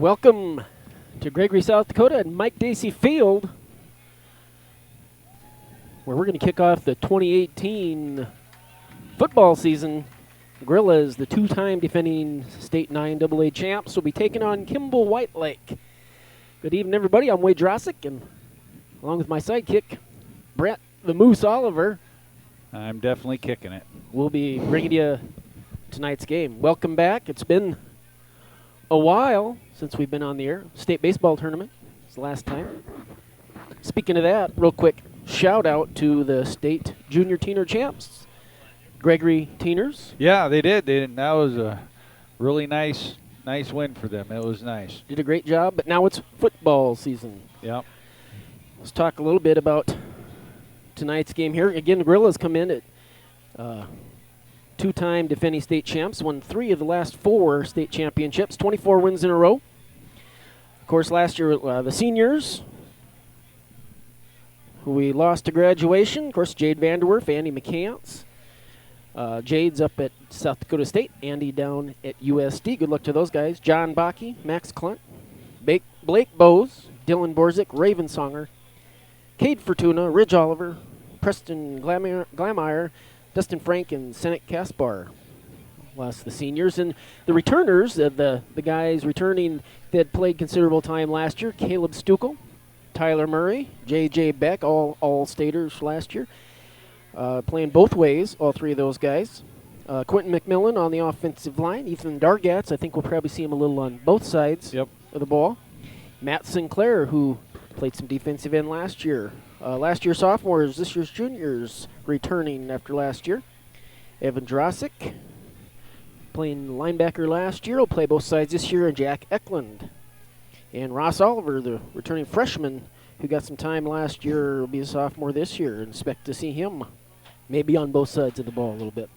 Welcome to Gregory, South Dakota and Mike Dacey Field, where we're going to kick off the 2018 football season. The Gorillas, the two-time defending state 9AA champs, will be taking on Kimball White Lake. Good evening, everybody. I'm Wade Drossick, and along with my sidekick, Brett the Moose Oliver, I'm definitely kicking it. we'll be bringing you tonight's game. Welcome back. It's been a while since we've been on the air. State baseball tournament was the last time. Speaking of that, real quick shout out to the state junior teener champs, Gregory Teeners. Yeah, they did. That was a really nice win for them. It was nice. Did a great job, but now it's football season. Yep. Let's talk a little bit about tonight's game here. Again, the Gorillas come in at two-time defending state champs, won 3 of the last 4 state championships, 24 wins in a row. Of course, last year, the seniors, who we lost to graduation, of course, Jade Vanderwerf, Andy McCants. Jade's up at South Dakota State, Andy down at USD. Good luck to those guys. John Bakke, Max Klunt, Blake Bowes, Dylan Borzik, Ravensonger, Cade Fortuna, Ridge Oliver, Preston Glameyer, Dustin Frank, and Senek Kaspar. Lost the seniors. And the returners, the guys returning that played considerable time last year, Caleb Stukel, Tyler Murray, J.J. Beck, all staters last year. Playing both ways, all 3 of those guys. Quentin McMillan on the offensive line. Ethan Dargatz, I think we'll probably see him a little on both sides of the ball. Matt Sinclair, who played some defensive end last year. Last year's sophomores, this year's juniors, returning after last year. Evan Drossick, playing linebacker last year, will play both sides this year, and Jack Eklund. And Ross Oliver, the returning freshman, who got some time last year, will be a sophomore this year. Expect to see him maybe on both sides of the ball a little bit.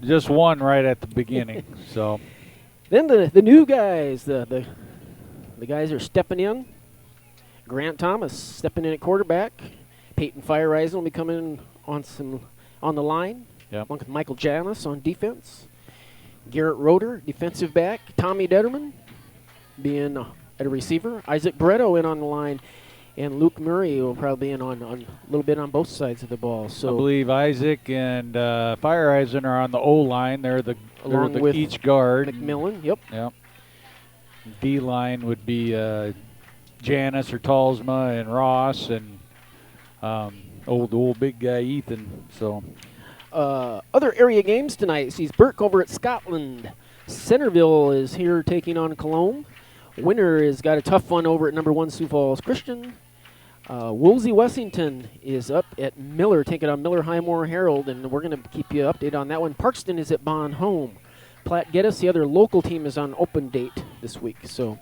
Just one right at the beginning. So then the new guys, the guys are stepping in. Grant Thomas stepping in at quarterback. Peyton Fireisen will be coming in on the line. Yep. Along with Michael Janis on defense. Garrett Roeder, defensive back. Tommy Detterman being at a receiver. Isaac Bretto in on the line. And Luke Murray will probably be in on a little bit on both sides of the ball. So I believe Isaac and Fireisen are on the O-line. They're with each guard. McMillan, yep. D-line would be Janice or Talsma and Ross and old big guy Ethan. So other area games tonight sees Burke over at Scotland. Centerville is here taking on Cologne. Winner has got a tough one over at number 1 Sioux Falls Christian. Woolsey Wessington is up at Miller, taking on Miller Highmore Herald, and we're going to keep you updated on that one. Parkston is at Bon Home. Platte Geddes, the other local team, is on open date this week. So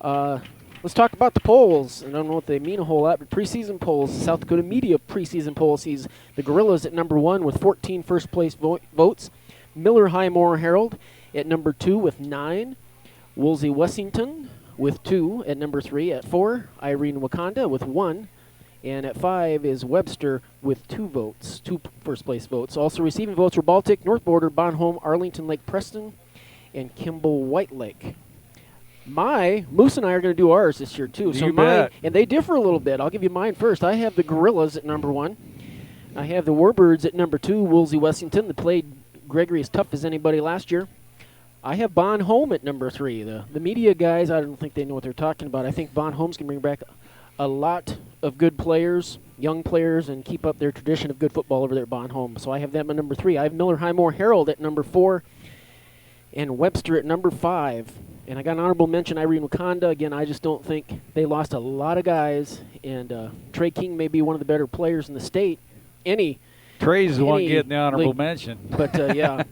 let's talk about the polls. I don't know what they mean a whole lot, but preseason polls. South Dakota Media preseason poll sees the Gorillas at number 1 with 14 first-place votes. Miller Highmore Herald at number 2 with 9. Woolsey Wessington with 2 at number 3. At 4, Irene Wakanda with 1. And at 5 is Webster with 2 votes, 2 first-place votes. Also receiving votes were Baltic, North Border, Bon Home, Arlington Lake Preston, and Kimball White Lake. Moose and I are going to do ours this year, too. You bet. And they differ a little bit. I'll give you mine first. I have the Gorillas at number 1. I have the Warbirds at number 2, Woolsey Wessington, that played Gregory as tough as anybody last year. I have Bon Home at number 3. The media guys, I don't think they know what they're talking about. I think Bon Home's going to bring back a lot of good players, young players, and keep up their tradition of good football over there at Bon Home. So I have them at number 3. I have Miller Highmore Herald at number 4 and Webster at number 5. And I got an honorable mention, Irene Wakanda. Again, I just don't think they lost a lot of guys. And Trey King may be one of the better players in the state. Trey's the one getting the honorable mention. But, yeah.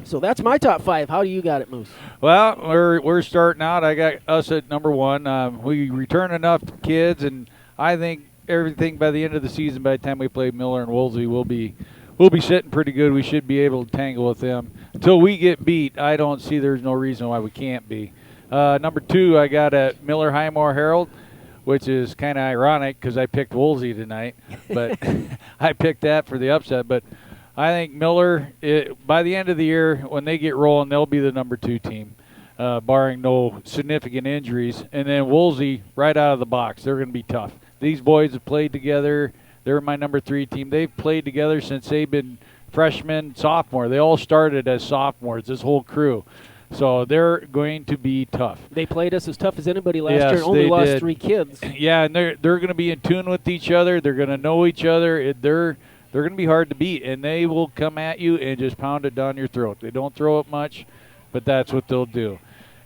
So that's my top 5. How do you got it, Moose? Well, we're starting out. I got us at number 1. We return enough kids, and I think everything by the end of the season, by the time we play Miller and Woolsey, we'll be sitting pretty good. We should be able to tangle with them. Until we get beat, I don't see there's no reason why we can't be. Number 2, I got at Miller Highmore Herald, which is kind of ironic because I picked Woolsey tonight. But I picked that for the upset. But I think Miller, by the end of the year, when they get rolling, they'll be the number 2 team. barring no significant injuries. And then Woolsey, right out of the box, they're going to be tough. These boys have played together. They're my number 3 team. They've played together since they've been freshmen, sophomore. They all started as sophomores, this whole crew. So they're going to be tough. They played us as tough as anybody last Yes, year and only they lost did. 3 kids. Yeah, and they're going to be in tune with each other. They're going to know each other. They're going to be hard to beat, and they will come at you and just pound it down your throat. They don't throw it much, but that's what they'll do.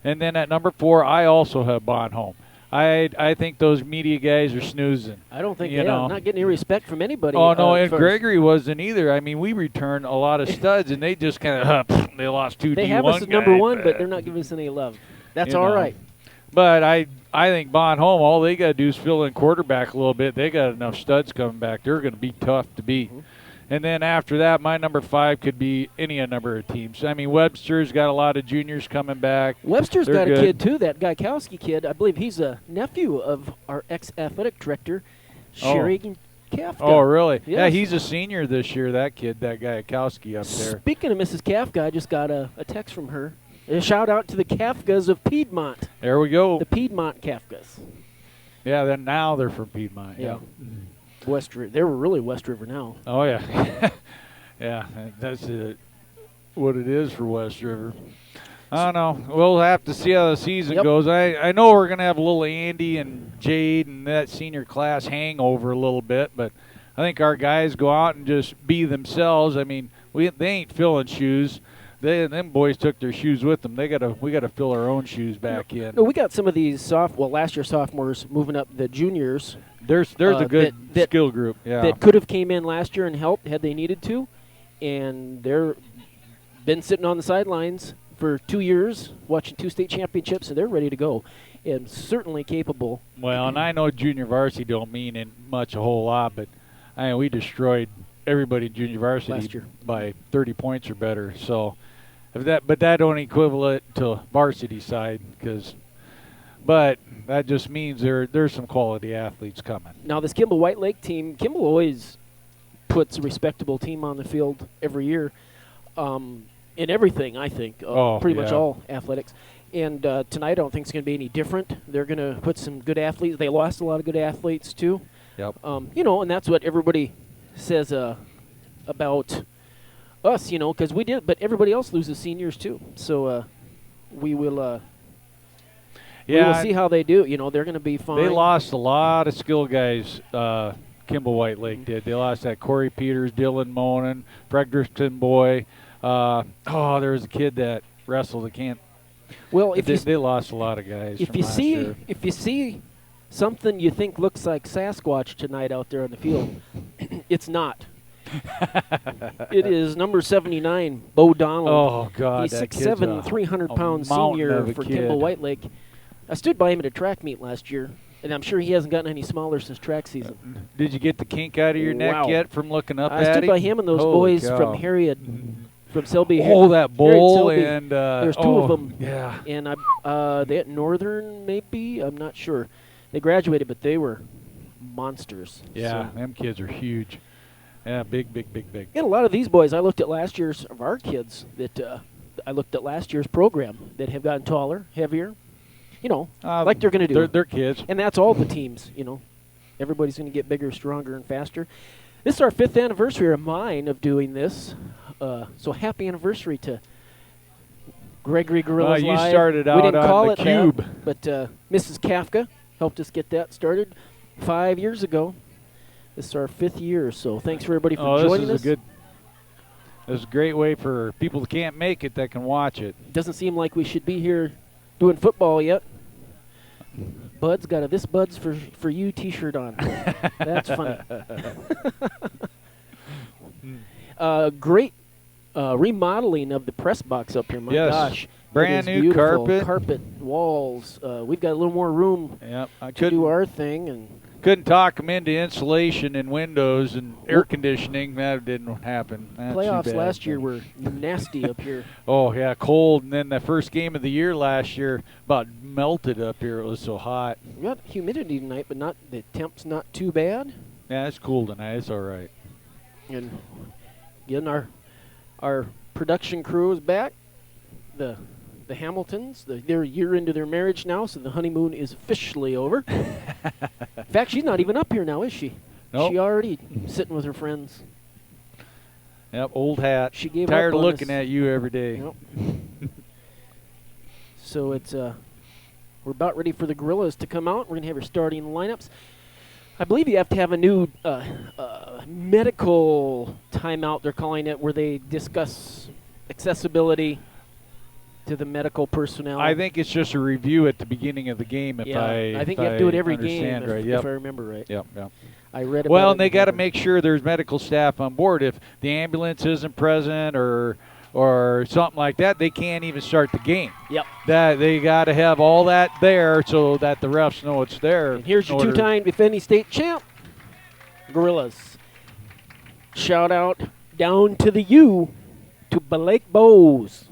And then at number 4, I also have Bonhomme. I think those media guys are snoozing. I don't think, you know. not getting any respect from anybody. Oh, no, and first. Gregory wasn't either. I mean, we returned a lot of studs, and they just kind of, they lost 2 They D1 have us as guys. number 1, but they're not giving us any love. That's You all know. right. But I think Bonhomme, all they got to do is fill in quarterback a little bit. They got enough studs coming back. They're going to be tough to beat. Mm-hmm. And then after that, my number 5 could be any number of teams. I mean, Webster's got a lot of juniors coming back. Webster's They're got good. a kid, too, that Gaikowski kid. I believe he's a nephew of our ex-athletic director, Sherry Kafka. Oh, really? Yes. Yeah, he's a senior this year, that kid, that guy Kowski up there. Speaking of Mrs. Kafka, I just got a text from her. A shout-out to the Kafkas of Piedmont, There we go. the Piedmont Kafkas. Yeah, then now they're from Piedmont. Yeah. West River. They were really West River now. Oh, yeah. Yeah, that's what it is for West River. I don't know. We'll have to see how the season Yep. goes. I know we're going to have a little Andy and Jade and that senior class hangover a little bit, but I think our guys go out and just be themselves. I mean, they ain't filling shoes. Them boys took their shoes with them. We got to fill our own shoes back in. No, we got some of these last year sophomores moving up the juniors. There's a good that- skill group. Yeah. That could have came in last year and helped had they needed to, and they're been sitting on the sidelines for 2 years watching 2 state championships, and they're ready to go and certainly capable. Well, and I know junior varsity don't mean a whole lot, but I mean, we destroyed everybody in junior varsity Last year. by 30 points or better. So, but that don't equivalent to varsity side, but that just means there's some quality athletes coming. Now this Kimball White Lake team, Kimball always puts a respectable team on the field every year, in everything I think, pretty much yeah. all athletics. And tonight I don't think it's going to be any different. They're going to put some good athletes. They lost a lot of good athletes too. Yep. And that's what everybody says about us, because we did, but everybody else loses seniors too. So we will see how they do. They're going to be fine. They lost a lot of skill guys. Kimball White Lake did. They lost that Corey Peters, Dylan Monin, Frederickson boy. There was a kid that wrestled. I can't. Well, if they lost a lot of guys. if you see something you think looks like Sasquatch tonight out there on the field, it's not. It is number 79, Bo Donald. Oh God, he's that 6'7", 300-pound mountain of senior a for kid. Kimball White Lake. I stood by him at a track meet last year, and I'm sure he hasn't gotten any smaller since track season. Did you get the kink out of your neck Wow. yet from looking up I at stood him? by him and those Holy boys cow. from Harriet, from Selby. Oh, that bowl Selby. and There's 2 of them. Yeah. And they at Northern, maybe? I'm not sure. They graduated, but they were monsters. Yeah, So. them kids are huge. Yeah, big. And a lot of these boys, I looked at last year's, of our kids, I looked at last year's program that have gotten taller, heavier, like they're going to do. They're kids. And that's all the teams, Everybody's going to get bigger, stronger, and faster. This is our 5th anniversary of mine of doing this. So happy anniversary to Gregory Gorillas You Live. started We out didn't on call the it cube. that, but Mrs. Kafka helped us get that started 5 years ago. This is our 5th year, so thanks for everybody for joining us. This is a great way for people that can't make it that can watch it. Doesn't seem like we should be here doing football yet. Bud's got a "This Bud's for You" T-shirt on. That's funny. Great remodeling of the press box up here. My Yes. gosh, Brand it is new beautiful. carpet. Walls. We've got a little more room Yep. I to do our thing, and couldn't talk them into insulation and windows and air conditioning. That didn't happen. That's too playoffs bad. last year were nasty up here. Oh, yeah, cold. And then the first game of the year last year about melted up here. It was so hot. We got humidity tonight, but the temp's not too bad. Yeah, it's cool tonight. It's all right. And again, our production crew is back. The the Hamiltons. They're a year into their marriage now, so the honeymoon is officially over. In fact, she's not even up here now, is she? Nope. She already sitting with her friends. Yep, old hat. She gave Tired up of on looking us. at you every day. Nope. So it's we're about ready for the Gorillas to come out. We're going to have your starting lineups. I believe you have to have a new medical timeout, they're calling it, where they discuss accessibility to the medical personnel. I think it's just a review at the beginning of the game. I think you have to do it every game, right. if I remember right. Yep. I read about well, it and they got to make sure there's medical staff on board. If the ambulance isn't present or something like that, they can't even start the game. Yep. That they got to have all that there so that the refs know it's there. And here's your two-time defending state champ, Gorillas. Shout out down to the U to Blake Bowes.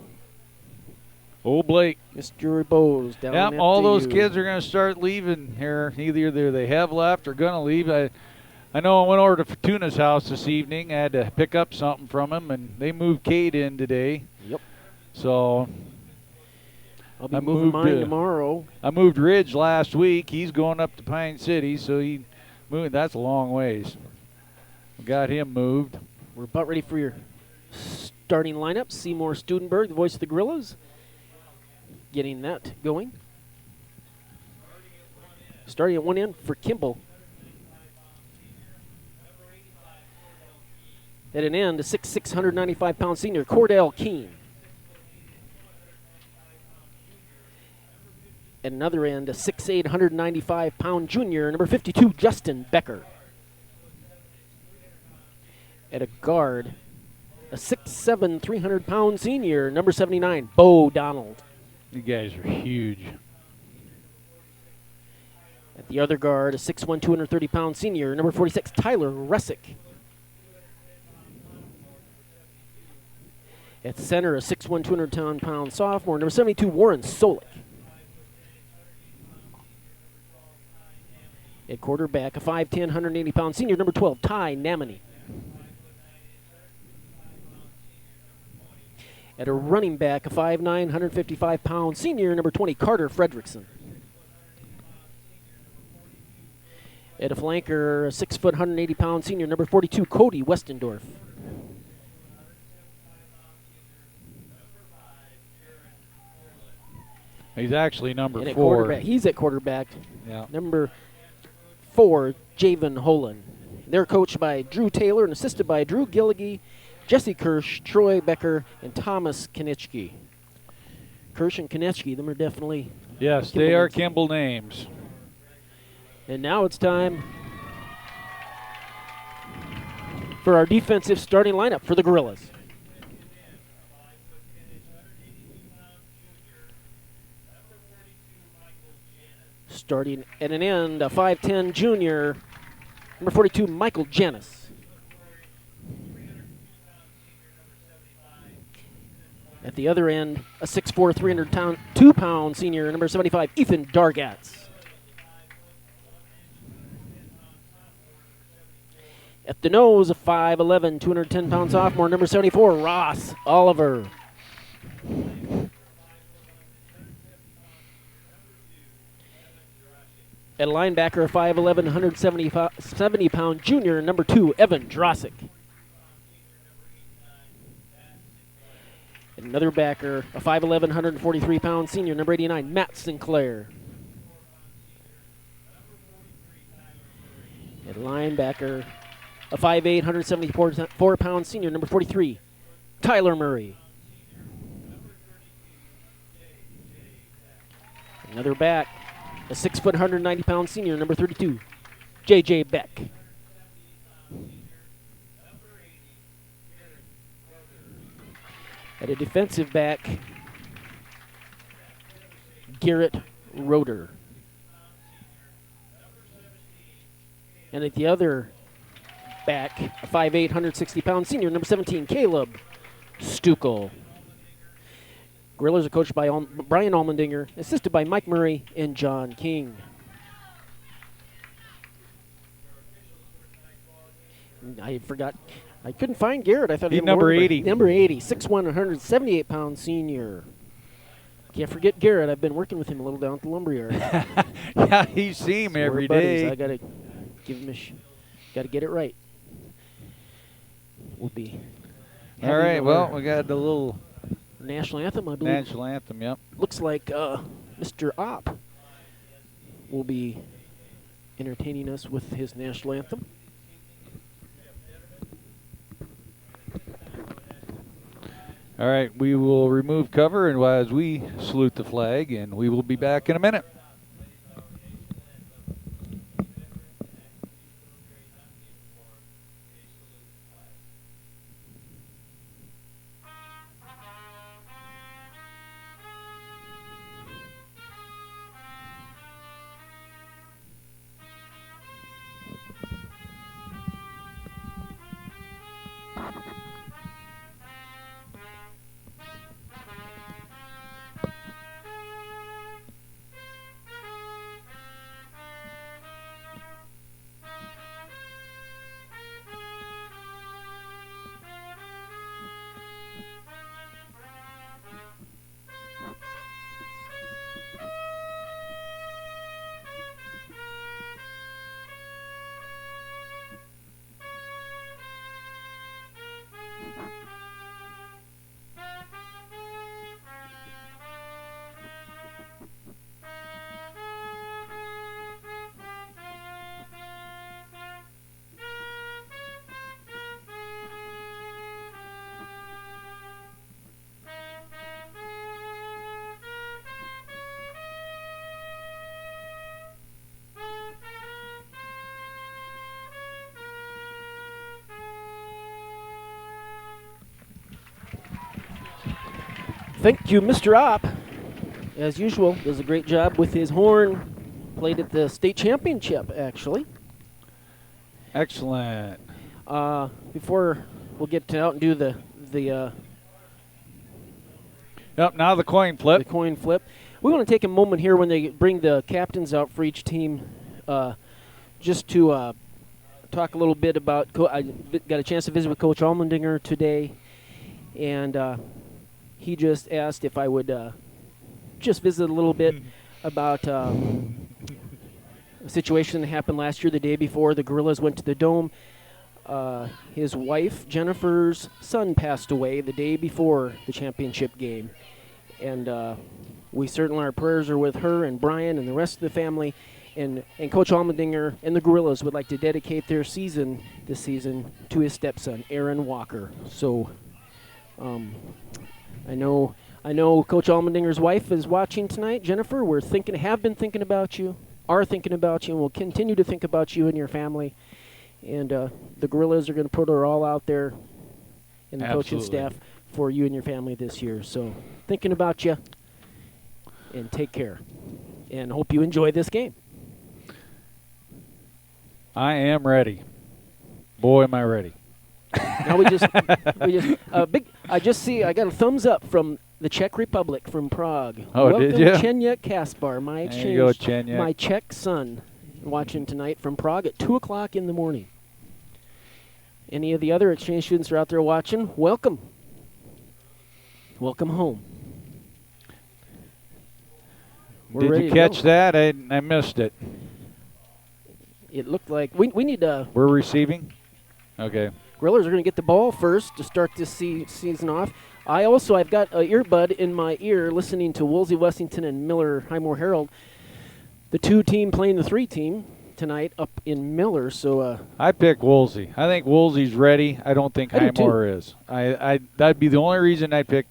Oh, Blake. Mr. Bowes down at Yep, all the those U. kids are going to start leaving here. Either they have left or going to leave. I know I went over to Fortuna's house this evening. I had to pick up something from him, and they moved Kate in today. Yep. So I'll be moving mine tomorrow. I moved Ridge last week. He's going up to Pine City, so he moved. That's a long ways. We got him moved. We're about ready for your starting lineup. Seymour Studenberg, the voice of the Gorillas, getting that going. Starting at one end for Kimball. At an end, a 6'6", 195-pound senior, Cordell Keene. At another end, a 6'8", 195-pound junior, number 52, Justin Becker. At a guard, a 6'7", 300-pound senior, number 79, Bo Donald. You guys are huge. At the other guard, a 6'1", 230-pound senior, number 46, Tyler Ressick. At center, a 6'1", 210-pound sophomore, number 72, Warren Solik. At quarterback, a 5'10", 180-pound senior, number 12, Ty Namany. At a running back, a 5'9", 155-pound senior, number 20, Carter Fredrickson. At a flanker, a 6', 180-pound senior, number 42, Cody Westendorf. He's actually number And 4. He's at quarterback. Yeah. Number 4, Javen Holen. They're coached by Drew Taylor and assisted by Drew Gilligy, Jesse Kirsch, Troy Becker, and Thomas Konechky. Kirsch and Konechky, them are definitely Yes, Kimball they are names. Kimball names. And now it's time for our defensive starting lineup for the Gorillas. Starting at an end, a 5'10 junior, number 42, Michael Janis. At the other end, a 6'4", 302-pound senior, number 75, Ethan Dargatz. At the nose, a 5'11", 210-pound sophomore, number 74, Ross Oliver. At linebacker, a 5'11", 170-pound junior, number 2, Evan Drossick. At another backer, a 5'11", 143-pound senior, number 89, Matt Sinclair. At linebacker, a 5'8", 174-pound senior, number 43, Tyler Murray. Another back, a 6', 190-pound senior, number 32, J.J. Beck. At a defensive back, Garrett Roeder. And at the other back, a 5'8", 160-pound senior, number 17, Caleb Stukel. Gorillas are coached by Brian Allmendinger, assisted by Mike Murray and John King. I forgot. I couldn't find Garrett. I thought He's he number 80. Number 80, 6'1", 178-pound senior. Can't forget Garrett. I've been working with him a little down at the lumberyard. Yeah, you see him every day. I got to give him got to get it right. We'll be. All right, well, we got the little national anthem, I believe. National anthem, yep. Looks like Mr. Opp will be entertaining us with his national anthem. All right, we will remove cover and as we salute the flag, and we will be back in a minute. Thank you, Mr. Opp. As usual, does a great job with his horn. Played at the state championship, actually. Excellent. Before we'll get out and do the yep, now the coin flip. The coin flip. We want to take a moment here when they bring the captains out for each team, just to talk a little bit about. I got a chance to visit with Coach Allmendinger today, and he just asked if I would just visit a little bit about a situation that happened last year, the day before the Gorillas went to the Dome. His wife, Jennifer's son, passed away the day before the championship game. And we certainly, our prayers are with her and Brian and the rest of the family. And Coach Allmendinger and the Gorillas would like to dedicate their season this season to his stepson, Aaron Walker. So I know Coach Allmendinger's wife is watching tonight. Jennifer, have been thinking about you, are thinking about you, and will continue to think about you and your family. And the Gorillas are going to put her all out there and the coaching staff for you and your family this year. So thinking about you, and take care. And hope you enjoy this game. I am ready. Boy, am I ready. Now I got a thumbs up from the Czech Republic, from Prague. Oh, welcome, did you? Chenya Kaspar, my exchange, my Czech son, watching tonight from Prague at 2 o'clock in the morning. Any of the other exchange students are out there watching? Welcome. Welcome home. Did you catch that? I missed it. It looked like we need to. We're receiving? Okay. Grillers are going to get the ball first to start this season off. I've got an earbud in my ear listening to Woolsey Wessington and Miller Highmore Herald, the 2 team playing the 3 team tonight up in Miller. So I pick Woolsey. I think Woolsey's ready. I don't think Highmore is. That'd be the only reason I'd pick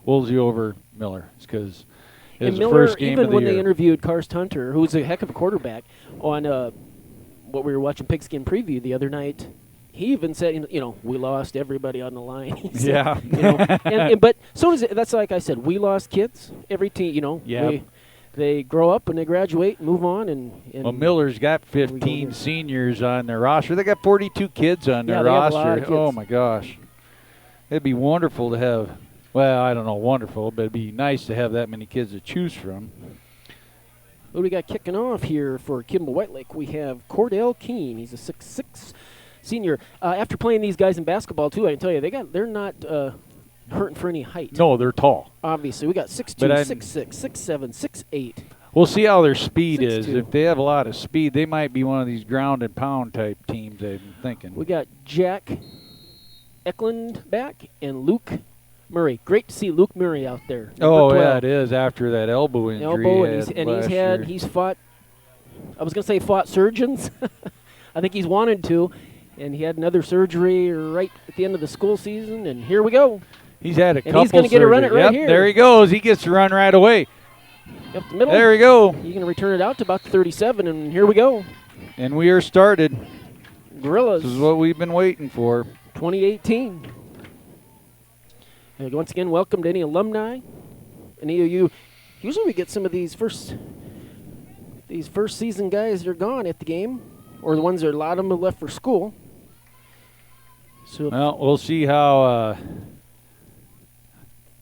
Woolsey over Miller. It's because it's the first game of the year. Even when they interviewed Karst Hunter, who's a heck of a quarterback, on what we were watching Pigskin Preview the other night, he even said, we lost everybody on the line. Said, yeah. But so does it. That's like I said, we lost kids. Every team, they grow up and they graduate and move on. And Miller's got 15 seniors on their roster. They got 42 kids on their roster. Have a lot of kids. Oh, my gosh. It'd be wonderful to have, well, I don't know, wonderful, but it'd be nice to have that many kids to choose from. What do we got kicking off here for Kimball White Lake? We have Cordell Keene. He's a 6'6" senior. After playing these guys in basketball too, I can tell you they're not hurting for any height. No, they're tall. Obviously, we got 6'2", 6'6", 6'7", 6'8". We'll see how their speed is. 6'2". If they have a lot of speed, they might be one of these ground and pound type teams, I'm thinking. We got Jack Eklund back and Luke Murray. Great to see Luke Murray out there. Oh, 12. yeah, it is after that elbow injury. He's fought, I was going to say fought surgeons. I think he's wanted to. And he had another surgery right at the end of the school season, and here we go. He's had a couple. He's going to get a run it right here. There he goes. He gets to run right away. Up the middle. There we go. He's going to return it out to about 37, and here we go. And we are started. Gorillas. This is what we've been waiting for. 2018. And once again, welcome to any alumni. Any of you. Usually we get some of these first season guys that are gone at the game, or the ones that a lot of them have left for school. So well, we'll see how.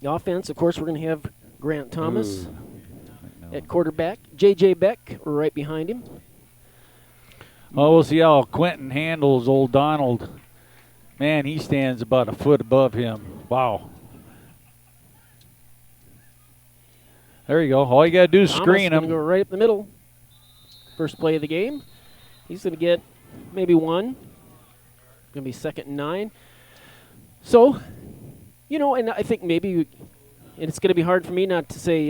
The offense, of course, we're going to have Grant Thomas at quarterback. J.J. Beck right behind him. Well, we'll see how Quentin handles old Donald. Man, he stands about a foot above him. Wow. There you go. All you got to do is screen him. Go right up the middle. First play of the game. He's going to get maybe one. Going to be 2nd and 9. So, and I think maybe, and it's going to be hard for me not to say,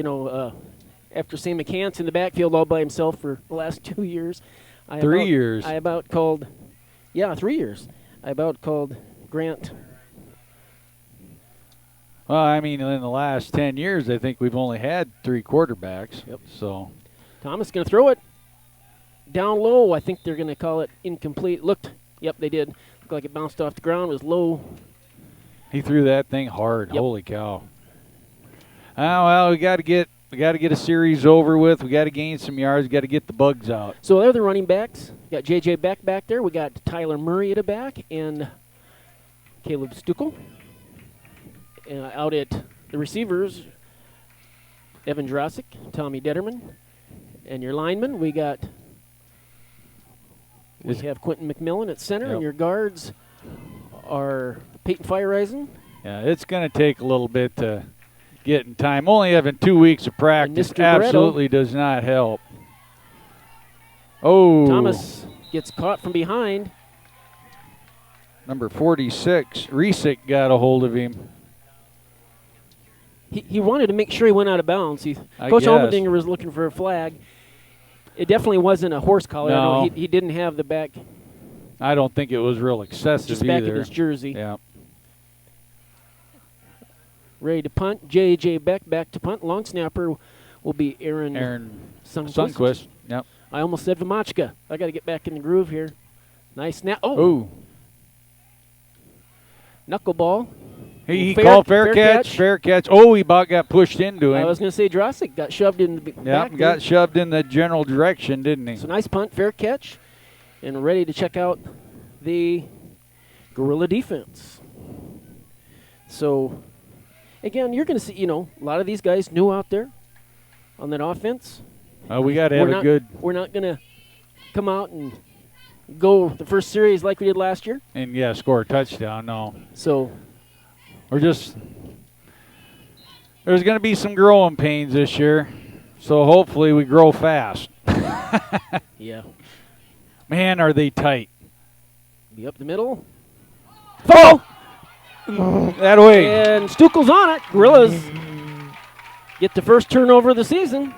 after seeing McCants in the backfield all by himself for the last 2 years. 3 years. I about called, 3 years. I about called Grant. Well, I mean, in the last 10 years, I think we've only had 3 quarterbacks. Yep. So Thomas going to throw it down low. I think they're going to call it incomplete. Yep, they did. Looked like it bounced off the ground. It was low. He threw that thing hard. Yep. Holy cow! Oh well, we got to get a series over with. We got to gain some yards. We got to get the bugs out. So they're the running backs. We got J.J. Beck back there. We got Tyler Murray at the back and Caleb Stuckel. Out at the receivers, Evan Drosick, Tommy Detterman, and your linemen we have Quentin McMillan at center, and your guards are Peyton Feyereisen. Yeah, it's going to take a little bit to get in time. Only having 2 weeks of practice absolutely does not help. Oh. Thomas gets caught from behind. Number 46, Resick got a hold of him. He wanted to make sure he went out of bounds. Coach Almendinger was looking for a flag. It definitely wasn't a horse collar. No. He didn't have the back. I don't think it was real excessive just either. Back of his jersey. Yeah. Ready to punt. J.J. Beck back to punt. Long snapper will be Aaron Sundquist. Yep. I almost said Vamachka. I got to get back in the groove here. Nice snap. Oh. Ooh. Knuckleball. He called fair catch. Oh, he about got pushed into him. I was going to say Drosick got shoved in the back. Yeah, got shoved in the general direction, didn't he? So nice punt, fair catch, and ready to check out the Gorilla defense. So, again, you're going to see, a lot of these guys new out there on that offense. We got to have a good. We're not going to come out and go the first series like we did last year. And, score a touchdown, no. So there's going to be some growing pains this year, so hopefully we grow fast. Yeah. Man, are they tight. Be up the middle. Oh! That way. And Stuckel's on it. Gorillas get the first turnover of the season.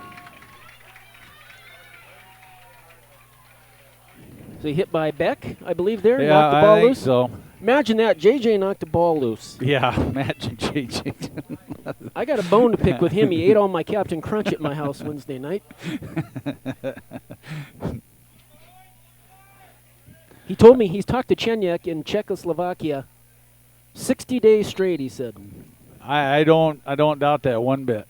So he hit by Beck, I believe there. Yeah, knocked the ball I think loose. so. Imagine that. JJ knocked the ball loose. Yeah, imagine JJ. I got a bone to pick with him. He ate all my Captain Crunch at my house Wednesday night. He told me he's talked to Chenyek in Czechoslovakia 60 days straight, he said. I don't doubt that one bit.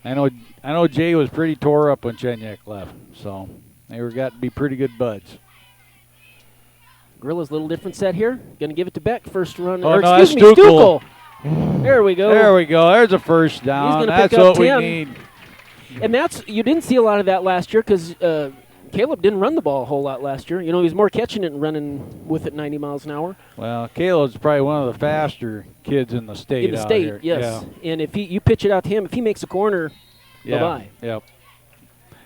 I know Jay was pretty tore up when Chenyek left, so they got to be pretty good buds. Gorilla's a little different set here. Going to give it to Beck. First run. Oh, no, excuse me, Stuckel. There we go. There we go. There's a first down. He's that's pick up what 10. we need. And you didn't see a lot of that last year because Caleb didn't run the ball a whole lot last year. He was more catching it and running with it 90 miles an hour. Well, Caleb's probably one of the faster kids in the state. In the state, here. yes. Yeah. And if you pitch it out to him, if he makes a corner, bye-bye. Yep.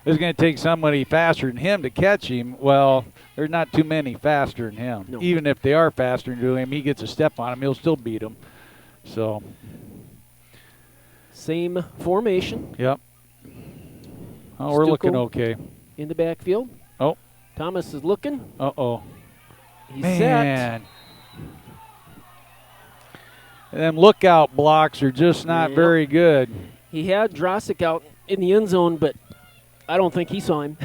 It's going to take somebody faster than him to catch him. Well, there's not too many faster than him. No. Even if they are faster than him, he gets a step on him, he'll still beat him. So. Same formation. Yep. Oh, we're looking okay. In the backfield. Oh. Thomas is looking. Uh-oh. He's Man. set. And them lookout blocks are just not very good. He had Drossic out in the end zone, but I don't think he saw him.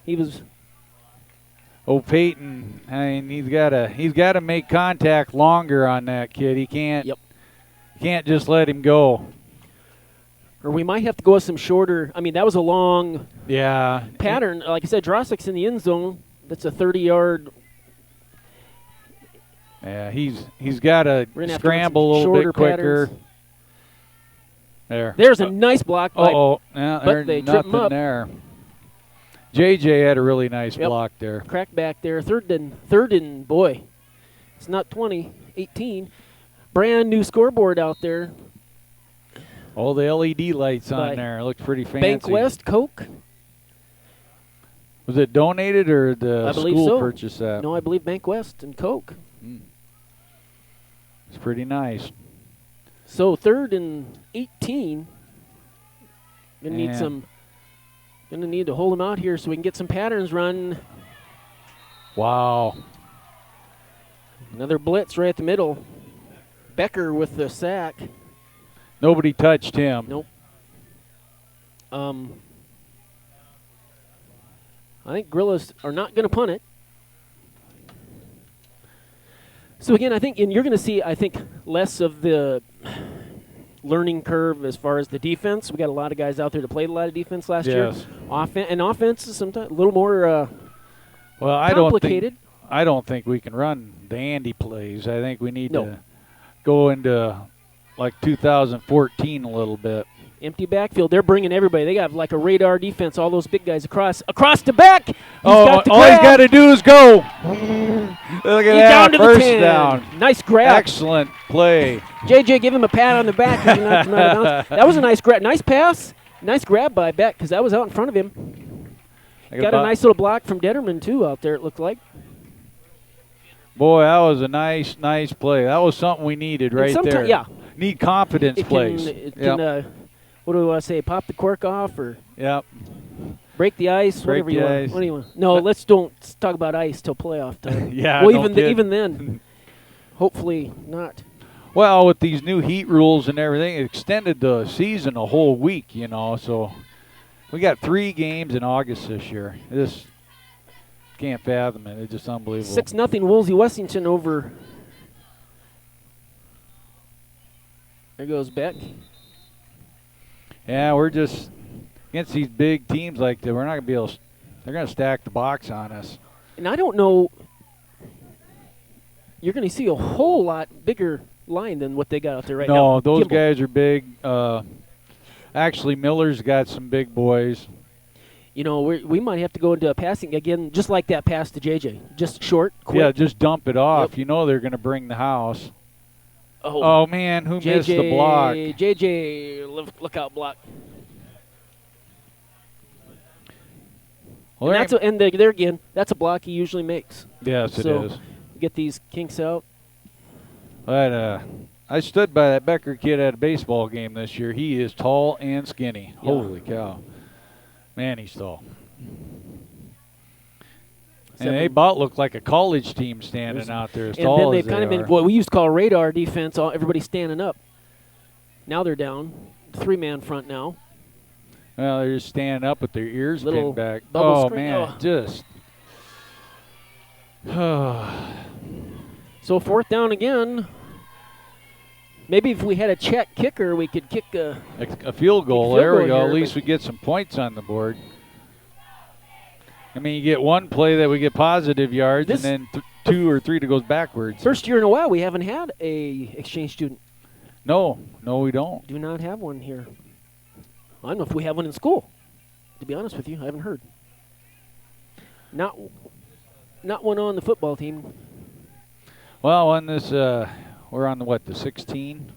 He was. Oh, Peyton! I mean, he's got to make contact longer on that kid. He can't. Yep. Can't just let him go. Or we might have to go with some shorter. I mean, that was a long pattern. Like I said, Drossic's in the end zone. That's a 30-yard. Yeah, he's got to scramble a little bit quicker. Patterns. There's a nice block by. Yeah, but they trip him up. There. JJ had a really nice block there. Crack back there. Third and boy, it's not 20, 18. Brand new scoreboard out there. All the LED lights on there. It looks pretty fancy. Bank West Coke. Was it donated or the school purchased that? No, I believe Bank West and Coke. It's pretty nice. So 3rd and 18. Gonna need to hold them out here so we can get some patterns run. Wow. Another blitz right at the middle. Becker with the sack. Nobody touched him. Nope. I think Gorillas are not going to punt it. So again, I think, and you're going to see, I think, less of the learning curve as far as the defense. We got a lot of guys out there that played a lot of defense last year. Offense is sometimes a little more complicated. I don't think we can run the Andy plays. I think we need to go into like 2014 a little bit. Empty backfield. They're bringing everybody. They got like a radar defense. All those big guys across the back. All he's got to do is go. Look at that. Down to First the 10. down. Nice grab. Excellent play. JJ, give him a pat on the back. That was a nice grab. Nice pass. Nice grab by Beck because that was out in front of him. Got a nice little block from Detterman, too, out there, it looked like. Boy, that was a nice play. That was something we needed right there. Yeah. Need confidence plays. What do we want to say? Pop the cork off or break the ice? Break whatever you want. ice. What do you want? No, let's don't talk about ice till playoff time. Yeah. Well, even then, hopefully not. Well, with these new heat rules and everything, it extended the season a whole week, so we got 3 games in August this year. This can't fathom it. It's just unbelievable. 6-0 Woolsey Wessington over. There goes Beck. Yeah, we're just against these big teams like that. We're not going to be able to, they're going to stack the box on us. And I don't know, you're going to see a whole lot bigger line than what they got out there right now. No, those Kimball. guys are big. Actually, Miller's got some big boys. We might have to go into a passing again, just like that pass to JJ. Just short, quick. Yeah, just dump it off. Yep. They're going to bring the house. Oh man, who missed the block? JJ, look out block. Well, and there again, that's a block he usually makes. Yes, it is. Get these kinks out. But I stood by that Becker kid at a baseball game this year. He is tall and skinny. Yeah. Holy cow. Man, he's tall. And they about looked like a college team standing out there as tall as they are. And then they've kind of been what we used to call radar defense, everybody standing up. Now they're down. 3-man front now. Well, they're just standing up with their ears pinned back. Bubble screen. Man, just. So 4th down again. Maybe if we had a check kicker, we could kick a field goal. There we go. Here, at least we get some points on the board. I mean, you get one play that we get positive yards, and then 2 or 3 that goes backwards. First year in a while, we haven't had a exchange student. No, we don't. Do not have one here. I don't know if we have one in school. To be honest with you, I haven't heard. Not one on the football team. Well, on this, we're on the 16?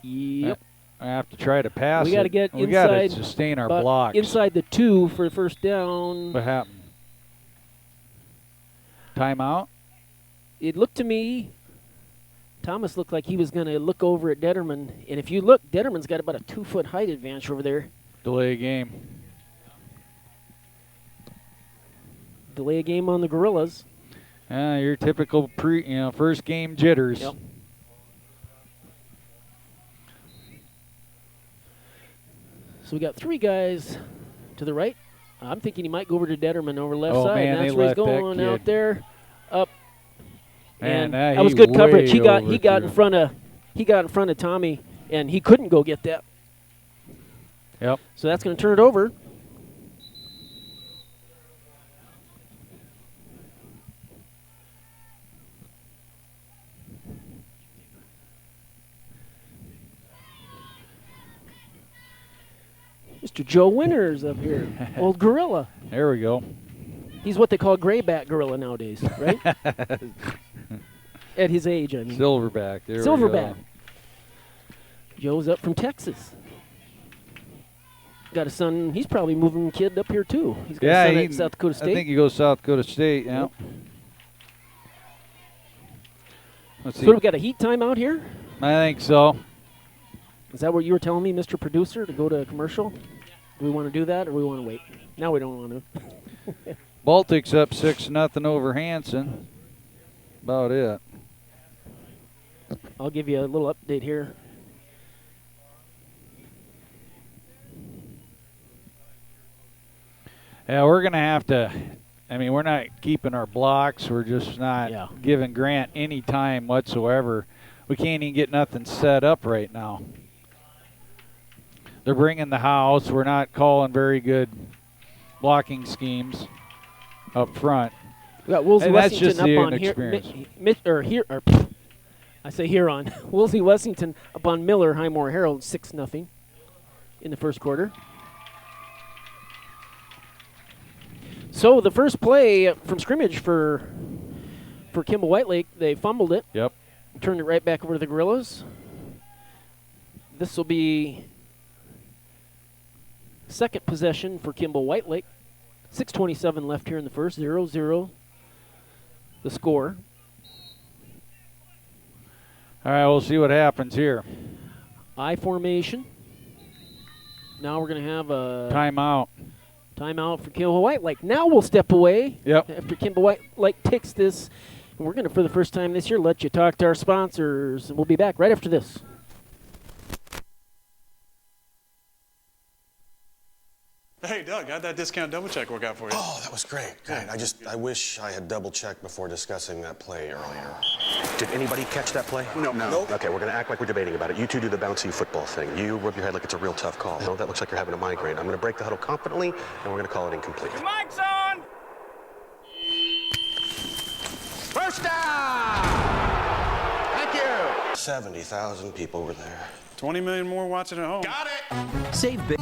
Yep. I have to try to pass We got to it. get We inside. got to sustain our blocks. Inside the 2 for the first down. What happened? Timeout? It looked to me, Thomas looked like he was going to look over at Detterman. And if you look, Detterman's got about a 2-foot height advantage over there. Delay game. Delay a game on the Gorillas. Your typical first game jitters. Yep. So we got 3 guys to the right. I'm thinking he might go over to Detterman over left side. Man, and that's where he's going out there. Up. Man, and that was good coverage. He got in front of Tommy, and he couldn't go get that. Yep. So that's going to turn it over. Mr. Joe Winters up here, old gorilla. There we go. He's what they call grayback gorilla nowadays, right? At his age, I mean. Silverback. There Silverback. we go. Joe's up from Texas. Got a son. He's probably moving kid up here too. He's got a son at South Dakota State. I think he goes South Dakota State. Yeah. Yep. Let's see. So we got a heat time out here. I think so. Is that what you were telling me, Mr. Producer, to go to a commercial? Do we want to do that, or we want to wait? Now we don't want to. Baltic's up 6-0 over Hanson. About it. I'll give you a little update here. Yeah, we're going to have to, we're not keeping our blocks. We're just not giving Grant any time whatsoever. We can't even get nothing set up right now. They're bringing the house. We're not calling very good blocking schemes up front. We got Woolsey that's Wessington just up the on inexperience. I say here on. Woolsey Wessington up on Miller, Highmore Herald, 6-0 in the first quarter. So the first play from scrimmage for Kimball Whitelake, they fumbled it. Yep. Turned it right back over to the Gorillas. This will be second possession for Kimball Whitelake. 6:27 left here in the first. 0-0 the score. All right, we'll see what happens here. I formation. Now we're going to have a timeout. Timeout for Kimball Whitelake. Now we'll step away. Yep. After Kimball Whitelake takes this. And we're going to, for the first time this year, let you talk to our sponsors. And we'll be back right after this. Hey, Doug, how'd that discount double check work out for you? Oh, that was great. Great. I wish I had double checked before discussing that play earlier. Did anybody catch that play? No. Okay, we're going to act like we're debating about it. You two do the bouncy football thing. You rub your head like it's a real tough call. No, that looks like you're having a migraine. I'm going to break the huddle confidently, and we're going to call it incomplete. Your mic's on! First down! Thank you! 70,000 people were there. 20 million more watching at home. Got it! Save big.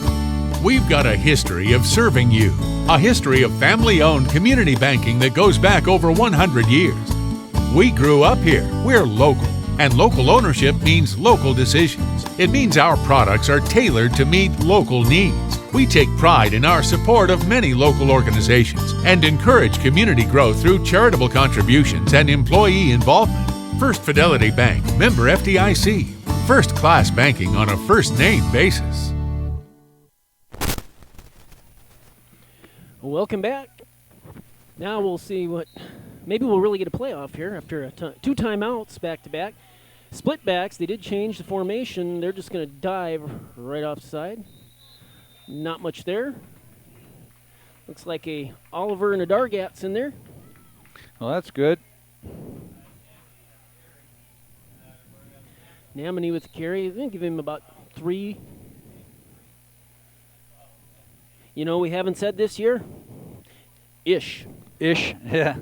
We've got a history of serving you, a history of family-owned community banking that goes back over 100 years. We grew up here, we're local, and local ownership means local decisions. It means our products are tailored to meet local needs. We take pride in our support of many local organizations and encourage community growth through charitable contributions and employee involvement. First Fidelity Bank, member FDIC, first-class banking on a first-name basis. Welcome back. Now we'll see what. Maybe we'll really get a playoff here after two timeouts back-to-back. Split backs, they did change the formation. They're just going to dive right offside. Not much there. Looks like a Oliver and a Dargat's in there. Well, that's good. Namany with the carry. I'm going to give him about 3. You know, we haven't said this year. Ish. Ish, yeah.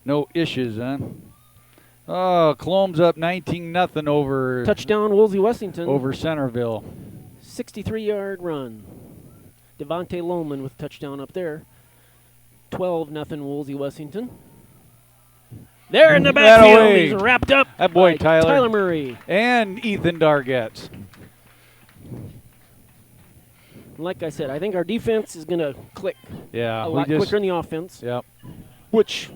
No ishes, huh? Oh, Colomb's up 19-0 over. Touchdown, Woolsey Wessington. Over Centerville. 63-yard run. Devontae Lohman with touchdown up there. 12-0 Woolsey Wessington. There in the backfield, away. he's wrapped up. That boy by Tyler. Tyler Murray. And Ethan Dargetts. Like I said, I think our defense is going to click Yeah, a lot quicker than the offense. Yep. Which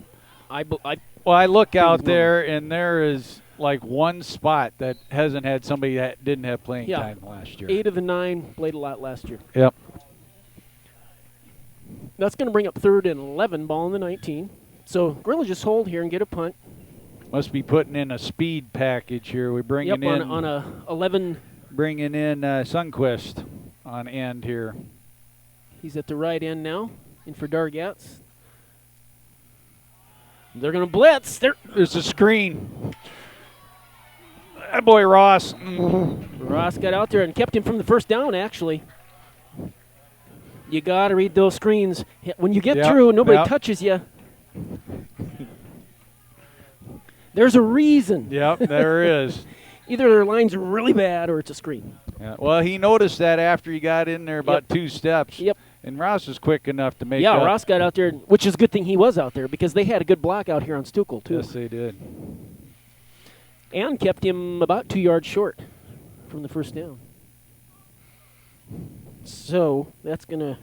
I look out normal. there, and there is like one spot that hasn't had somebody that didn't have playing Yeah. time last year. 8 of the 9 played a lot last year. Yep. That's going to bring up 3rd and 11, ball in the 19. So Gorilla just hold here and get a punt. Must be putting in a speed package here. We're bringing Yep, in on a 11. bringing in Sunquist on end here. He's at the right end now, in for Dargetts. They're going to blitz. There's a screen. That boy Ross. Ross got out there and kept him from the first down, actually. You got to read those screens. When you get Yep, through, nobody yep. touches you. There's a reason. Yep, there is. Either their line's really bad or it's a screen. Yeah. Well, he noticed that after he got in there about 2 steps. Yep. And Ross was quick enough to make Yeah, up. Ross got out there, which is a good thing he was out there because they had a good block out here on Stuckel, too. Yes, they did. And kept him about 2 yards short from the first down. So that's going to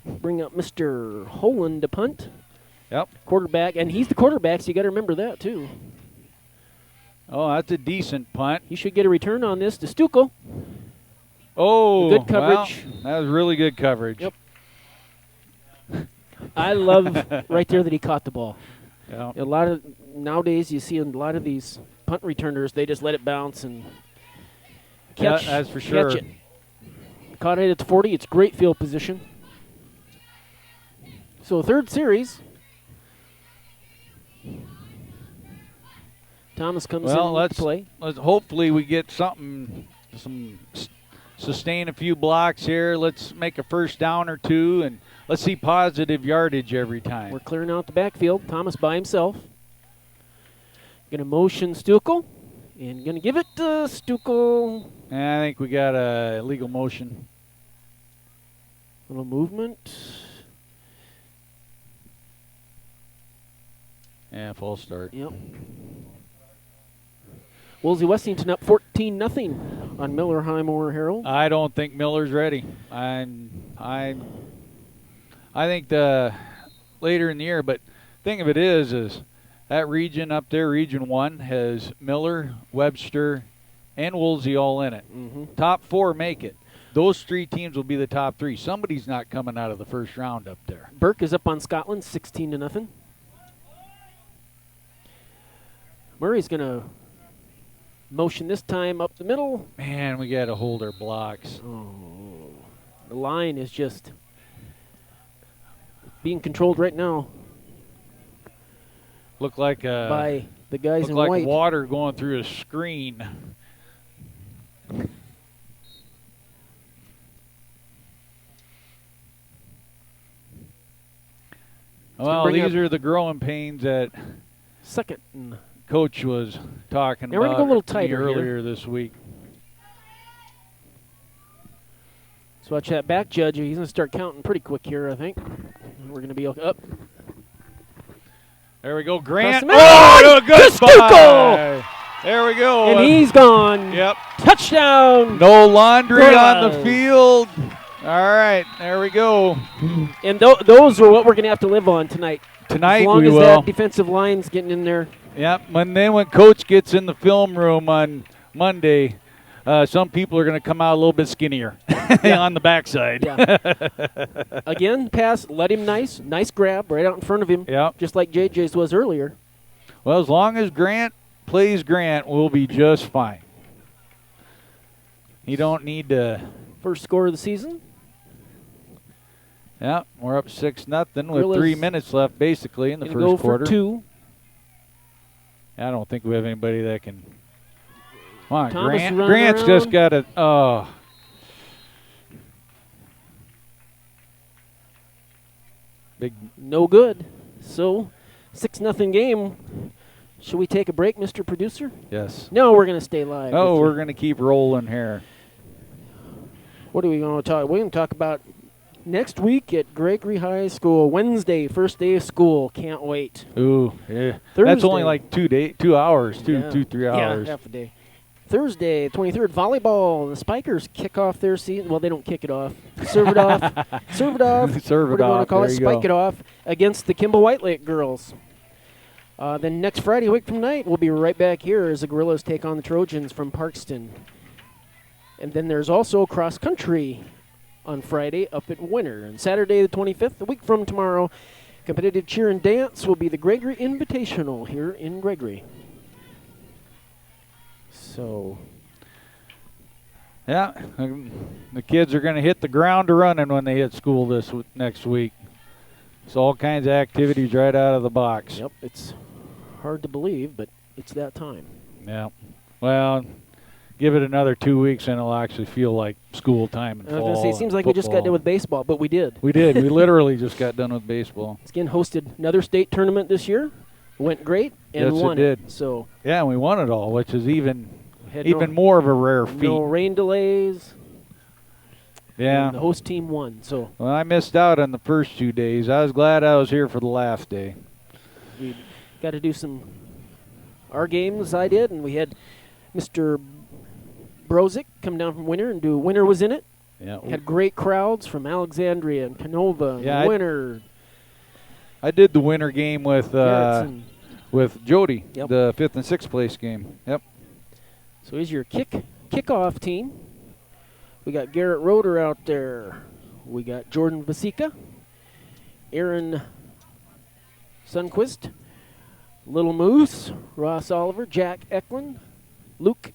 bring up Mr. Holland to punt. Yep. Quarterback, and he's the quarterback, so you got to remember that, too. Oh, that's a decent punt. He should get a return on this to Stuckel. Oh, Good coverage. Well, that was really good coverage. Yep. I love right there that he caught the ball. Yeah. A lot of nowadays you see a lot of these punt returners, they just let it bounce and catch. That's for sure. Catch it. Caught it at the 40. It's great field position. So 3rd series. Thomas comes in to play. Let's hopefully we get some sustain a few blocks here. Let's make a first down or 2, and let's see positive yardage every time. We're clearing out the backfield. Thomas by himself. Going to motion Stuckel. And going to give it to Stuckel. And I think we got a illegal motion. Little movement. Yeah, false start. Yep. Woolsey Wessington up 14-0 on Miller Highmore Herald. I don't think Miller's ready. I think the later in the year, but thing of it is that region up there, Region 1, has Miller, Webster, and Woolsey all in it. Mm-hmm. Top 4 make it. Those 3 teams will be the top 3. Somebody's not coming out of the first round up there. Burke is up on Scotland 16-0. Murray's going to motion this time up the middle. Man, we got to hold our blocks. Oh, the line is just being controlled right now Look like by the guys in like white. water going through a screen. Well, these are the growing pains that Second. And Coach was talking Now we're about gonna go a little to me tighter earlier here. this week. so watch that back judge. He's going to start counting pretty quick here, I think. We're going to be up. There we go, Grant. Oh, good Stuckel! spy. There we go. And he's gone. Yep. Touchdown. No laundry on the Gorillas. field. All right, there we go. And those are what we're going to have to live on tonight. Tonight as long we as will. that defensive line's getting in there. Yep. And then when Coach gets in the film room on Monday, some people are going to come out a little bit skinnier on the backside. Yeah. Again, pass, let him nice grab right out in front of him. Yep. Just like JJ's was earlier. Well, as long as Grant plays Grant, we'll be just fine. You don't need to. First score of the season. Yeah, we're up 6-0 with Gorillas 3 minutes left, basically, in the Gonna first go quarter. for 2. I don't think we have anybody that can. Come on, Thomas running Grant's around. just got to. Oh. Big. No good. So, 6-0 game. Should we take a break, Mr. Producer? Yes. No, we're going to stay live. Oh, with we're you. going to keep rolling here. What are we going to talk? We're going to talk about Next week at Gregory High School, Wednesday, first day of school. Can't wait. Ooh, yeah. Thursday. That's only like 2 hours, 3 hours. Yeah, half a day. Thursday, 23rd, volleyball. The Spikers kick off their season. Well, they don't kick it off. Serve it off. Serve it off. Serve what it do you want off. to call There it? you Spike go. it off against the Kimball White Lake girls. Then next Friday, a week from tonight, we'll be right back here as the Gorillas take on the Trojans from Parkston. And then there's also cross country on Friday up at Winter. And Saturday the 25th, a week from tomorrow, competitive cheer and dance will be the Gregory Invitational here in Gregory. So, Yeah, the kids are going to hit the ground running when they hit school next week. So all kinds of activities right out of the box. yep, it's hard to believe, but it's that time. Yeah. Well, give it another 2 weeks and it'll actually feel like school time and I was fall. going to say, it seems like we just got done with baseball, but we did. We did. We literally just got done with baseball. Again, hosted another state tournament this year. Went great and Yes, it won did. So Yeah, and we won it all, which is even had more of a rare feat. no rain delays. Yeah. And the host team won. So Well, I missed out on the first 2 days. I was glad I was here for the last day. we got to do our games. I did, and we had Mr. Brozick come down from Winter and do Winter was in it. Yeah. Had great crowds from Alexandria and Canova and Yeah, Winter. I did the winter game with Jody, Yep. the 5th and 6th place game. Yep. So here's your kickoff team. We got Garrett Roeder out there. We got Jordan Vasika, Aaron Sunquist, Little Moose, Ross Oliver, Jack Eklund, Luke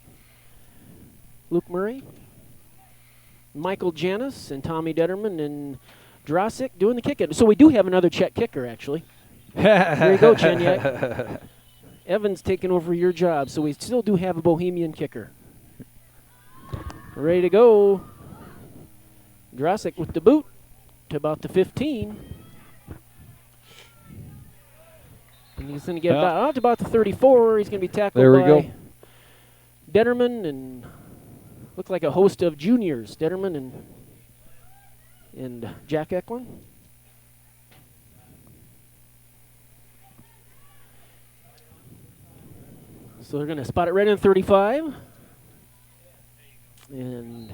Murray, Michael Janis, and Tommy Detterman, and Drosick doing the kick. So we do have another Czech kicker, actually. There you go, Chenyak. Evan's taking over your job, so we still do have a Bohemian kicker. Ready to go. Drosick with the boot to about the 15. And he's going to get out to about the 34. He's going to be tackled There we by go. Detterman and look like a host of juniors. Detterman and Jack Eklund. So they're going to spot it right in 35. And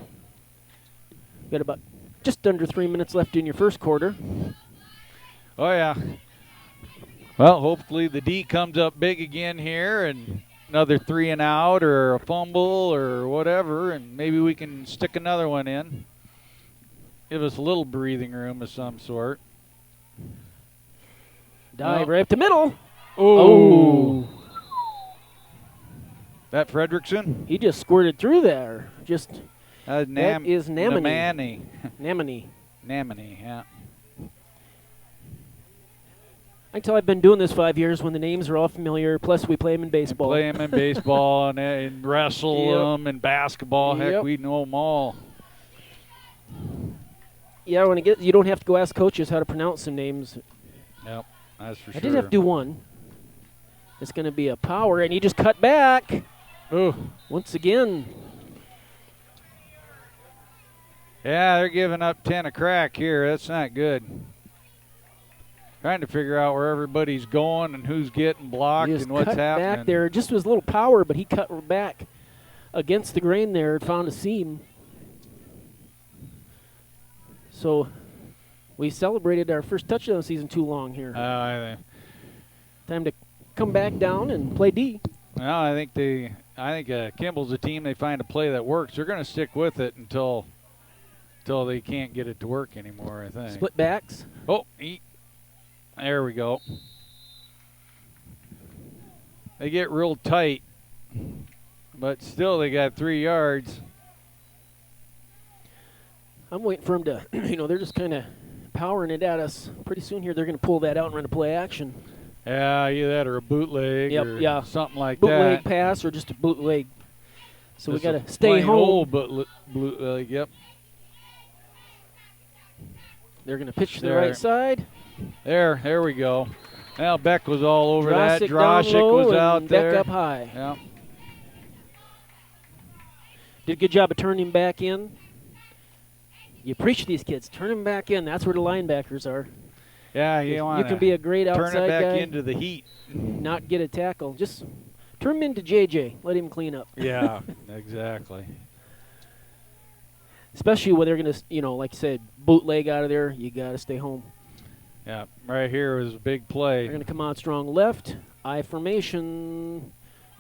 got about just under 3 minutes left in your first quarter. Oh, yeah. Well, hopefully the D comes up big again here and another 3 and out or a fumble or whatever, and maybe we can stick another one in. Give us a little breathing room of some sort. Dive right up the middle. Oh. That Fredrickson? He just squirted through there. That is Namani. Namani. Yeah. I can tell I've been doing this 5 years when the names are all familiar, plus we play them in baseball. Play them in baseball and wrestle them and basketball. Heck, we know them all. Yeah, you don't have to go ask coaches how to pronounce some names. Yep, that's for sure. I did have to do one. It's going to be a power, and he just cut back. Ooh. Once again. Yeah, they're giving up 10 a crack here. That's not good. Trying to figure out where everybody's going and who's getting blocked and what's cut happening. Back there, just was a little power, but he cut back against the grain there and found a seam. So we celebrated our first touchdown season too long here. Time to come back down and play D. Well, I think Kimball's a team. They find a play that works. They're going to stick with it until they can't get it to work anymore, I think. Split backs. Oh, there we go. They get real tight, but still they got 3 yards. I'm waiting for them to, they're just kind of powering it at us. Pretty soon here they're going to pull that out and run a play action. Yeah, either that or a bootleg or something like bootleg that. Pass or just a bootleg. So Just we got a to stay plain home. old bootleg, yep. They're going to pitch to the right side. There we go. Now Beck was all over that. Drosick Drosick was out there. Beck up high. Yeah. Did a good job of turning him back in. You preach these kids. Turn them back in. That's where the linebackers are. Yeah, you can be a great outside turn it back guy, into the heat. not get a tackle. Just turn him into JJ. Let him clean up. Yeah, exactly. Especially when they're going to, like I said, bootleg out of there. You got to stay home. Yeah, right here was a big play. They're going to come out strong left. I formation.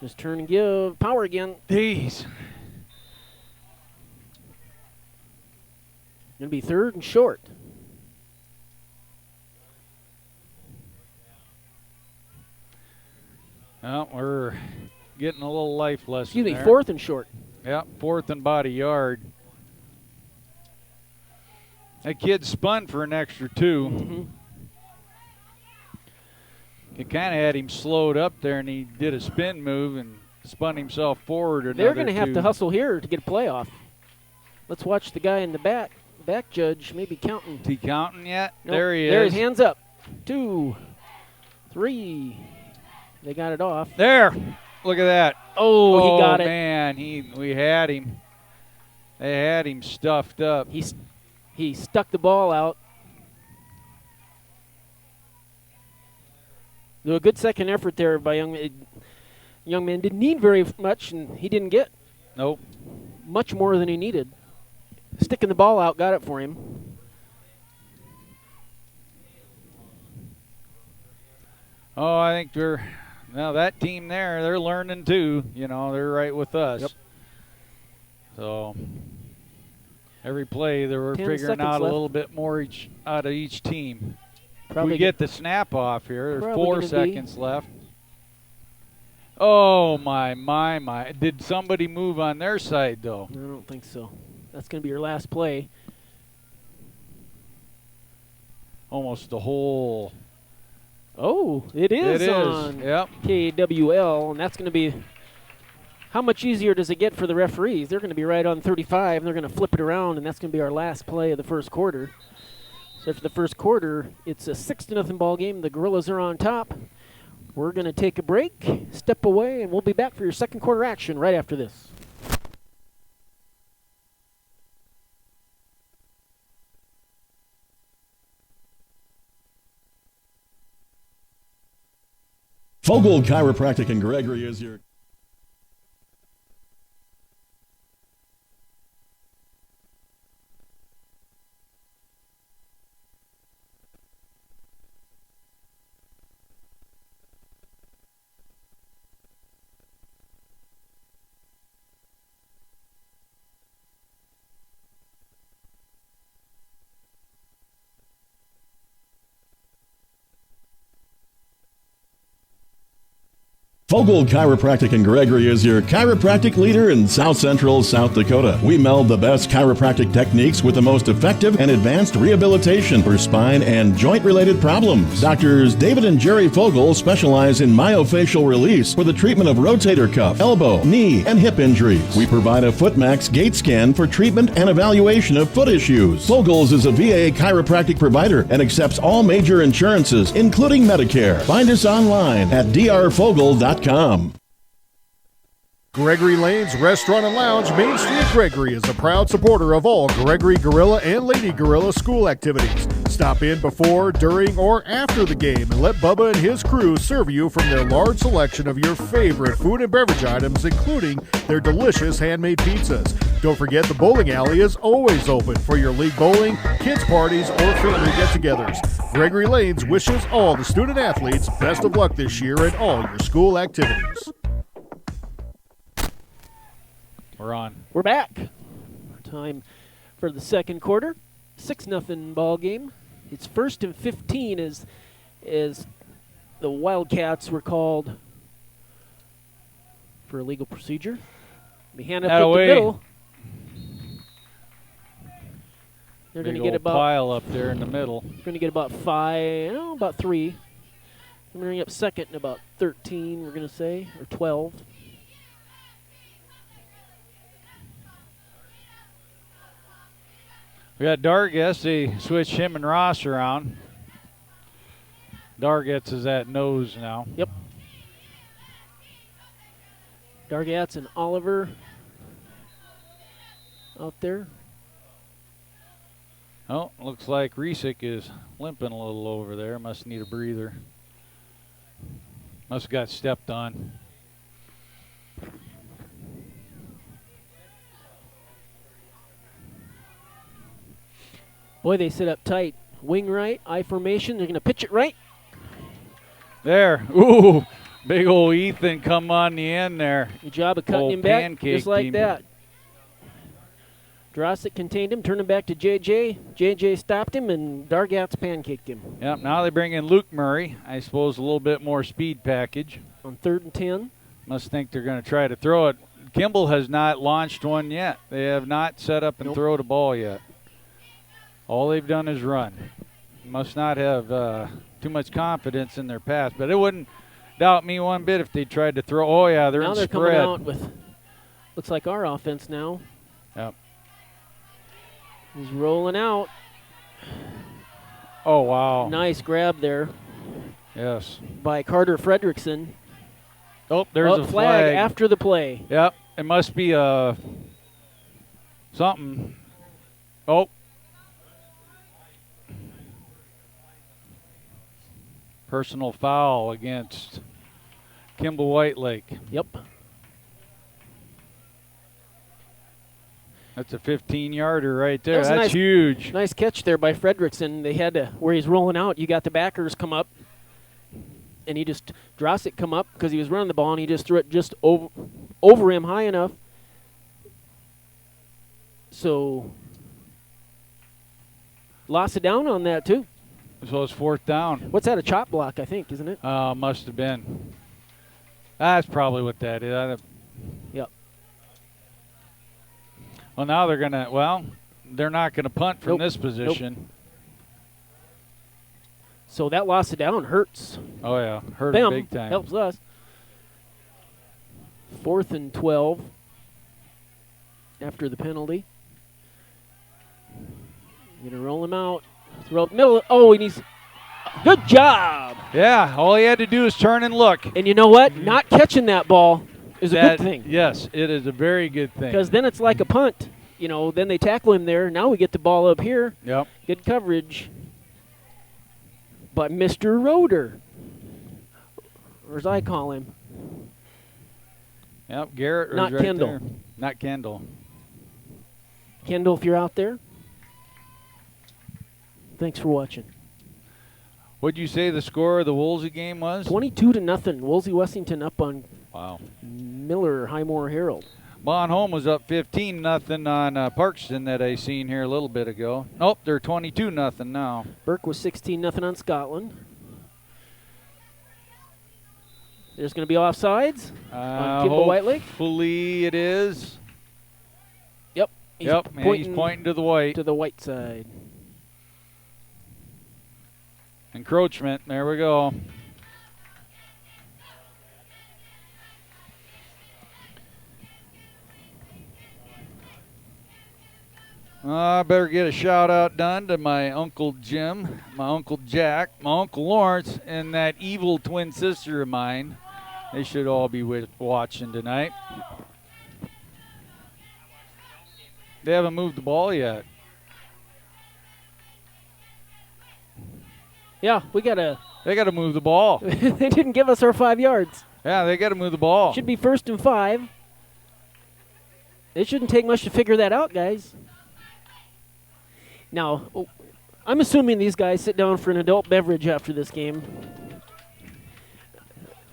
Just turn and give. Power again. Jeez. Going to be 3rd and short. Well, we're getting a little life lesson. Excuse me, there. 4th and short. Yep, 4th and about a yard. That kid spun for an extra 2. Mm-hmm. It kind of had him slowed up there, and he did a spin move and spun himself forward. They're going to have to hustle here to get a playoff. Let's watch the guy in the back judge, maybe counting. Is he counting yet? Nope. There he is. There's hands up. 2, 3. They got it off. There. Look at that. Oh, he got it. Oh, man. We had him. They had him stuffed up. He stuck the ball out. A good second effort there by young man. Didn't need very much, and he didn't get Nope. much more than he needed. Sticking the ball out got it for him. Oh, I think that team there, they're learning too. They're right with us. Yep. So every play, they were 10 figuring seconds out a left. little bit more out of each team. Probably We get the snap off here. There's probably 4 gonna seconds left. Oh, my. Did somebody move on their side, though? I don't think so. That's going to be your last play. Almost the whole. Oh, it is on Yep. KWL, and that's going to be – how much easier does it get for the referees? They're going to be right on 35, and they're going to flip it around, and that's going to be our last play of the first quarter. So after the first quarter, it's a 6-0 ball game. The Gorillas are on top. We're going to take a break, step away, and we'll be back for your second quarter action right after this. Fogel Chiropractic in Gregory is your... Fogel Chiropractic in Gregory is your chiropractic leader in South Central South Dakota. We meld the best chiropractic techniques with the most effective and advanced rehabilitation for spine and joint-related problems. Doctors David and Jerry Fogel specialize in myofacial release for the treatment of rotator cuff, elbow, knee, and hip injuries. We provide a FootMax gait scan for treatment and evaluation of foot issues. Fogel's is a VA chiropractic provider and accepts all major insurances, including Medicare. Find us online at drfogel.com. Gregory Lane's Restaurant and Lounge, Main Street, Gregory, is a proud supporter of all Gregory Gorilla and Lady Gorilla school activities. Stop in before, during, or after the game and let Bubba and his crew serve you from their large selection of your favorite food and beverage items, including their delicious handmade pizzas. Don't forget the bowling alley is always open for your league bowling, kids parties, or family get-togethers. Gregory Lane's wishes all the student athletes best of luck this year in all your school activities. We're on. We're back. Time for the second quarter. 6-0 ball game. It's 1st and 15 as the Wildkats were called for a legal procedure. We hand up at the middle. They're going to get about pile up there in the middle. They're going to get about 3. We're bring up second in about 13. We're going to say, or 12. We got Dargess. They switched him and Ross around. Dargess is at nose now. Yep. Dargats and Oliver out there. Oh, looks like Resick is limping a little over there. Must need a breather. Must have got stepped on. Boy, they sit up tight. Wing right, I formation. They're going to pitch it right. There. Ooh, big old Ethan come on the end there. Good job of cutting Old him back, pancake just like team. that. Drossett contained him, turned him back to JJ. JJ stopped him, and Dargats pancaked him. Yep, now they bring in Luke Murray. I suppose a little bit more speed package. On 3rd and 10. Must think they're going to try to throw it. Kimball has not launched one yet. They have not set up and throw the ball yet. All they've done is run. Must not have too much confidence in their pass, but it wouldn't doubt me one bit if they tried to throw. Oh, yeah, they're now in they're spread. coming out with, looks like our offense now. Yep. He's rolling out. Oh, wow. Nice grab there Yes. by Carter Fredrickson. Oh, there's a flag. After the play. Yep, it must be something. Oh. Personal foul against Kimball Whitelake. Yep. That's a 15-yarder right there. That was That's huge. Nice catch there by Fredrickson. They had to, where he's rolling out, you got the backers come up, and he just, Drossett come up because he was running the ball, and he just threw it just over him high enough. So, lost it down on that, too. So it's 4th down. What's that, a chop block, I think, isn't it? Must have been. That's probably what that is. Yep. Well, now they're going to, they're not going to punt from Nope. this position. Nope. So that loss it down hurts. Oh, yeah. Hurt Them big time. helps us. 4th and 12 after the penalty. Going to roll him out. Throw up middle. Oh, and he's good job. Yeah, all he had to do is turn and look. And you know what? Not catching that ball is a good thing. Yes, it is a very good thing. Because then it's like a punt. You know, then they tackle him there. Now we get the ball up here. Yep. Good coverage by Mr. Roeder, or as I call him. Yep, Garrett was Not right Kendall. there. Not Kendall. Kendall, if you're out there, thanks for watching. What'd you say the score of the Woolsey game was? 22-0. Woolsey Wessington up on Miller Highmore Herald. Bonhomme was up 15-0 on Parkston that I seen here a little bit ago. Nope, they're 22-0 now. Burke was 16-0 on Scotland. There's going to be offsides on Kimball Whitelake. Hopefully it is. Yep. He's pointing to the white. To the white side. Encroachment. There we go. I better get a shout out done to my Uncle Jim, my Uncle Jack, my Uncle Lawrence, and that evil twin sister of mine. They should all be watching tonight. They haven't moved the ball yet. Yeah, we got to. They got to move the ball. They didn't give us our 5 yards. Yeah, they got to move the ball. Should be 1st and 5. It shouldn't take much to figure that out, guys. Now, I'm assuming these guys sit down for an adult beverage after this game.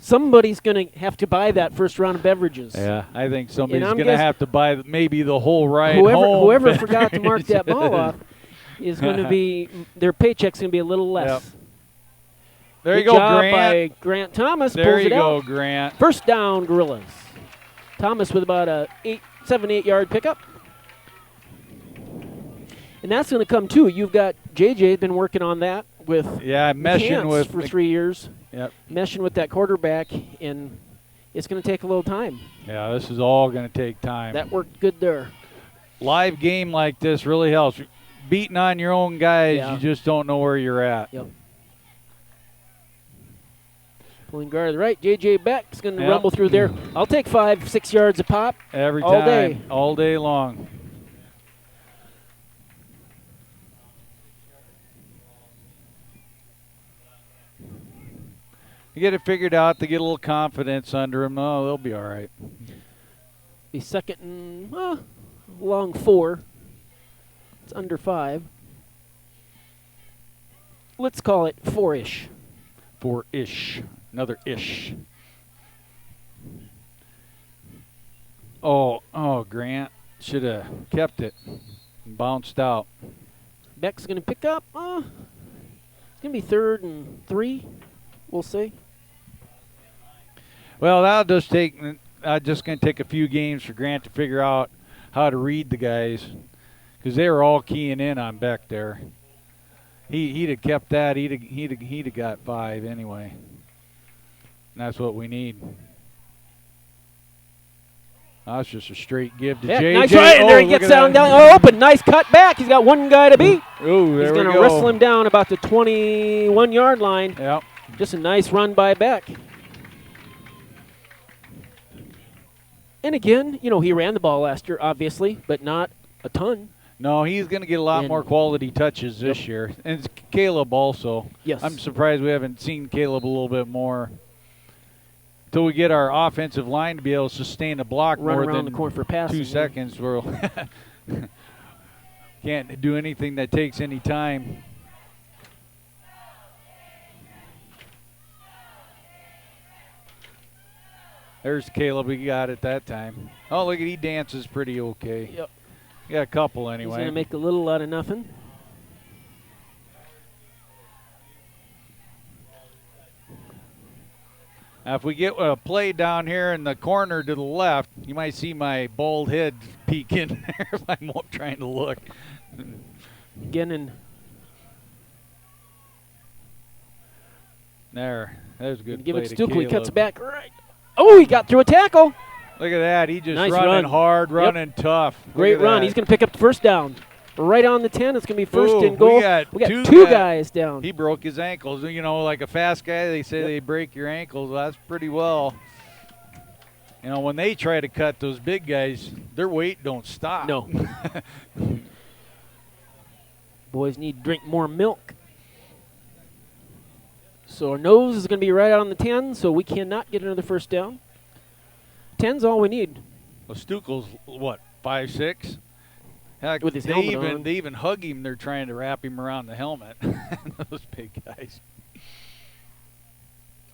Somebody's going to have to buy that first round of beverages. Yeah, I think somebody's going to have to buy maybe the whole ride home. Whoever forgot to mark that ball off is going to be, their paycheck's going to be a little less. Yep. There you Good go, job Grant. by Grant Thomas. There pulls you it go, out. Grant. First down, Gorillas. Thomas with about a 7-8 yard pickup. And that's going to come too. You've got JJ been working on that with meshing with for 3 years. Yep. Meshing with that quarterback, and it's going to take a little time. Yeah, this is all going to take time. That worked good there. Live game like this really helps. Beating on your own guys, Yeah. you just don't know where you're at. Yep. Pulling guard to the right. JJ Beck's going to rumble through there. I'll take 5-6 yards a pop. Every all time. day. All day long. You get it figured out. They get a little confidence under them. Oh, they'll be all right. Be second and long 4. It's under 5. Let's call it 4-ish. 4-ish. Another ish. Oh, Grant should have kept it and bounced out. Beck's going to pick up. It's going to be 3rd and 3, we'll see. Well, that'll just take. Just going to take a few games for Grant to figure out how to read the guys, because they were all keying in on Beck there. He'd have kept that. He'd have got 5 anyway. And that's what we need. That's just a straight give to JJ. Nice right in there. He gets down. Open. Nice cut back. He's got one guy to beat. Oh, there He's we go. going to wrestle him down about the 21-yard line. Yep. Just a nice run by Beck. And again, he ran the ball last year, obviously, but not a ton. No, he's going to get a lot more quality touches this year. And it's Caleb also. Yes. I'm surprised we haven't seen Caleb a little bit more. Until we get our offensive line to be able to sustain a block Run more around than the corner for passing, 2 seconds. We'll can't do anything that takes any time. There's Caleb. He got it that time. Oh, look at he dances pretty okay. Yep. Yeah, a couple anyway. He's going to make a little out of nothing. Now, if we get a play down here in the corner to the left, you might see my bald head peek in there if I'm trying to look. Again, there's a good give play it to to Stukel. He Caleb. cuts back right. Oh, he got through a tackle. Look at that. He just Nice running run. hard, running tough. Great run. That. He's going to pick up the first down. Right on the 10. It's going to be first Ooh, and goal. We got two guys down. He broke his ankles. Like a fast guy, they say they break your ankles. Well, that's pretty well. When they try to cut those big guys, their weight don't stop. No. Boys need to drink more milk. So our nose is going to be right on the 10, so we cannot get another first down. 10's all we need. Well, Stukel's, what, 5'6"? Heck, with his helmet on. They even hug him. They're trying to wrap him around the helmet. Those big guys.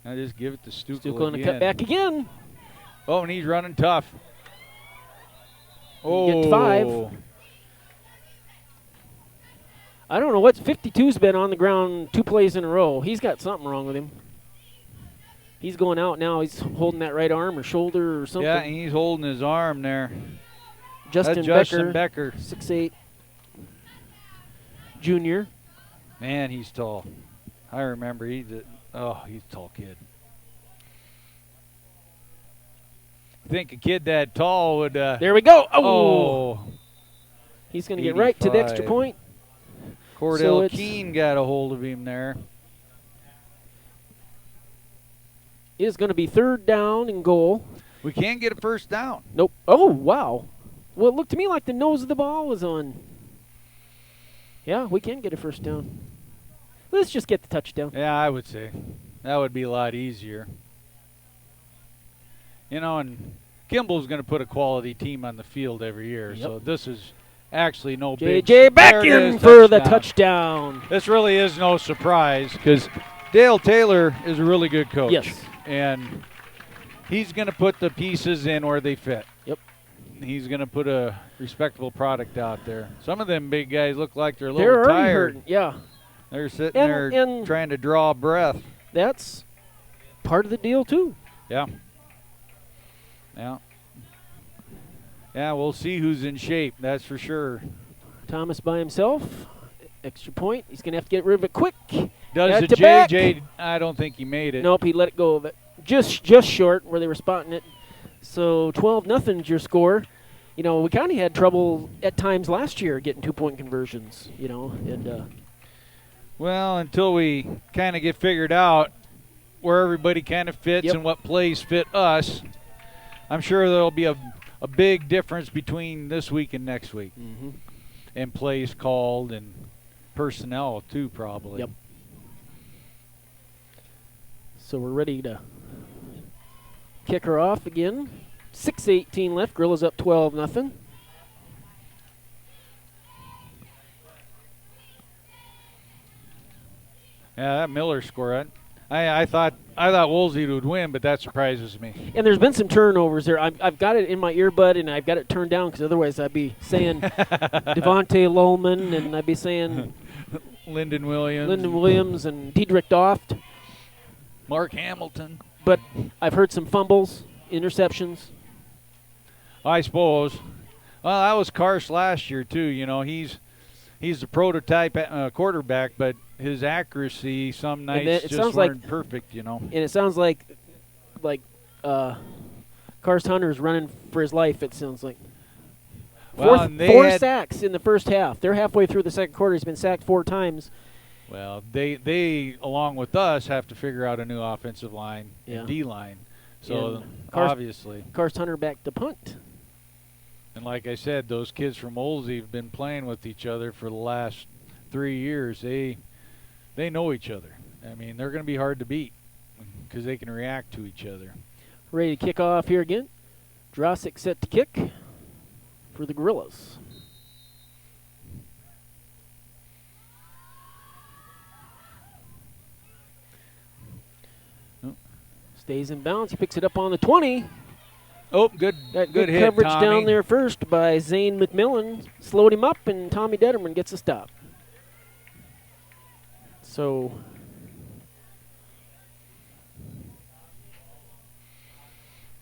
I just give it to Stukel. Stukel going to cut back again. Oh, and he's running tough. Oh. Get 5. I don't know what 52's been on the ground 2 plays in a row. He's got something wrong with him. He's going out now. He's holding that right arm or shoulder or something. Yeah, and he's holding his arm there. Justin Becker. 6'8", junior. Man, he's tall. I remember he's a tall kid. I think a kid that tall would. There we go. Oh. He's going to get right to the extra point. Cordell Keene got a hold of him there. It is going to be 3rd down and goal. We can't get a first down. Nope. Oh, wow. Well, it looked to me like the nose of the ball was on. Yeah, we can get a first down. Let's just get the touchdown. Yeah, I would say. That would be a lot easier. And Kimball's going to put a quality team on the field every year. Yep. So this is actually no big. JJ back in for the touchdown. This really is no surprise because Dale Taylor is a really good coach. Yes. And he's going to put the pieces in where they fit. Yep. He's going to put a respectable product out there. Some of them big guys look like they're a They're little already tired. hurting. Yeah. They're sitting there trying to draw breath. That's part of the deal, too. Yeah. Yeah. Yeah, we'll see who's in shape, that's for sure. Thomas by himself. Extra point. He's going to have to get rid of it quick. Does the JJ? I don't think he made it. Nope, he let it go of it. Just short where they were spotting it. So 12-0 is your score. We kind of had trouble at times last year getting 2-point conversions, and well, until we kind of get figured out where everybody kind of fits and what plays fit us, I'm sure there'll be a big difference between this week and next week. Mm-hmm. And plays called and personnel too, probably. Yep. So we're ready to kick her off again. 6:18 left. Gorillas up 12-0. Yeah, that Miller score. I thought Woolsey would win, but that surprises me. And there's been some turnovers there. I've got it in my earbud, and I've got it turned down because otherwise I'd be saying Devontae Lohman, and I'd be saying Lyndon Williams and Diedrich Doft. Mark Hamilton. But I've heard some fumbles, interceptions. I suppose. Well, that was Karst last year too. You know, he's the prototype quarterback, but his accuracy some nights just weren't perfect. You know. And it sounds like Karst Hunter's running for his life. It sounds like. Well, four sacks in the first half. They're halfway through the second quarter. He's been sacked 4 times. Well, they along with us have to figure out a new offensive line and D line. So obviously, Karst Hunter back to punt. And like I said, those kids from Olsey have been playing with each other for the last 3 years. They know each other. I mean, they're going to be hard to beat because they can react to each other. Ready to kick off here again. Drosick set to kick for the Gorillas. Stays in bounds. He picks it up on the 20. Oh, good hit, coverage Tommy. down there first by Zane McMillan. Slowed him up, and Tommy Detterman gets a stop. So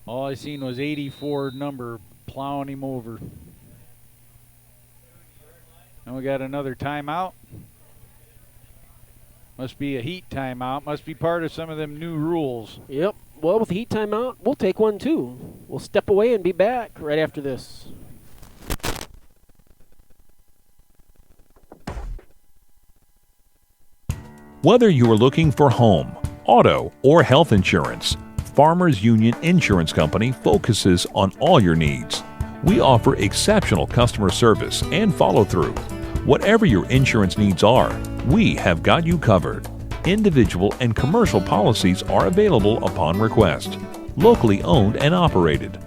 all I seen was 84 number plowing him over. And we got another timeout. Must be a heat timeout. Must be part of some of them new rules. Yep. Well, with the heat timeout, we'll take one too. We'll step away and be back right after this. Whether you are looking for home, auto, or health insurance, Farmers Union Insurance Company focuses on all your needs. We offer exceptional customer service and follow-through. Whatever your insurance needs are, we have got you covered. Individual and commercial policies are available upon request. Locally owned and operated.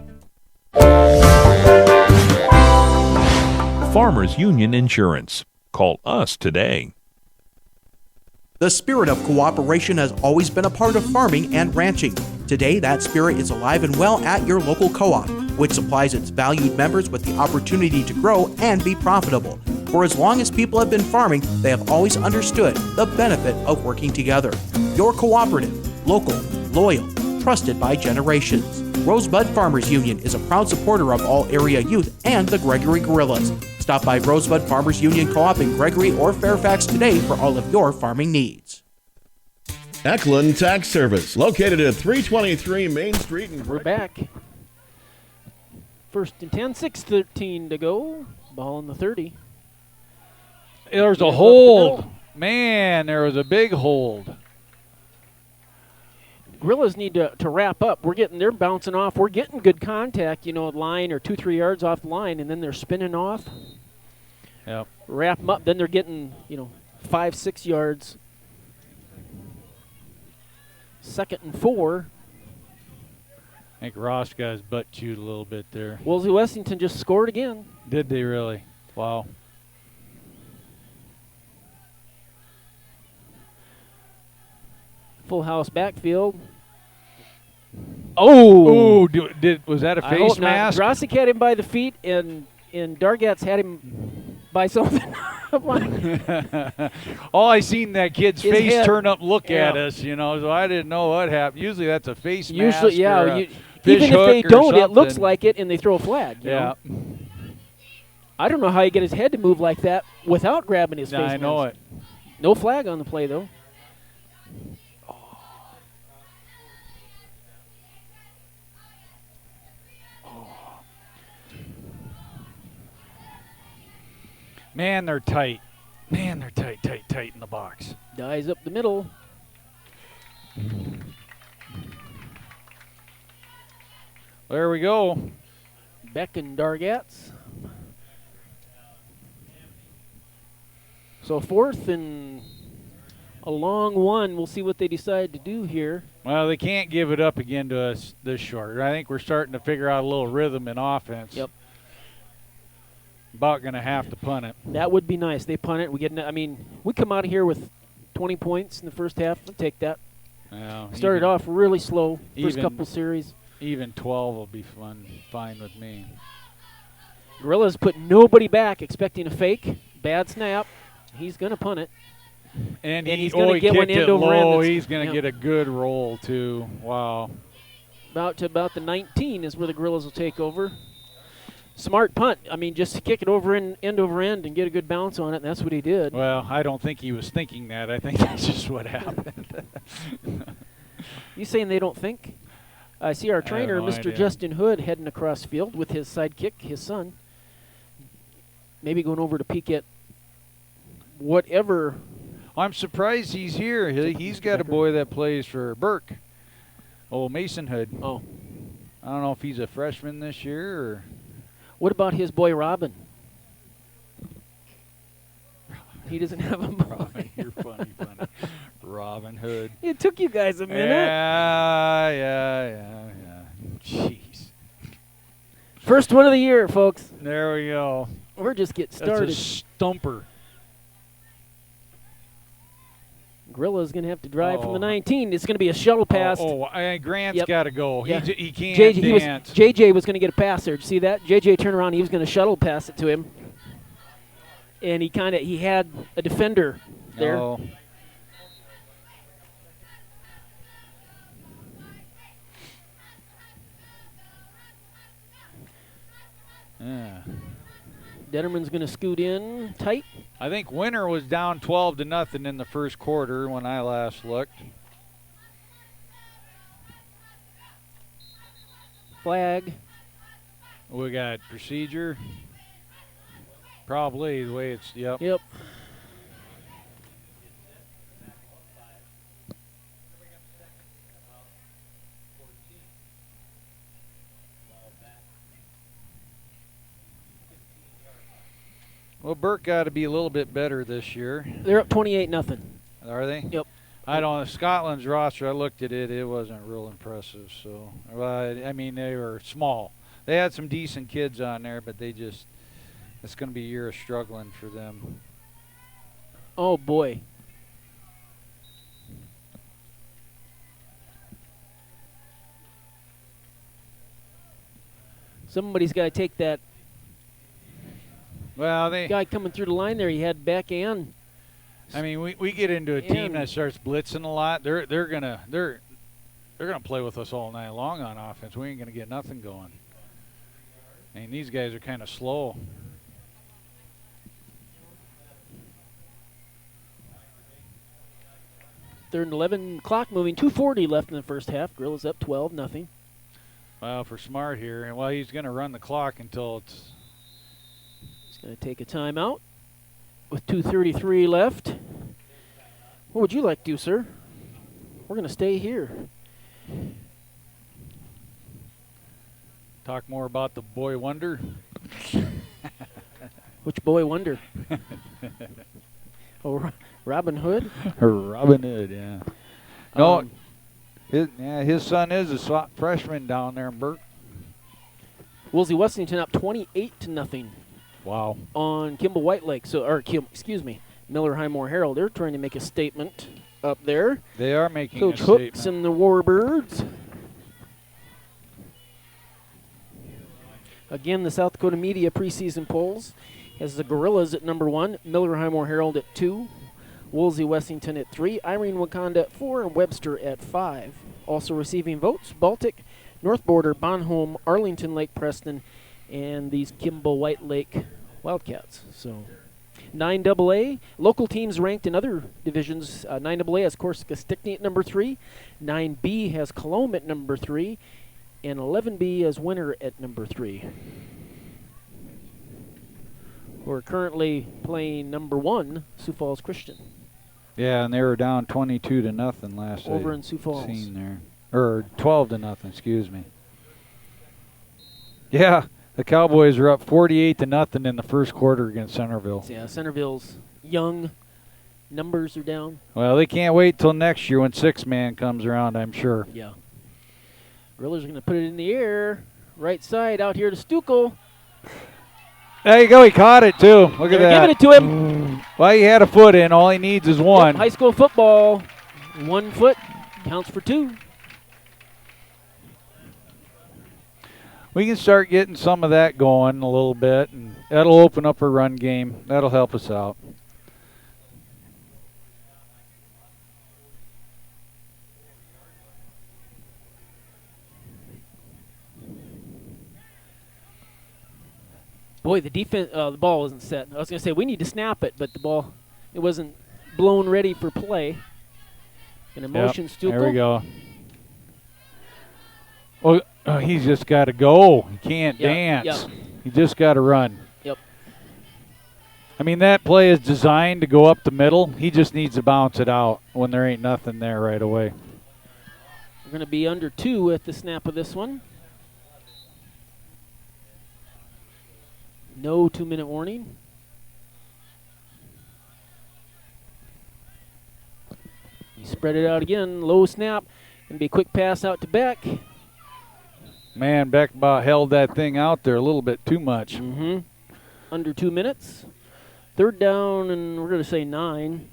Farmers Union Insurance. Call us today. The spirit of cooperation has always been a part of farming and ranching. Today, that spirit is alive and well at your local co-op, which supplies its valued members with the opportunity to grow and be profitable. For as long as people have been farming, they have always understood the benefit of working together. Your cooperative, local, loyal, trusted by generations. Rosebud Farmers Union is a proud supporter of all area youth and the Gregory Gorillas. Stop by Rosebud Farmers Union Co-op in Gregory or Fairfax today for all of your farming needs. Eklund Tax Service, located at 323 Main Street. We're back. First and 10, 6:13 to go. Ball in the 30. There's a hold. Man, there was a big hold. Gorillas need to wrap up. They're bouncing off. We're getting good contact, line or 2-3 yards off the line, and then they're spinning off. Yep. Wrap them up. Then they're getting, 5-6 yards. 2nd and 4. I think Ross got his butt chewed a little bit there. Wolsey Wessington just scored again. Did they really? Wow. Full house backfield. Oh! Was that a face mask? Drosick had him by the feet, and Dargat's had him by something. All I seen that kid's face head. turn up, look at us, so I didn't know what happened. Usually that's a face mask. Usually, yeah. Or a even fish if hook they or don't, it something. looks like it, and they throw a flag. You know? I don't know how you get his head to move like that without grabbing his face mask. I know it. No flag on the play, though. Man, they're tight. Man, they're tight in the box. Dies up the middle. There we go. Beck and Dargats. So 4th and a long one. We'll see what they decide to do here. Well, they can't give it up again to us this short. I think we're starting to figure out a little rhythm in offense. Yep. About going to have to punt it. That would be nice. They punt it. We come out of here with 20 points in the first half. I'll take that. Well, Started off really slow, first couple series. Even 12 will be fine with me. Gorillas put nobody back, expecting a fake. Bad snap. He's going to punt it. And he's going to get one end over low. end. He's going to get a good roll, too. Wow. About the 19 is where the Gorillas will take over. Smart punt. Just kick it over end over end and get a good bounce on it, and that's what he did. Well, I don't think he was thinking that. I think that's just what happened. You saying they don't think? I see our trainer, Mr. idea. Justin Hood, heading across field with his sidekick, his son. Maybe going over to peek at whatever. I'm surprised he's here. He's got a boy that plays for Burke. Oh, Mason Hood. Oh. I don't know if he's a freshman this year or. What about his boy Robin? He doesn't have a boy. You're funny. Robin Hood. It took you guys a minute. Yeah. Jeez. First one of the year, folks. There we go. We're just getting started. That's a stumper. Gorilla's going to have to drive from the 19. It's going to be a shuttle pass. Grant's got to go. Yeah. He can't dance. JJ was going to get a pass there. Did you see that? JJ turned around. He was going to shuttle pass it to him. And he had a defender there. Oh. Yeah. Detterman's going to scoot in tight. I think Winter was down 12-0 in the first quarter when I last looked. Flag. We got procedure. Probably the way it's, yep. Yep. Well, Burke got to be a little bit better this year. They're up 28-0. Are they? Yep. I don't know. Scotland's roster, I looked at it. It wasn't real impressive. So, they were small. They had some decent kids on there, but it's going to be a year of struggling for them. Oh, boy. Somebody's got to take that. Well, guy coming through the line there, he had back and. We get into a team that starts blitzing a lot. They're gonna play with us all night long on offense. We ain't gonna get nothing going. These guys are kind of slow. Third and 11, clock moving. 2:40 left in the first half. Gorillas up 12-0. Well, for Smart here, and he's gonna run the clock until it's. He's going to take a timeout with 2:33 left. What would you like to do, sir? We're going to stay here. Talk more about the boy wonder. Which boy wonder? Oh, Robin Hood? Robin Hood, yeah. No, his son is a freshman down there in Burke. Woolsey Westington up 28-0. Wow. On Kimball White Lake. Miller Highmore Herald. They're trying to make a statement up there. They are making Coach a statement. Hooks and the Warbirds. Again, the South Dakota Media preseason polls has the Gorillas at number 1, Miller Highmore Herald at 2, Woolsey Westington at 3, Irene Wakanda at 4, and Webster at 5. Also receiving votes, Baltic, North Border, Bonholm, Arlington Lake Preston, and these Kimball White Lake Wildkats. So 9AA, local teams ranked in other divisions. 9AA has Corsica Stickney at number 3, 9B has Colome at number 3, and 11B has Winter at number 3. We're currently playing number 1, Sioux Falls Christian. Yeah, and they were down 22-0 last over in Sioux Falls. Seen there, or 12-0. Excuse me. Yeah, the Cowboys are up 48-0 in the first quarter against Centerville. Yeah, Centerville's young, numbers are down. Well, they can't wait till next year when 6-man comes around, I'm sure. Yeah. Gorillas are going to put it in the air. Right side out here to Stuckel. There you go. He caught it, too. Look at that. Giving it to him. Well, he had a foot in. All he needs is one. Yep, high school football. 1 foot counts for 2. We can start getting some of that going a little bit, and that'll open up a run game. That'll help us out. Boy, the defense, the ball wasn't set. I was going to say we need to snap it, but the ball, it wasn't blown ready for play. An emotion, Stuckel. There we go. Oh, he's just got to go. He can't dance. Yep. He just got to run. Yep. I mean, that play is designed to go up the middle. He just needs to bounce it out when there ain't nothing there right away. We're going to be under 2 at the snap of this one. No 2-minute warning. You spread it out again. Low snap. Going to be a quick pass out to Beck. Man, Beck about held that thing out there a little bit too much. Mm-hmm. Under 2 minutes. 3rd down, and we're going to say 9.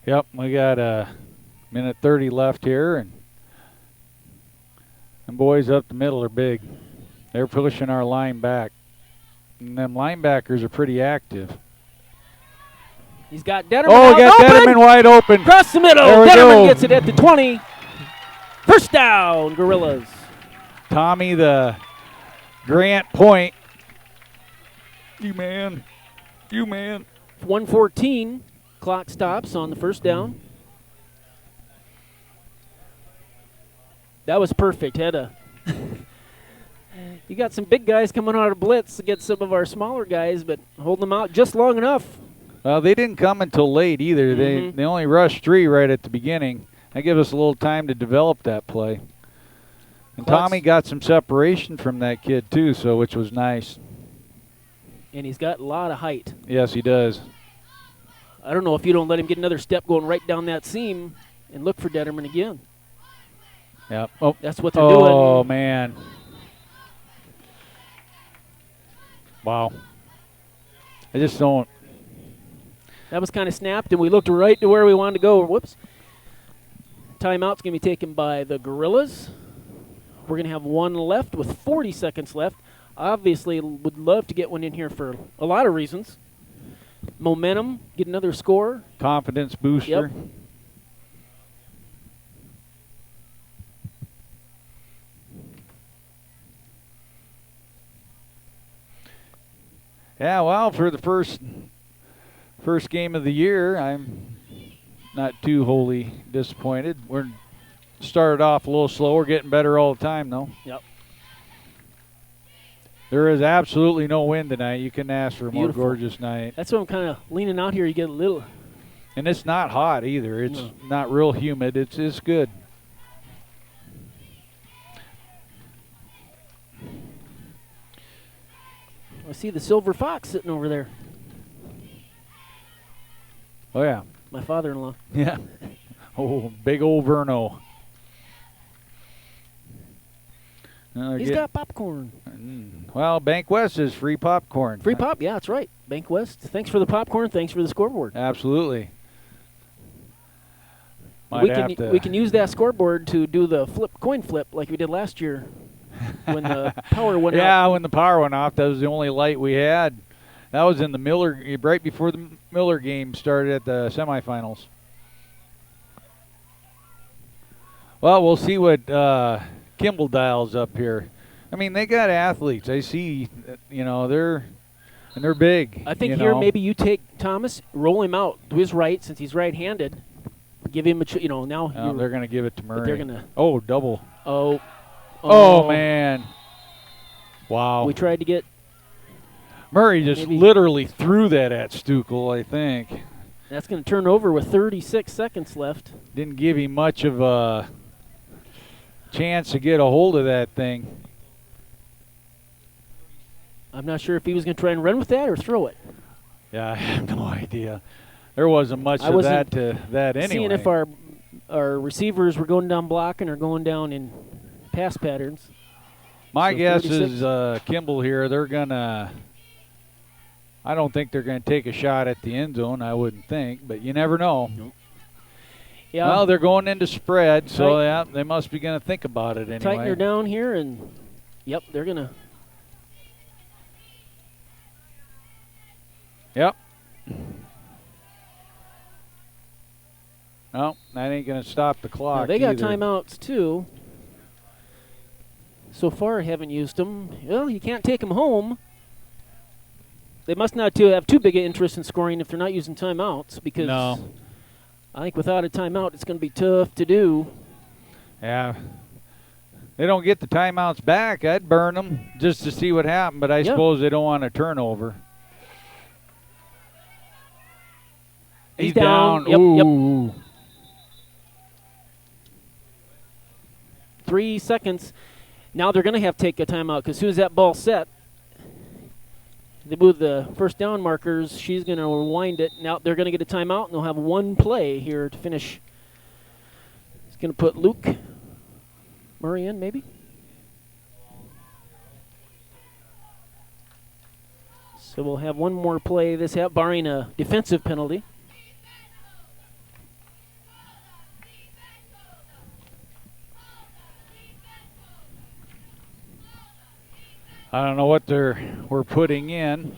Yep, we got a minute 30 left here, and them boys up the middle are big. They're pushing our line back. And them linebackers are pretty active. He's got Detterman Oh, out got open. Detterman wide open. Across the middle. There we Detterman go. gets it at the 20. First down, Gorillas. Tommy the Grant Point. You man. 1:14. Clock stops on the first down. That was perfect. You got some big guys coming out of blitz against some of our smaller guys, but hold them out just long enough. Well, they didn't come until late either. They only rushed 3 right at the beginning. That gave us a little time to develop that play. And Tommy got some separation from that kid too, which was nice. And he's got a lot of height. Yes, he does. I don't know if you don't let him get another step going right down that seam and look for Detterman again. Yep. Oh, that's what they're doing. Oh, man. Wow. I just don't. That was kind of snapped, and we looked right to where we wanted to go. Whoops. Timeout's going to be taken by the Gorillas. We're going to have 1 left with 40 seconds left. Obviously, would love to get one in here for a lot of reasons. Momentum, get another score. Confidence booster. Yep. Yeah, well, for the first game of the year, I'm not too wholly disappointed. We're started off a little slow. We're getting better all the time, though. Yep. There is absolutely no wind tonight. You can ask for a Beautiful. more gorgeous night. That's why I'm kind of leaning out here. You get a little. And it's not hot either. It's not real humid. It's good. I see the silver fox sitting over there. Oh, yeah. My father-in-law. Yeah. Oh, big old Verno. He's got popcorn. Well, Bank West is free popcorn. Free pop, yeah, that's right. Bank West. Thanks for the popcorn. Thanks for the scoreboard. Absolutely. We can use that scoreboard to do the coin flip like we did last year when the power went out. Yeah, when the power went off, that was the only light we had. That was in the Miller, right before the Miller game started at the semifinals. Well, we'll see what Kimball dials up here. I mean, they got athletes. I see, they're big. I think here maybe you take Thomas, roll him out to his right since he's right-handed. Give him now. They're going to give it to Murray. They're gonna. Oh, double. Oh, man. Wow. We tried to get. Murray just literally threw that at Stuckel, I think. That's going to turn over with 36 seconds left. Didn't give him much of a chance to get a hold of that thing. I'm not sure if he was going to try and run with that or throw it. Yeah, I have no idea. There wasn't much of that to that anyway. Seeing if our receivers were going down blocking or going down in pass patterns. My guess 36. is Kimball here, they're going to – I don't think they're going to take a shot at the end zone, I wouldn't think, but you never know. Nope. Yeah. Well, they're going into spread, so yeah, they must be going to think about it anyway. Tighten her down here, and, yep, they're going to. Yep. No, that ain't going to stop the clock. Now, they got either. timeouts, too. So far, I haven't used them. Well, you can't take them home. They must not have too big an interest in scoring if they're not using timeouts, because I think without a timeout, it's going to be tough to do. Yeah. They don't get the timeouts back. I'd burn them just to see what happened, but I suppose they don't want a turnover. He's down. Yep, Ooh. Yep. 3 seconds. Now they're going to have to take a timeout because as soon as that ball's set, they move the first down markers. She's going to wind it. Now they're going to get a timeout, and they'll have one play here to finish. It's going to put Luke Murray in, maybe. So we'll have one more play this half, barring a defensive penalty. I don't know what we're putting in.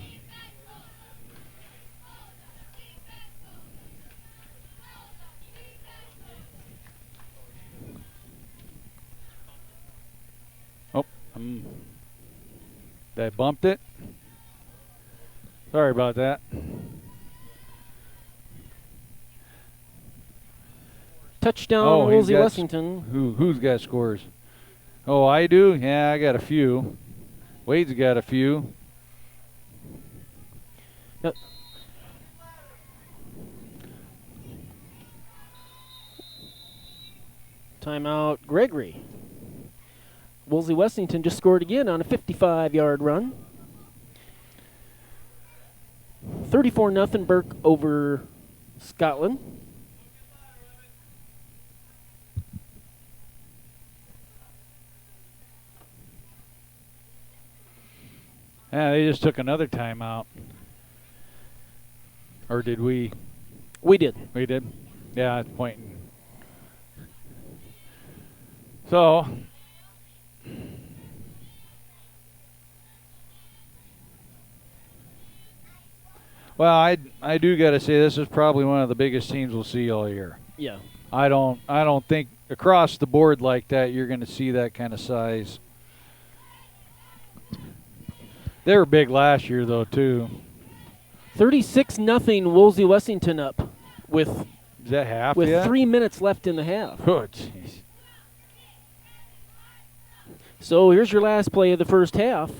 Oh, I bumped it. Sorry about that. Touchdown, Woolsey Wessington. Who's got scores? Oh, I do? Yeah, I got a few. Wade's got a few. Yep. Timeout, Gregory. Woolsey Wessington just scored again on a 55-yard run. 34-0 Burke over Scotland. Yeah, they just took another timeout. Or did we? We did. We did? Yeah, it's pointing. So, well, I do got to say this is probably one of the biggest teams we'll see all year. Yeah. I don't think across the board like that you're going to see that kind of size. They were big last year, though, too. 36-0 Woolsey Wessington up with Is that half with yet? 3 minutes left in the half. Oh, jeez. So here's your last play of the first half.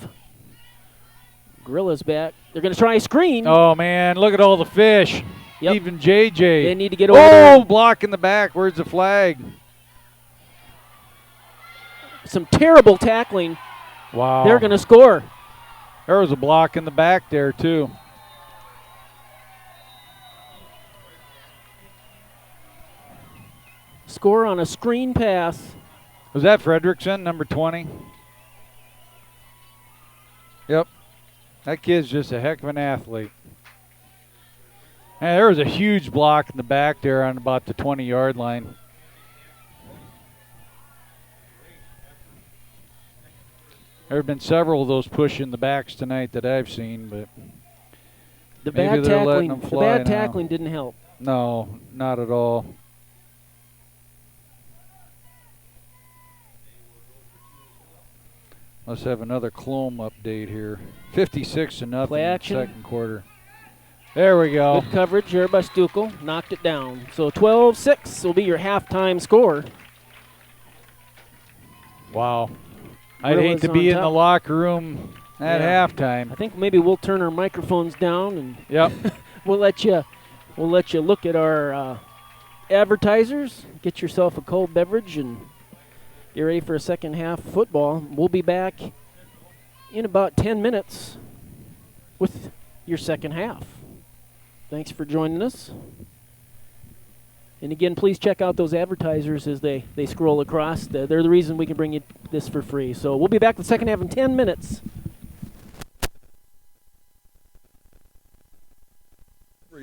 Gorilla's back. They're going to try a screen. Oh, man, look at all the fish. Yep. Even JJ. They need to get over there. Block in the back. Where's the flag? Some terrible tackling. Wow. They're going to score. There was a block in the back there, too. Score on a screen pass. Was that Fredrickson, number 20? Yep. That kid's just a heck of an athlete. And there was a huge block in the back there on about the 20-yard line. There have been several of those push in the backs tonight that I've seen, but The maybe bad they're letting tackling. them The fly bad now. tackling didn't help. No, not at all. Let's have another Clome update here. 56-0 Play action. second quarter. There we go. Good coverage there by Stukel. Knocked it down. So 12-6 will be your halftime score. Wow. I'd Gorillas hate to be on in the top. locker room at Yeah. halftime. I think maybe we'll turn our microphones down and Yep. we'll let you we'll let you look at our advertisers, get yourself a cold beverage, and get ready for a second half football. We'll be back in about 10 minutes with your second half. Thanks for joining us. And again, please check out those advertisers as they scroll across. They're the reason we can bring you this for free. So we'll be back the second half in 10 minutes.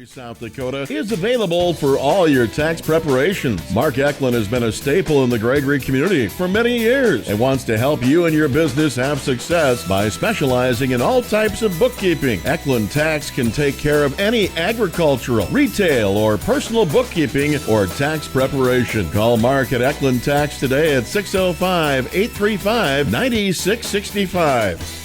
South Dakota is available for all your tax preparations. Mark Eklund has been a staple in the Gregory community for many years and wants to help you and your business have success by specializing in all types of bookkeeping. Eklund Tax can take care of any agricultural, retail, or personal bookkeeping or tax preparation. Call Mark at Eklund Tax today at 605-835-9665.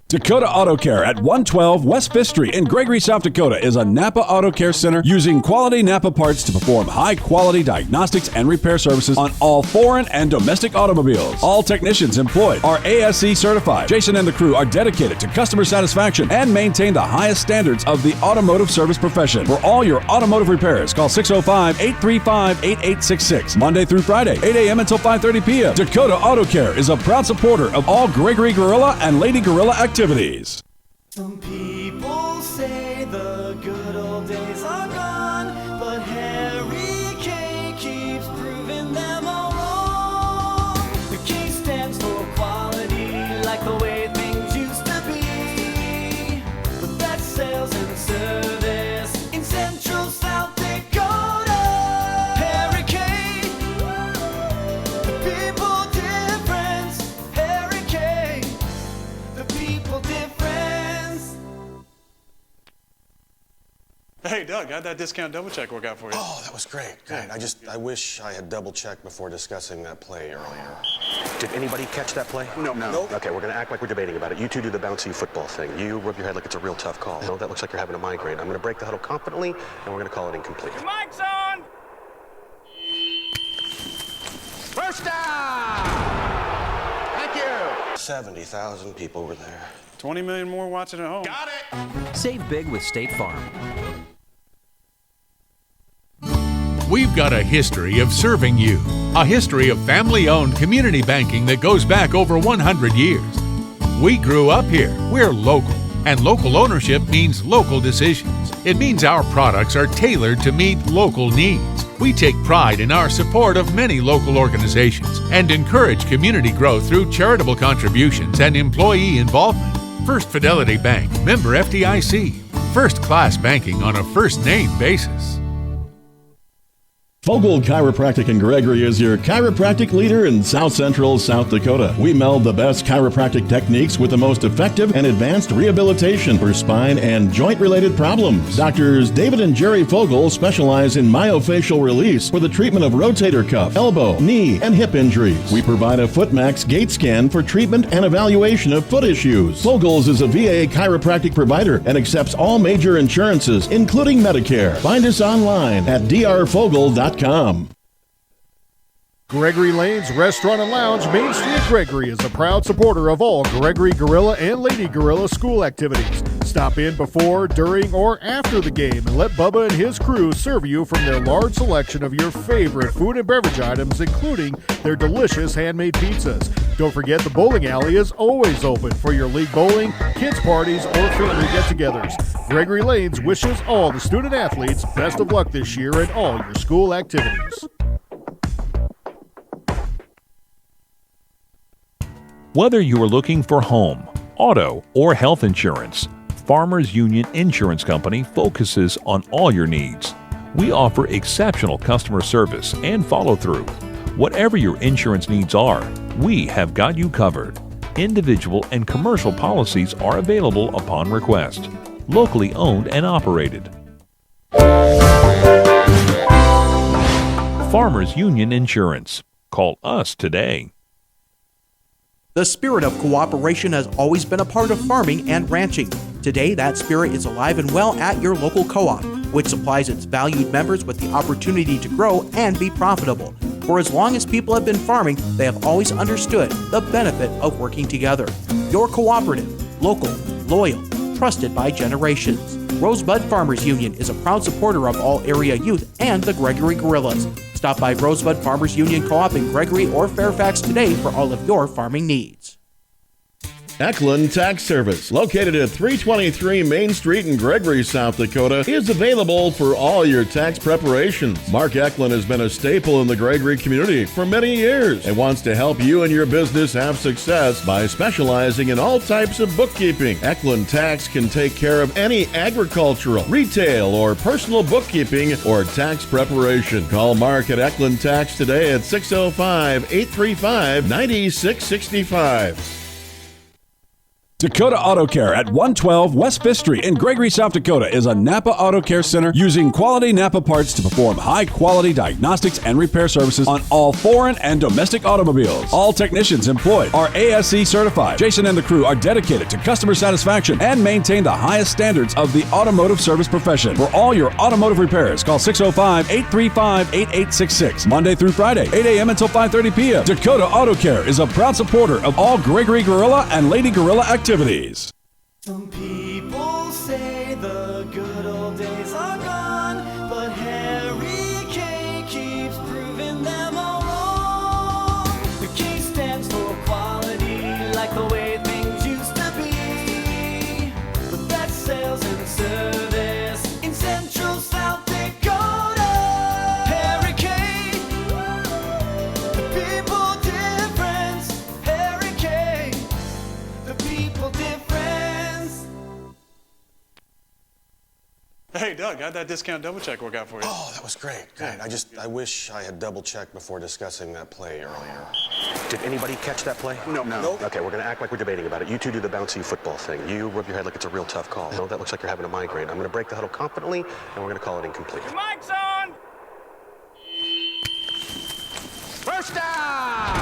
Dakota Auto Care at 112 West 5th Street in Gregory, South Dakota is a Napa Auto Care Center using quality Napa parts to perform high-quality diagnostics and repair services on all foreign and domestic automobiles. All technicians employed are ASE certified. Jason and the crew are dedicated to customer satisfaction and maintain the highest standards of the automotive service profession. For all your automotive repairs, call 605-835-8866. Monday through Friday, 8 a.m. until 5:30 p.m. Dakota Auto Care is a proud supporter of all Gregory Gorilla and Lady Gorilla activities. Some people say the good old days are gone, but Harry K keeps proving them all wrong. The K stands for quality, like the way things used to be. The best sales and service in Central South Dakota. Harry K, the people difference. Harry K, the people difference. Hey, Doug, how'd that discount double check work out for you? Oh, that was great. Great. I wish I had double checked before discussing that play earlier. Did anybody catch that play? No. Okay, we're going to act like we're debating about it. You two do the bouncy football thing. You rub your head like it's a real tough call. No, that looks like you're having a migraine. I'm going to break the huddle confidently, and we're going to call it incomplete. Your mic's on! First down! Thank you! 70,000 people were there. 20 million more watching at home. Got it! Save big with State Farm. We've got a history of serving you, a history of family-owned community banking that goes back over 100 years. We grew up here. We're local, and local ownership means local decisions. It means our products are tailored to meet local needs. We take pride in our support of many local organizations and encourage community growth through charitable contributions and employee involvement. First Fidelity Bank, member FDIC. First-class banking on a first-name basis. Vogel Chiropractic in Gregory is your chiropractic leader in South Central South Dakota. We meld the best chiropractic techniques with the most effective and advanced rehabilitation for spine and joint-related problems. Doctors David and Jerry Vogel specialize in myofascial release for the treatment of rotator cuff, elbow, knee, and hip injuries. We provide a FootMax gait scan for treatment and evaluation of foot issues. Vogel's is a VA chiropractic provider and accepts all major insurances, including Medicare. Find us online at drvogel.com. Gregory Lane's Restaurant and Lounge, Main Street, Gregory, is a proud supporter of all Gregory Gorilla and Lady Gorilla school activities. Stop in before, during, or after the game and let Bubba and his crew serve you from their large selection of your favorite food and beverage items, including their delicious handmade pizzas. Don't forget the bowling alley is always open for your league bowling, kids' parties, or family get-togethers. Gregory Lane's wishes all the student athletes best of luck this year in all your school activities. Whether you are looking for home, auto, or health insurance, Farmers Union Insurance Company focuses on all your needs. We offer exceptional customer service and follow-through. Whatever your insurance needs are, we have got you covered. Individual and commercial policies are available upon request. Locally owned and operated. Farmers Union Insurance. Call us today. The spirit of cooperation has always been a part of farming and ranching. Today, that spirit is alive and well at your local co-op, which supplies its valued members with the opportunity to grow and be profitable. For as long as people have been farming, they have always understood the benefit of working together. Your cooperative, local, loyal, trusted by generations. Rosebud Farmers Union is a proud supporter of all area youth and the Gregory Gorillas. Stop by Rosebud Farmers Union Co-op in Gregory or Fairfax today for all of your farming needs. Eklund Tax Service, located at 323 Main Street in Gregory, South Dakota, is available for all your tax preparations. Mark Eklund has been a staple in the Gregory community for many years and wants to help you and your business have success by specializing in all types of bookkeeping. Eklund Tax can take care of any agricultural, retail, or personal bookkeeping or tax preparation. Call Mark at Eklund Tax today at 605-835-9665. Dakota Auto Care at 112 West 5th Street in Gregory, South Dakota is a Napa Auto Care Center using quality Napa parts to perform high-quality diagnostics and repair services on all foreign and domestic automobiles. All technicians employed are ASE certified. Jason and the crew are dedicated to customer satisfaction and maintain the highest standards of the automotive service profession. For all your automotive repairs, call 605-835-8866, Monday through Friday, 8 a.m. until 5:30 p.m. Dakota Auto Care is a proud supporter of all Gregory Gorilla and Lady Gorilla activities. Some people say the good old days are gone, but Harry K keeps proving them all wrong. The K stands for quality, like the way things used to be. The best sales and service in central South Dakota. Harry K, the people difference. Harry K, the people difference. Hey, Doug, how'd that discount double check work out for you? Oh, that was great. Great. I wish I had double checked before discussing that play earlier. Did anybody catch that play? No. Okay, we're going to act like we're debating about it. You two do the bouncy football thing. You rub your head like it's a real tough call. No, that looks like you're having a migraine. I'm going to break the huddle confidently, and we're going to call it incomplete. Mic's on! First down!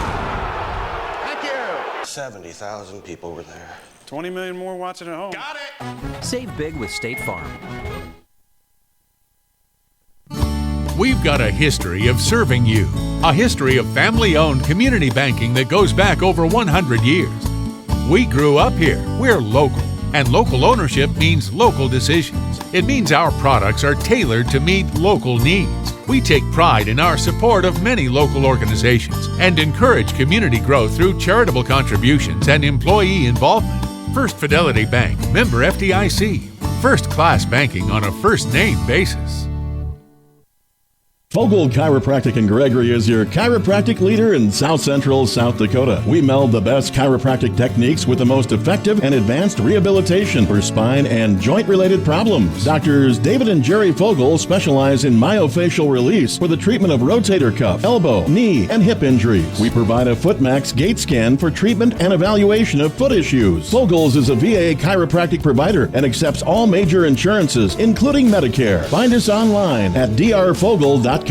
Thank you! 70,000 people were there. 20 million more watching at home. Got it! Save big with State Farm. We've got a history of serving you, a history of family-owned community banking that goes back over 100 years. We grew up here. We're local, and local ownership means local decisions. It means our products are tailored to meet local needs. We take pride in our support of many local organizations and encourage community growth through charitable contributions and employee involvement. First Fidelity Bank, member FDIC. First-class banking on a first-name basis. Fogel Chiropractic in Gregory is your chiropractic leader in South Central South Dakota. We meld the best chiropractic techniques with the most effective and advanced rehabilitation for spine and joint-related problems. Doctors David and Jerry Fogel specialize in myofascial release for the treatment of rotator cuff, elbow, knee, and hip injuries. We provide a FootMax gait scan for treatment and evaluation of foot issues. Fogel's is a VA chiropractic provider and accepts all major insurances, including Medicare. Find us online at drfogel.com.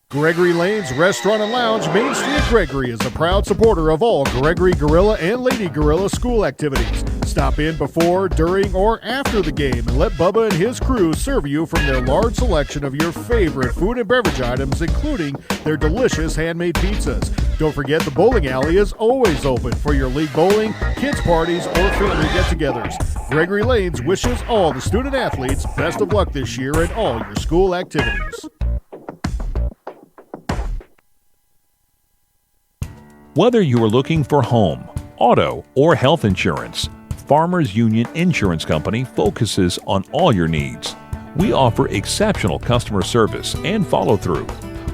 Gregory Lane's Restaurant and Lounge, Main Street, Gregory, is a proud supporter of all Gregory Gorilla and Lady Gorilla school activities. Stop in before, during, or after the game and let Bubba and his crew serve you from their large selection of your favorite food and beverage items, including their delicious handmade pizzas. Don't forget the bowling alley is always open for your league bowling, kids' parties, or family get-togethers. Gregory Lane's wishes all the student athletes best of luck this year in all your school activities. Whether you are looking for home, auto, or health insurance, Farmers Union Insurance Company focuses on all your needs. We offer exceptional customer service and follow-through.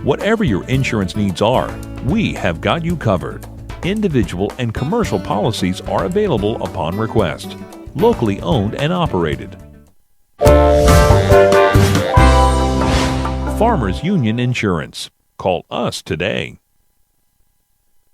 Whatever your insurance needs are, we have got you covered. Individual and commercial policies are available upon request. Locally owned and operated. Farmers Union Insurance. Call us today.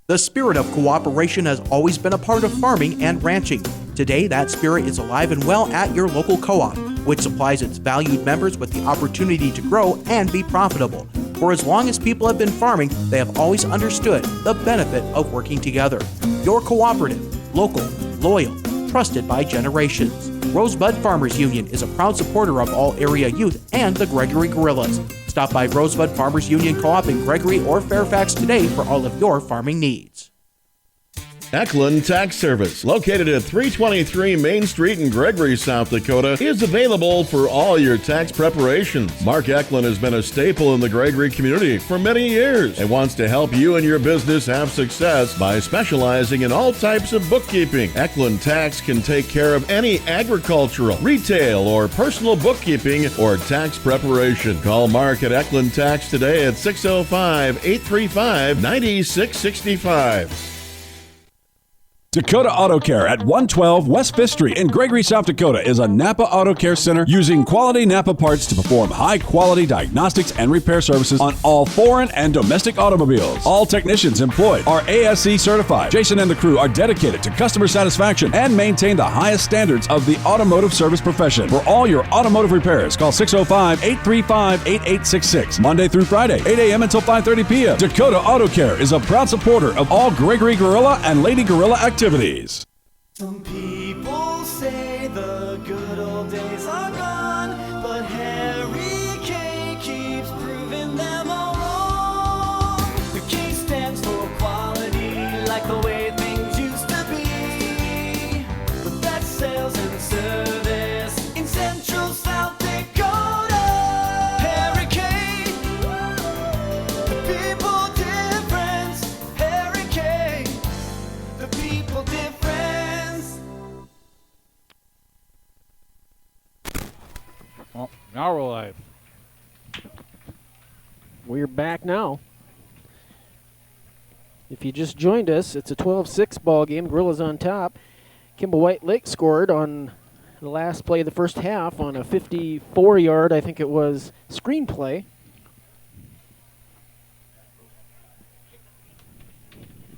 The spirit of cooperation has always been a part of farming and ranching. Today, that spirit is alive and well at your local co-op, which supplies its valued members with the opportunity to grow and be profitable. For as long as people have been farming, they have always understood the benefit of working together. Your cooperative, local, loyal, trusted by generations. Rosebud Farmers Union is a proud supporter of all area youth and the Gregory Gorillas. Stop by Rosebud Farmers Union Co-op in Gregory or Fairfax today for all of your farming needs. Eklund Tax Service, located at 323 Main Street in Gregory, South Dakota, is available for all your tax preparations. Mark Eklund has been a staple in the Gregory community for many years and wants to help you and your business have success by specializing in all types of bookkeeping. Eklund Tax can take care of any agricultural, retail, or personal bookkeeping or tax preparation. Call Mark at Eklund Tax today at 605-835-9665. Dakota Auto Care at 112 West 5th Street in Gregory, South Dakota is a Napa Auto Care Center using quality Napa parts to perform high-quality diagnostics and repair services on all foreign and domestic automobiles. All technicians employed are ASE certified. Jason and the crew are dedicated to customer satisfaction and maintain the highest standards of the automotive service profession. For all your automotive repairs, call 605-835-8866, Monday through Friday, 8 a.m. until 5:30 p.m. Dakota Auto Care is a proud supporter of all Gregory Gorilla and Lady Gorilla activities. Some people say the good old days are gone, but Harry K keeps proving them all wrong. The K stands for quality, like the way things used to be. The best sales and service in Central South Dakota. Harry K, the people difference. Harry K, the people difference. Well, now we're live. We're back now. If you just joined us, it's a 12-6 ball game. Gorillas on top. Kimball White Lake scored on the last play of the first half on a 54-yard, I think it was, screenplay.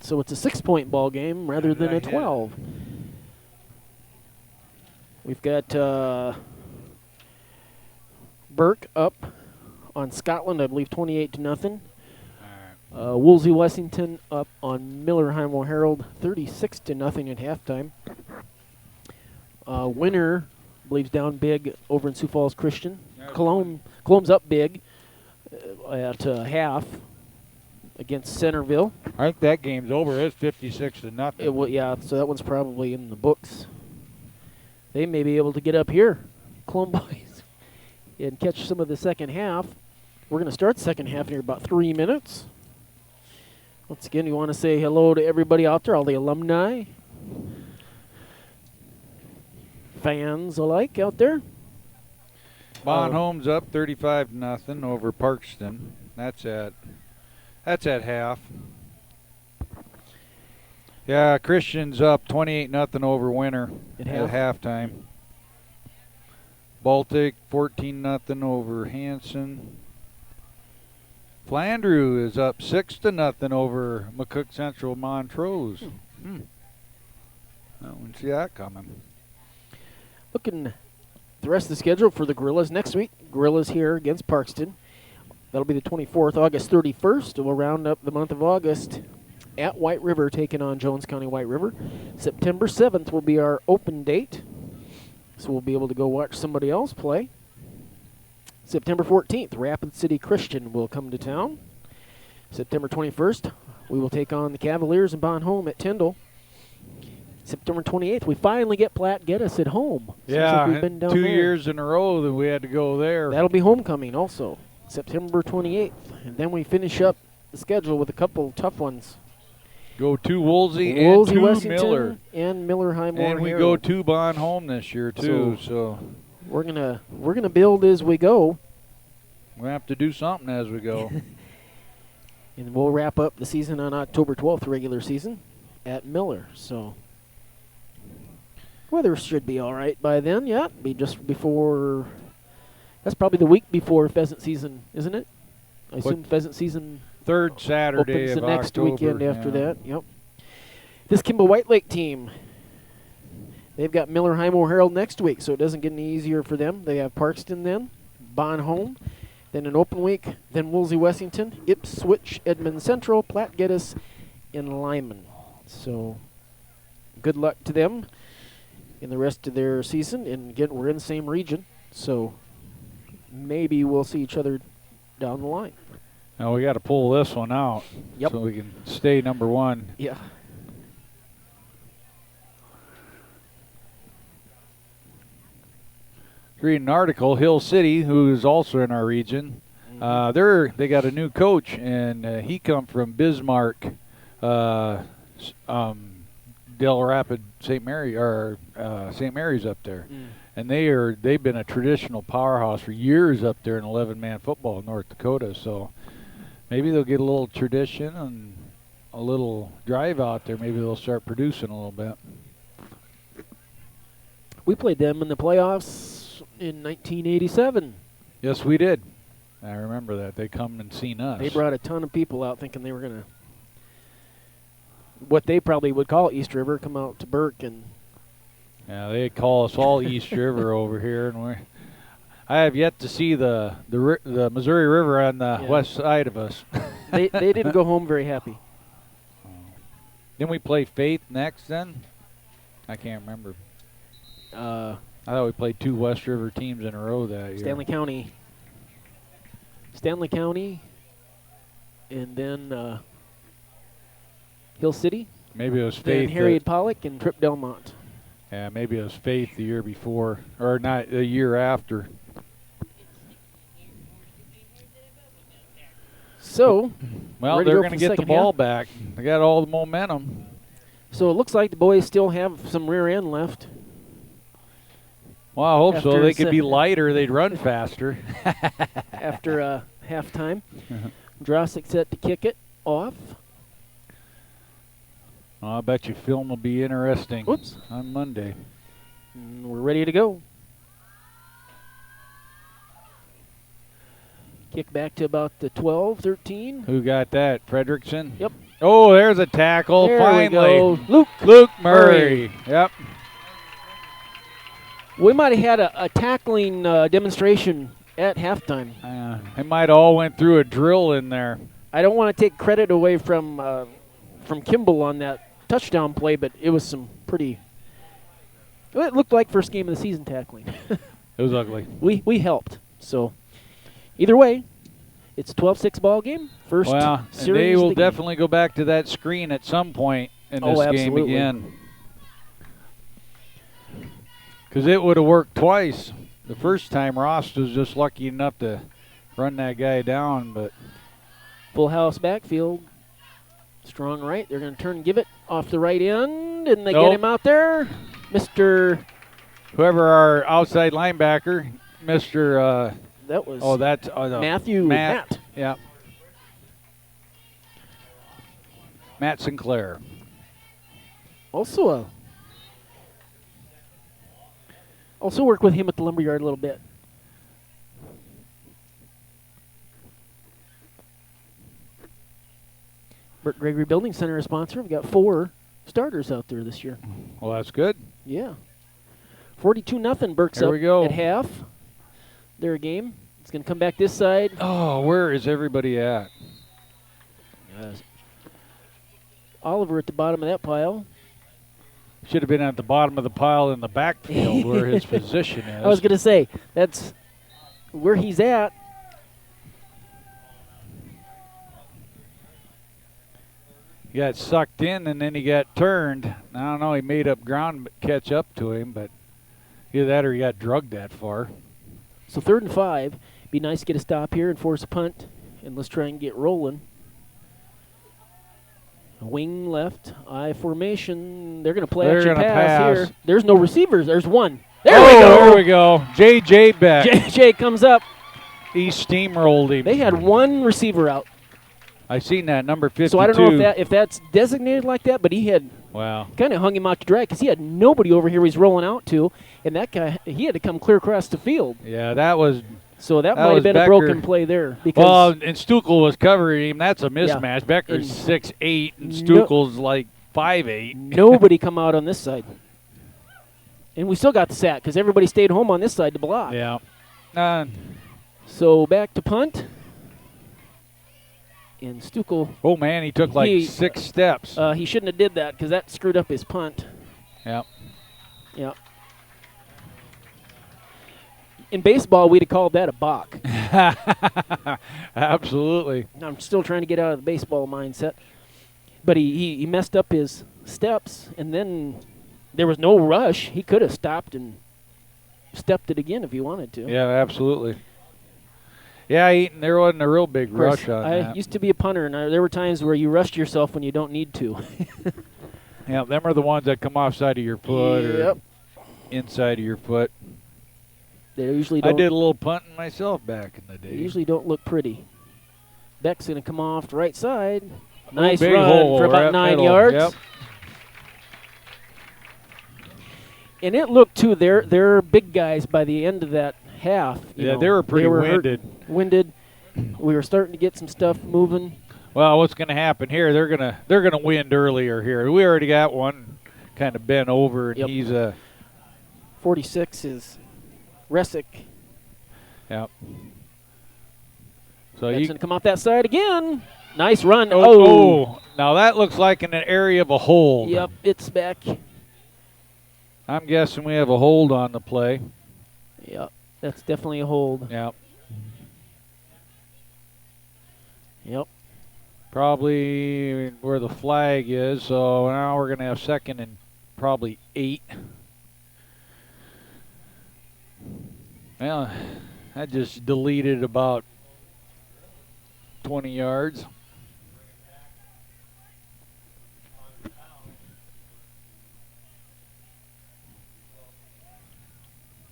So it's a 6-point ball game rather than a 12. We've got Burke up on Scotland, I believe 28-0. Woolsey Wessington up on Miller Highmore Herald 36-0 at halftime. Winner, I believe, down big over in Sioux Falls Christian. Cologne's up big at half against Centerville. I think that game's over. It's 56-0. Yeah, so that one's probably in the books. They may be able to get up here, Cologne boys, and catch some of the second half. We're going to start the second half in about 3 minutes. Once again, we want to say hello to everybody out there, all the alumni, fans alike out there. Bonhome's up 35-0 over Parkston. That's at half. Yeah, Christian's up 28-0 over Winter at halftime. Baltic 14-0 over Hanson. Flandreau is up 6-0 over McCook Central Montrose. I wouldn't see that coming. Looking at the rest of the schedule for the Gorillas next week. Gorillas here against Parkston. That'll be the 24th, August 31st. We'll round up the month of August at White River, taking on Jones County White River. September 7th will be our open date, so we'll be able to go watch somebody else play. September 14th, Rapid City Christian will come to town. September 21st, we will take on the Cavaliers and Bonhomme at Tyndall. September 28th, we finally get Platte Geddes at home. Yeah, like we've been down 2 there. years in a row that we had to go there. That'll be homecoming also, September 28th. And then we finish up the schedule with a couple tough ones. Go to Woolsey and to Wessington Miller. And Miller Highmore And we Herald. go to Bonhomme this year too. So we're gonna build as we go. we have to do something as we go. And we'll wrap up the season on October 12th, regular season, at Miller. So weather should be all right by then. Yeah, be just before. That's probably the week before pheasant season, isn't it? I assume pheasant season. Third Saturday opens of the next October, weekend after yeah. that. Yep. This Kimball White Lake team, they've got Miller Highmore Herald next week, so it doesn't get any easier for them. They have Parkston then, Bonhomme, then an open week, then Woolsey Wessington, Ipswich, Edmond Central, Platte Geddes, and Lyman. So good luck to them in the rest of their season. And again, we're in the same region, so maybe we'll see each other down the line. Now we got to pull this one out Yep. so we can stay number one. Yeah. reading an article. Hill City, who is also in our region, they got a new coach, and he come from Bismarck, Del Rapid, St. Mary, or St. Mary's up there, and they've been a traditional powerhouse for years up there in 11-man football in North Dakota. So maybe they'll get a little tradition and a little drive out there. Maybe they'll start producing a little bit. We played them in the playoffs in 1987. Yes, we did. I remember that. They come and seen us. They brought a ton of people out thinking they were going to, what they probably would call East River, come out to Burke. And yeah, they call us all East River over here. And I have yet to see the Missouri River on the west side of us. They didn't go home very happy. Didn't we play Faith next then? I can't remember. I thought we played 2 West River teams in a row that year. Stanley County, and then Hill City. Maybe it was Faith. Then Harriet Pollock and Trip Delmont. Yeah, maybe it was Faith the year before, or not the year after. So, well, they're going to get the ball back. They got all the momentum. So it looks like the boys still have some rear end left. Well, I hope so. They could be lighter. They'd run faster. After halftime. Drossick set to kick it off. Oh, I bet you film will be interesting on Monday. And we're ready to go. Kick back to about the 12, 13. Who got that? Fredrickson? Yep. Oh, there's a tackle. There finally. we go. Luke Murray. Yep. We might have had a tackling demonstration at halftime. They might all went through a drill in there. I don't want to take credit away from Kimball on that touchdown play, but it was some pretty. It looked like first game of the season tackling. It was ugly. We helped. So either way, it's a 12-6 ball game. First series. And they will definitely go back to that screen at some point in this game again. Because it would have worked twice. The first time Ross was just lucky enough to run that guy down, but full house backfield. Strong right. They're going to turn and give it off the right end, and they get him out there. Mr. Whoever our outside linebacker, Mr. That was that's Matthew. Matt. Yeah. Matt Sinclair. Also work with him at the lumberyard a little bit. Burke Gregory Building Center is a sponsor. We've got 4 starters out there this year. Well, that's good. Yeah. 42-0. Burke's there up we go. at half. Their game. It's going to come back this side. Oh, where is everybody at? Yes. Oliver at the bottom of that pile. Should have been at the bottom of the pile in the backfield where his position is. I was going to say, that's where he's at. He got sucked in, and then he got turned. I don't know. He made up ground to catch up to him, but either that or he got drugged that far. So 3rd and 5. Be nice to get a stop here and force a punt, and let's try and get rolling. Wing left, I formation. They're going to play action pass here. There's no receivers. There's one. There we go. There we go. J.J. Beck. J.J. comes up. He steamrolled him. They had one receiver out. I seen that, number 52. So I don't know if that's designated like that, but he had kind of hung him out to dry because he had nobody over here he's rolling out to, and that guy, he had to come clear across the field. Yeah, that was... So that might have been Becker. A broken play there. Because and Stuckel was covering him. That's a mismatch. Becker's 6'8", and Stuckel's like 5'8". Nobody come out on this side. And we still got the sack because everybody stayed home on this side to block. Yeah. So back to punt. And Stuckel. Oh, man, he took like 6 steps. He shouldn't have did that because that screwed up his punt. Yep. Yep. In baseball, we'd have called that a balk. Absolutely. I'm still trying to get out of the baseball mindset. But he messed up his steps, and then there was no rush. He could have stopped and stepped it again if he wanted to. Yeah, absolutely. Yeah, Eaton, there wasn't a real big Of course, rush on I that. used to be a punter, and there were times where you rushed yourself when you don't need to. Yeah, them are the ones that come off side of your foot Yep. or inside of your foot. They usually don't. I did a little punting myself back in the day. They usually don't look pretty. Beck's going to come off the right side. Nice big run hole for about right 9 middle. yards. Yep. And it looked, too, they're big guys by the end of that half. Yeah, they were pretty winded. Winded. We were starting to get some stuff moving. Well, what's going to happen here? They're gonna wind earlier here. We already got one kind of bent over, and he's 46 is Resick. Yep. So That's you going to come off that side again. Nice run. Oh, now that looks like an area of a hold. Yep, it's back. I'm guessing we have a hold on the play. Yep, that's definitely a hold. Yep. Yep. Probably where the flag is. So now we're going to have 2nd and probably 8. Well, I just deleted about 20 yards.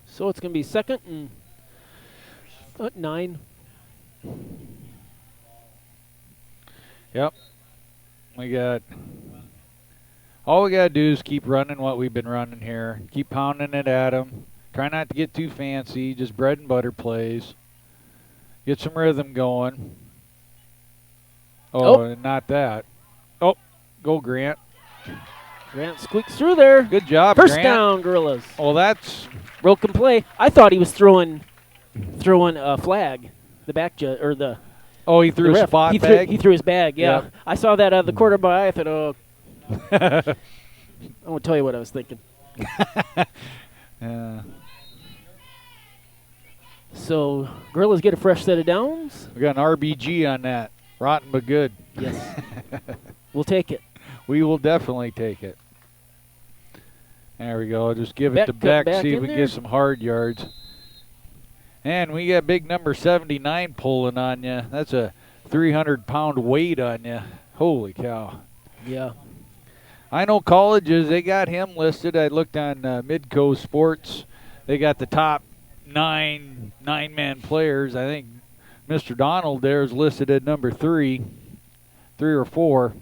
So it's going to be 2nd and 9. Yep. All we got to do is keep running what we've been running here. Keep pounding it at them. Try not to get too fancy. Just bread and butter plays. Get some rhythm going. Oh, and not that. Oh, go Grant. Grant squeaks through there. Good job, First Grant. down, Gorillas. Well, that's broken play. I thought he was throwing a flag. The back judge or the. Oh, he threw the a ref. spot He bag? He threw his bag. Yeah, Yep. I saw that out of the corner of my eye. I thought, oh. I won't tell you what I was thinking. Yeah. So Gorillas get a fresh set of downs. We got an RBG on that. Rotten but good. Yes. We'll take it. We will definitely take it. There we go. Just give it Beck to cut Beck, back see if in we can there. get some hard yards. And we got big number 79 pulling on you. That's a 300-pound weight on you. Holy cow. Yeah. I know colleges, they got him listed. I looked on Midco Sports. They got the top nine-man players. I think Mr. Donald there is listed at number 3 or 4.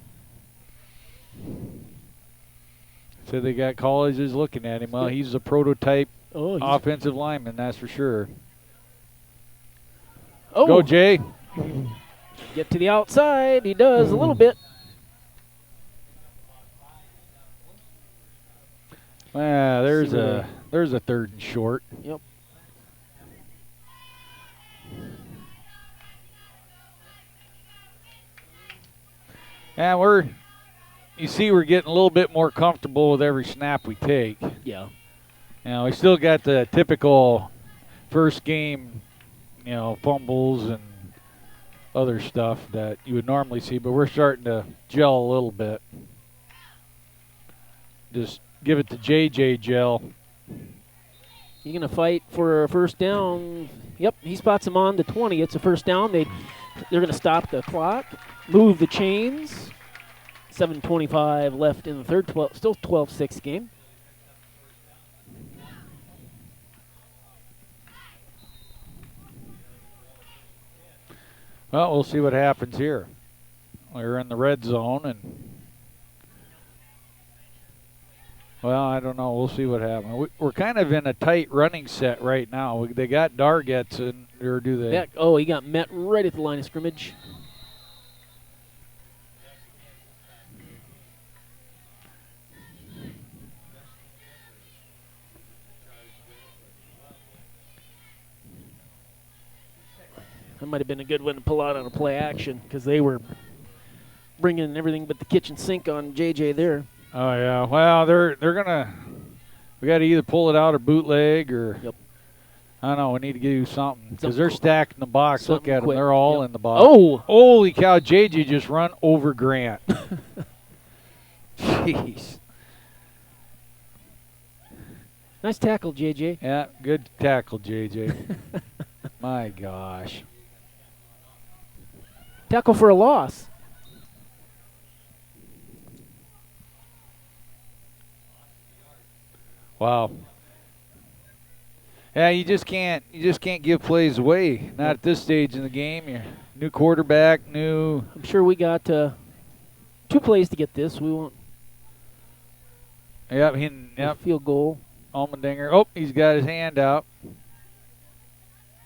So they got colleges looking at him. Well, he's a prototype offensive lineman, that's for sure. Oh. Go, Jay. Get to the outside. He does a little bit. There's a 3rd and short. Yep. And you see we're getting a little bit more comfortable with every snap we take. Yeah. We still got the typical first game, fumbles and other stuff that you would normally see, but we're starting to gel a little bit. Just give it to JJ gel. He's going to fight for a first down. Yep, he spots him on the 20. It's a first down. They're going to stop the clock, move the chains. 7:25 left in the third. Still 12-6 game. Well, we'll see what happens here. We're in the red zone, and well, I don't know. We'll see what happens. We're kind of in a tight running set right now. They got Dargets, or do they? Back. Oh, he got met right at the line of scrimmage. That might have been a good one to pull out on a play action because they were bringing everything but the kitchen sink on JJ there. Oh yeah. Well, they're gonna. We got to either pull it out or bootleg, or I don't know. We need to do something because they're stacked in the box. Look at them; they're all in the box. Oh, holy cow! JJ just run over Grant. Jeez. Nice tackle, JJ. Yeah, good tackle, JJ. My gosh. Tackle for a loss. Wow. Yeah, you just can't give plays away. Not at this stage in the game. You're new quarterback, I'm sure we got 2 plays to get this. We won't. Yep, field goal. Almendinger. Oh, he's got his hand out.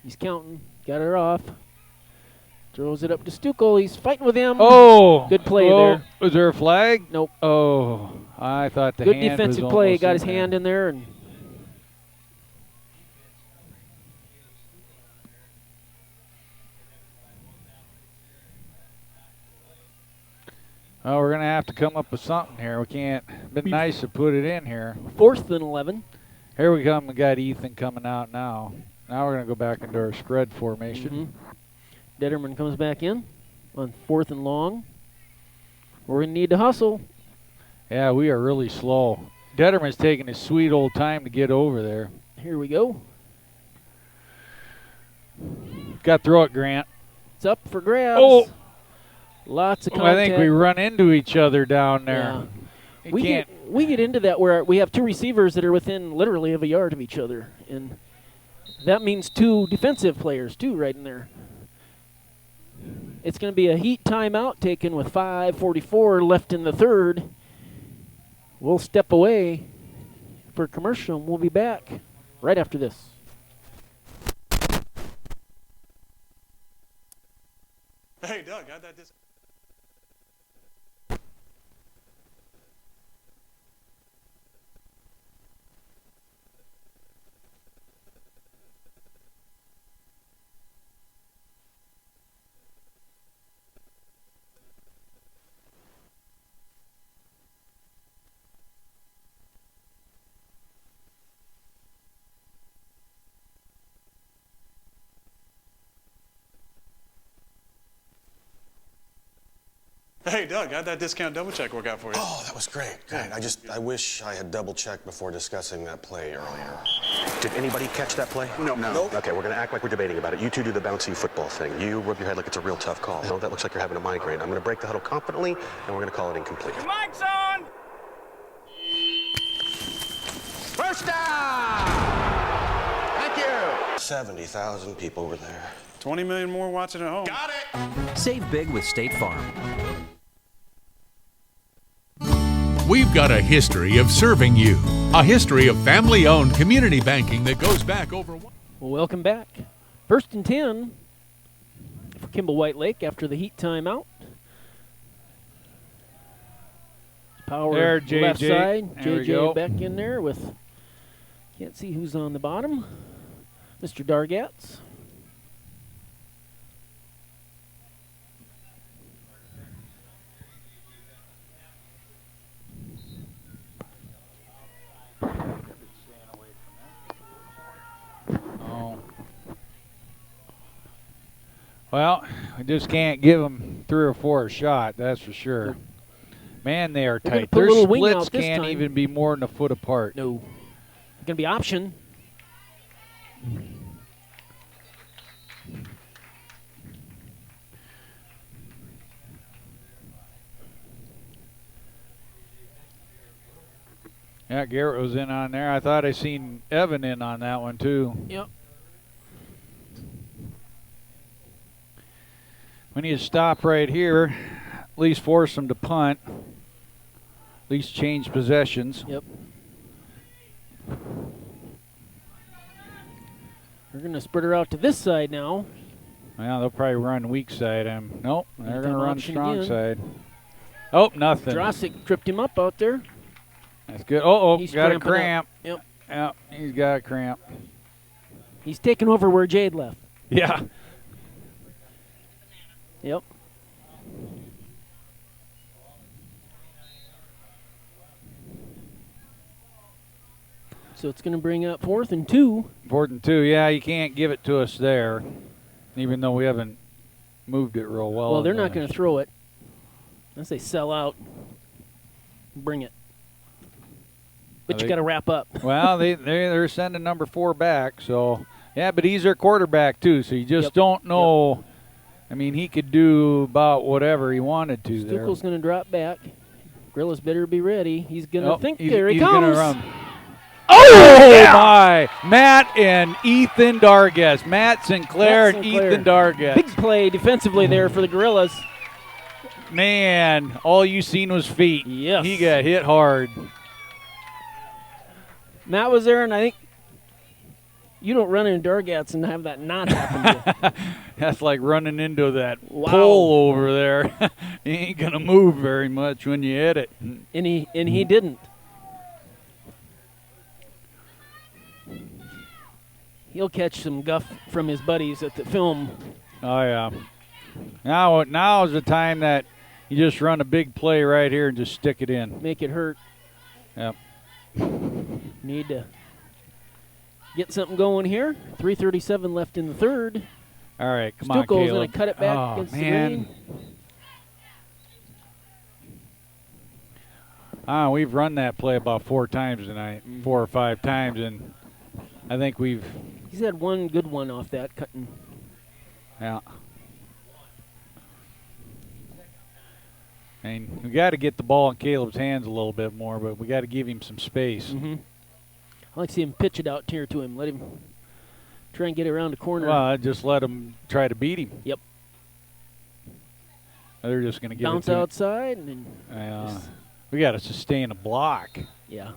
He's counting. Got her off. Throws it up to Stuckel. He's fighting with him. Oh, good play there. Was there a flag? Nope. Oh, I thought the good hand defensive was play. almost Got his in there. hand in there and. Oh, we're going to have to come up with something here. We can't. Been nice to put it in here. 4th and 11. Here we come. We got Ethan coming out now. Now we're going to go back into our spread formation. Detterman comes back in on 4th and long. We're going to need to hustle. Yeah, we are really slow. Detterman's taking his sweet old time to get over there. Here we go. Got to throw it, Grant. It's up for grabs. Oh! Lots of I contact. think we run into each other down there. Yeah. We get into that where we have 2 receivers that are within literally of a yard of each other. And that means 2 defensive players, too, right in there. It's going to be a heat timeout taken with 5:44 left in the 3rd. We'll step away for commercial, and we'll be back right after this. Hey, Doug, how'd that discount? Hey, Doug, how'd that discount double check work out for you? Oh, that was great. Great. I wish I had double checked before discussing that play earlier. Did anybody catch that play? No. Okay, we're going to act like we're debating about it. You 2 do the bouncy football thing. You rub your head like it's a real tough call. No, that looks like you're having a migraine. I'm going to break the huddle confidently, and we're going to call it incomplete. Your mic's on! First down! Thank you! 70,000 people were there. 20 million more watching at home. Got it! Save big with State Farm. We've got a history of serving you, a history of family-owned community banking that goes back over. Well, welcome back. 1st and 10 for Kimball White Lake after the heat timeout. Power there, JJ. left side. There JJ back in there with, can't see who's on the bottom. Mr. Dargats. Well, we just can't give them 3 or 4 a shot, that's for sure. Man, they are tight. Their splits can't even be more than a foot apart. No. Going to be option. Yeah, Garrett was in on there. I thought I seen Evan in on that one, too. Yep. We need to stop right here, at least force them to punt, at least change possessions. Yep. We're going to spread her out to this side now. Well, they'll probably run weak side. Nope, they're going to run strong again. side. Oh, nothing. Drossic tripped him up out there. That's good. Oh, He's got a cramping up. cramp. Yep. Yep, he's got a cramp. He's taking over where Jade left. Yeah. Yep. So it's going to bring up 4th and 2. 4th and 2. Yeah, you can't give it to us there, even though we haven't moved it real well. Well, they're not going to throw it. Unless they sell out. Bring it. But you got to wrap up. Well, they're sending number 4 back, so yeah. But he's their quarterback too, so you just don't know. Yep. I mean, he could do about whatever he wanted to. Stuckel's going to drop back. Gorilla's better be ready. He's going to think. He's There he gonna comes. run. Oh my! Matt and Ethan Dargas. Matt Sinclair and Ethan Dargas. Big play defensively there for the Gorillas. Man, all you seen was feet. Yes. He got hit hard. Matt was there, and I think you don't run into Dargats and have that not happen to you. That's like running into that pole over there. He ain't going to move very much when you hit it. And he didn't. He'll catch some guff from his buddies at the film. Oh, yeah. Now is the time that you just run a big play right here and just stick it in. Make it hurt. Yep. Need to get something going here. 3:37 left in the third. All right, come on, Stuckel's Caleb. going to cut it back against the rain. We've run that play about 4 times tonight, 4 or 5 times, and I think He's had one good one off that cutting. Yeah. And we got to get the ball in Caleb's hands a little bit more, but we got to give him some space. I like to see him pitch it out here to him. Let him try and get it around the corner. Well, I just let him try to beat him. Yep. They're just going to bounce it to outside and we got to sustain a block. Yeah.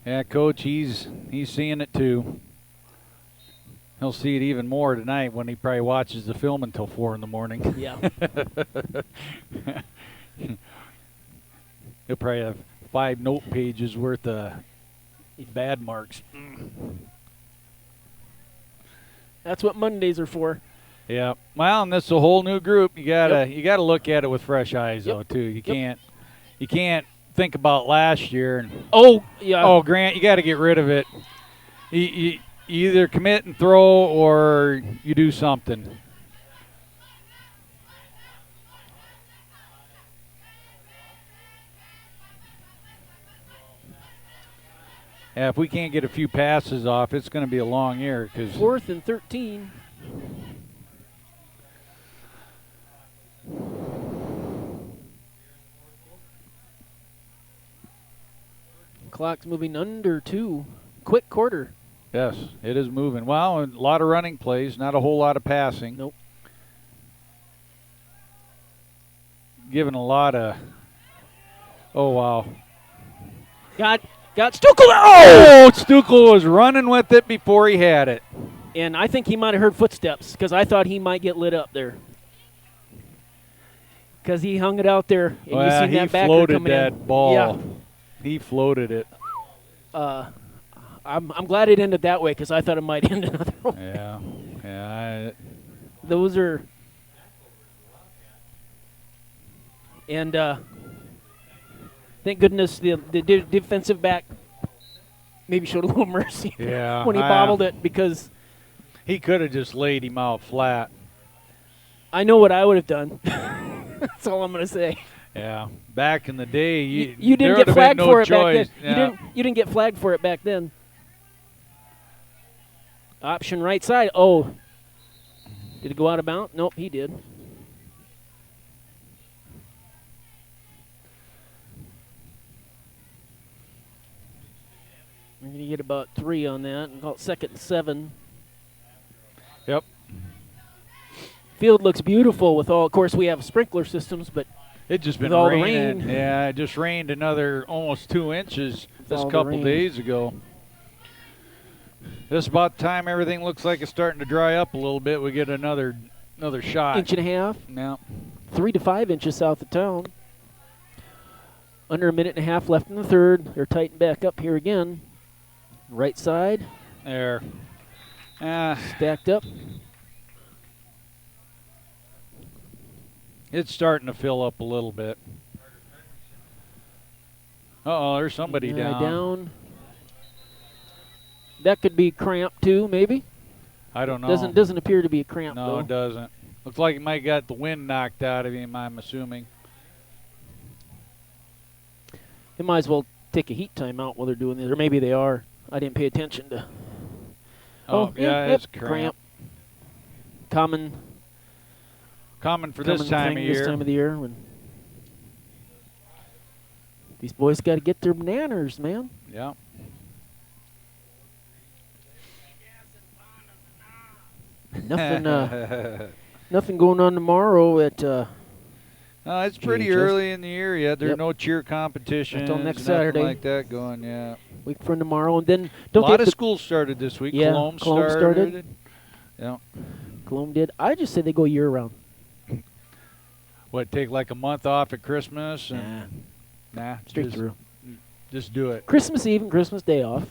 Yeah, Coach, he's seeing it too. He'll see it even more tonight when he probably watches the film until 4 in the morning. Yeah. He'll probably have 5 note pages worth of bad marks. That's what Mondays are for. Yeah. Well, and this is a whole new group. You gotta look at it with fresh eyes though too. You can't think about last year and Grant, you got to get rid of it. You either commit and throw or you do something. Yeah, if we can't get a few passes off, it's going to be a long year. 4th and 13. Clock's moving under 2. Quick quarter. Yes, it is moving. Well, a lot of running plays, not a whole lot of passing. Nope. Giving a lot of. Oh wow. Got Stuckel. Oh, Stuckel was running with it before he had it. And I think he might have heard footsteps because I thought he might get lit up there. Because he hung it out there, and you seen that backer floated coming that in. ball. Yeah. He floated it. I'm glad it ended that way because I thought it might end another way. Yeah. Those are. And thank goodness the defensive back maybe showed a little mercy when he bobbled it because he could have just laid him out flat. I know what I would have done. That's all I'm going to say. Yeah, back in the day, you didn't get flagged for it choice. back then. You didn't get flagged for it back then. Option right side. Oh, did it go out of bounds? Nope, he did. We're going to get about 3 on that and call it 2nd and 7. Yep. Field looks beautiful with all. Of course, we have sprinkler systems, but it just been all raining. the rain. Yeah, it just rained another almost 2 inches this couple days ago. This is about the time everything looks like it's starting to dry up a little bit. We get another shot. 1.5 inches. Yeah. 3 to 5 inches south of town. Under 1.5 minutes left in the third. They're tightened back up here again. Right side. There. Stacked up. It's starting to fill up a little bit. Uh-oh, there's somebody down. That could be cramp too, maybe. I don't know. Doesn't appear to be a cramp though. No, it doesn't. Looks like he might got the wind knocked out of him, I'm assuming. They might as well take a heat timeout while they're doing this, or maybe they are. I didn't pay attention to. It's cramp. Common for this time of year. This time of the year when these boys got to get their manners, man. Yeah. Nothing going on tomorrow at. It's pretty early in the year yet. There's no cheer competition. Until next Saturday. Like that going, yeah. Week from tomorrow, and then a lot of schools started this week. Yeah, Cologne started. Yeah. Cologne did. I just say they go year round. What, take like a month off at Christmas? Nah, straight through. Just do it. Christmas Eve and Christmas Day off.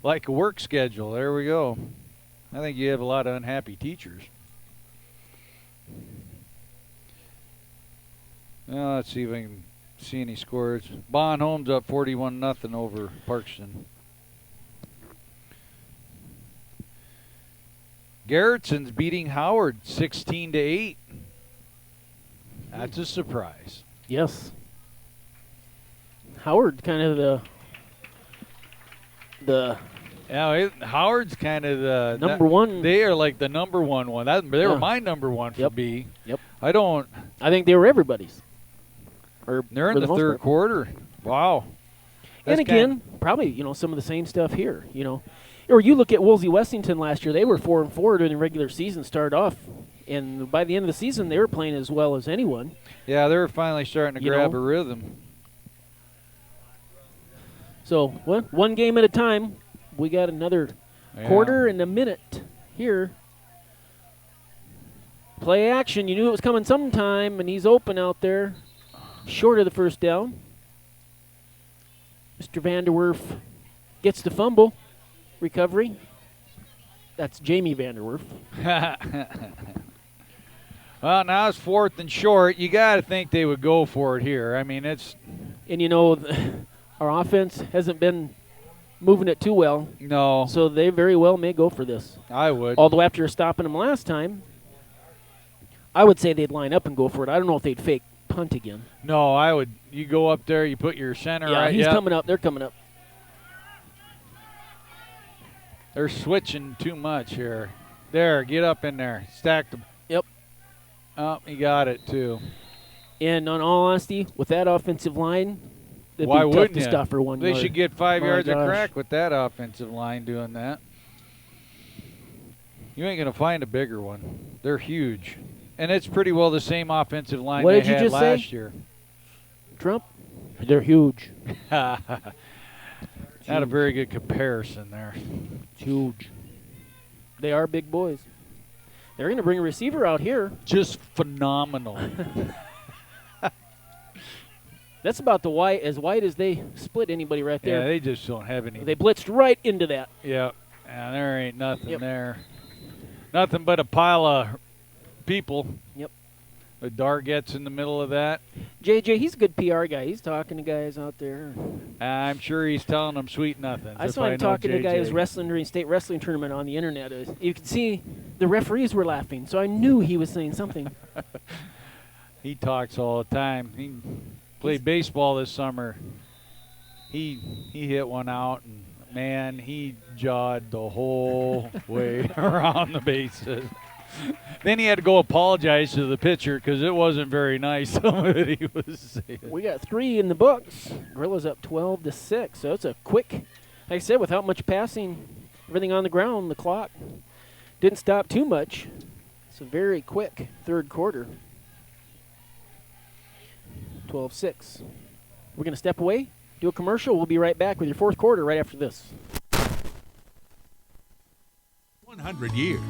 Like a work schedule. There we go. I think you have a lot of unhappy teachers. Well, let's see if I can see any scores. Bonhome's up 41-0 over Parkston. Garrettson's beating Howard 16-8. That's a surprise. Yes. Howard kind of the Howard's kind of the number one. They are like the number one. They were my number one for B. Yep. I think they were everybody's. They're in the third quarter. Wow. And again, probably some of the same stuff here. Or you look at Woolsey Wessington last year; they were 4-4 during the regular season. Started off, and by the end of the season, they were playing as well as anyone. Yeah, they were finally starting to grab a rhythm. So one game at a time. We got another quarter and a minute here. Play action. You knew it was coming sometime, and he's open out there. Short of the first down. Mr. Vanderwerf gets the fumble. Recovery. That's Jamie Vanderwerf. Well, now it's 4th and short. You got to think they would go for it here. I mean, it's... And, our offense hasn't been moving it too well. No. So they very well may go for this. I would. Although after stopping them last time, I would say they'd line up and go for it. I don't know if they'd fake punt again. No, I would. You go up there, you put your center right. Yeah, he's coming up. They're coming up. They're switching too much here. There, get up in there. Stack them. Yep. Oh, he got it, too. And on all honesty, with that offensive line, it'd Why be tough wouldn't to you? stop for 1 yard. They should get 5 yards of gosh. crack with that offensive line doing that. You ain't going to find a bigger one. They're huge. And it's pretty well the same offensive line What they did you had just last say? year. Trump? They're huge. Not a very good comparison there. Huge. They are big boys. They're going to bring a receiver out here. Just phenomenal. That's about as wide as they split anybody right there. Yeah, they just don't have any. They blitzed right into that. Yeah, and there ain't nothing there. Nothing but a pile of people. Yep. The dart gets in the middle of that. JJ, he's a good PR guy. He's talking to guys out there. I'm sure he's telling them sweet nothings. I saw him talking to a guy who's wrestling during state wrestling tournament on the internet. You could see the referees were laughing, so I knew he was saying something. He talks all the time. He played baseball this summer. He hit one out, and man, he jawed the whole way around the bases. Then he had to go apologize to the pitcher because it wasn't very nice, some of it he was saying. We got 3 in the books. Gorillas up 12-6, so it's a quick, like I said, without much passing, everything on the ground, the clock didn't stop too much. It's a very quick third quarter. 12-6. We're going to step away, do a commercial. We'll be right back with your fourth quarter right after this. 100 years.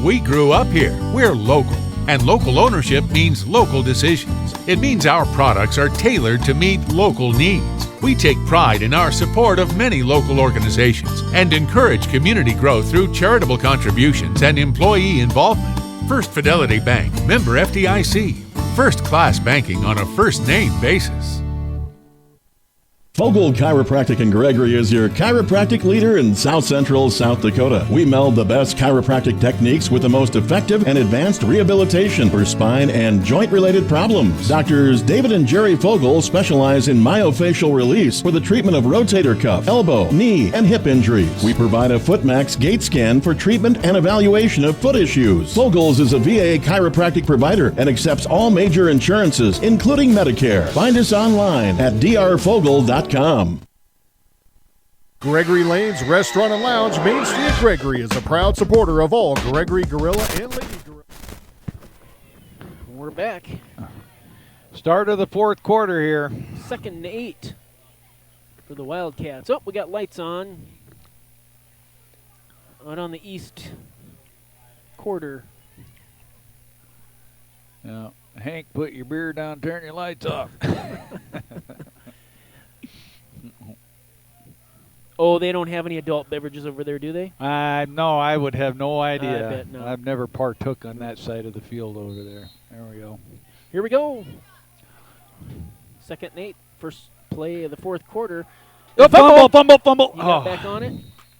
We grew up here. We're local. And local ownership means local decisions. It means our products are tailored to meet local needs. We take pride in our support of many local organizations and encourage community growth through charitable contributions and employee involvement. First Fidelity Bank, member FDIC. First class banking on a first name basis. Fogel Chiropractic in Gregory is your chiropractic leader in South Central South Dakota. We meld the best chiropractic techniques with the most effective and advanced rehabilitation for spine and joint-related problems. Doctors David and Jerry Fogel specialize in myofascial release for the treatment of rotator cuff, elbow, knee, and hip injuries. We provide a FootMax gait scan for treatment and evaluation of foot issues. Fogels is a VA chiropractic provider and accepts all major insurances, including Medicare. Find us online at drfogel.com. Gregory Lane's Restaurant and Lounge, Main Street, Gregory, is a proud supporter of all Gregory Gorilla and Lady Gorilla. We're back. Start of the fourth quarter here. 2nd and 8 for the Wildcats. Oh, we got lights on. Out on the east quarter. Yeah. Hank, put your beer down, turn your lights off. Oh, they don't have any adult beverages over there, do they? No, I would have no idea. I bet not. I've never partook on that side of the field over there. There we go. Here we go. 2nd and 8. First play of the fourth quarter. Oh, fumble. He got back on it.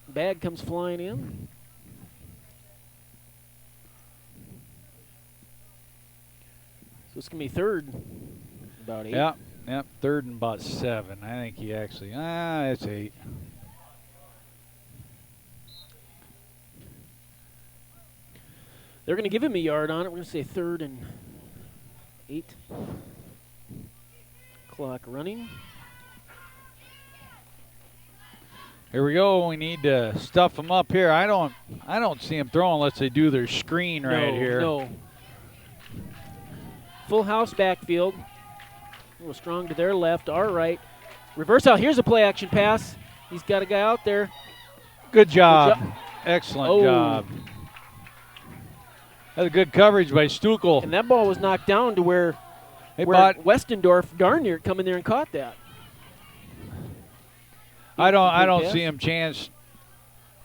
Bag comes flying in. So it's going to be 3rd. About 8. Yep, 3rd and about 7. I think he actually, it's 8. They're going to give him a yard on it. We're going to say 3rd and 8. Clock running. Here we go. We need to stuff them up here. I don't see them throwing unless they do their screen right here. No. Full house backfield. A little strong to their left, our right. Reverse out. Here's a play action pass. He's got a guy out there. Good job. Excellent job. That's a good coverage by Stukel. And that ball was knocked down to where Westendorf darn near come in there and caught that. I don't see him chance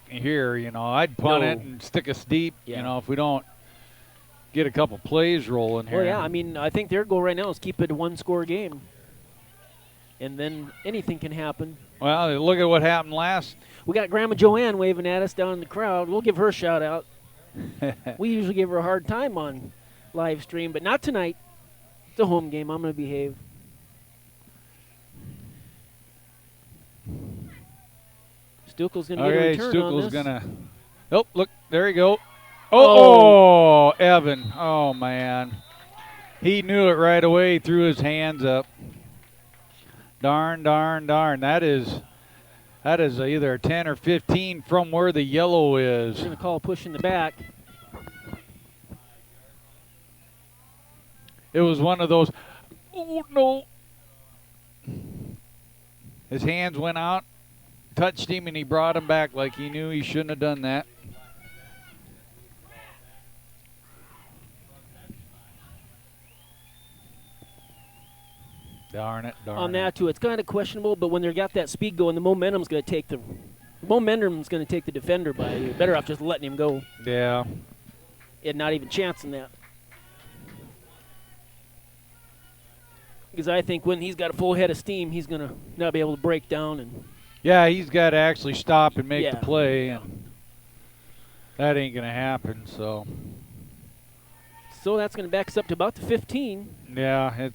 here. I'd punt it and stick us deep. Yeah. If we don't get a couple plays rolling here. Well, yeah. I think their goal right now is keep it a one-score game, and then anything can happen. Well, look at what happened last. We got Grandma Joanne waving at us down in the crowd. We'll give her a shout out. We usually give her a hard time on live stream, but not tonight. It's a home game. I'm going to behave. Stukel's going to get a return Stukel's on this. going to. Oh, look, there you go. Oh, Evan. Oh, man. He knew it right away. He threw his hands up. Darn. That is either a 10 or 15 from where the yellow is. Going to call a push in the back. It was one of those. Oh, no. His hands went out, touched him, and he brought him back like he knew he shouldn't have done that. Darn it. On that, too, it's kind of questionable, but when they got that speed going, the momentum's going to take the defender by you. Better off just letting him go. Yeah. And not even chancing that. Because I think when he's got a full head of steam, he's going to not be able to break down. And yeah, he's got to actually stop and make the play, and that ain't going to happen. So that's going to back us up to about the 15. Yeah,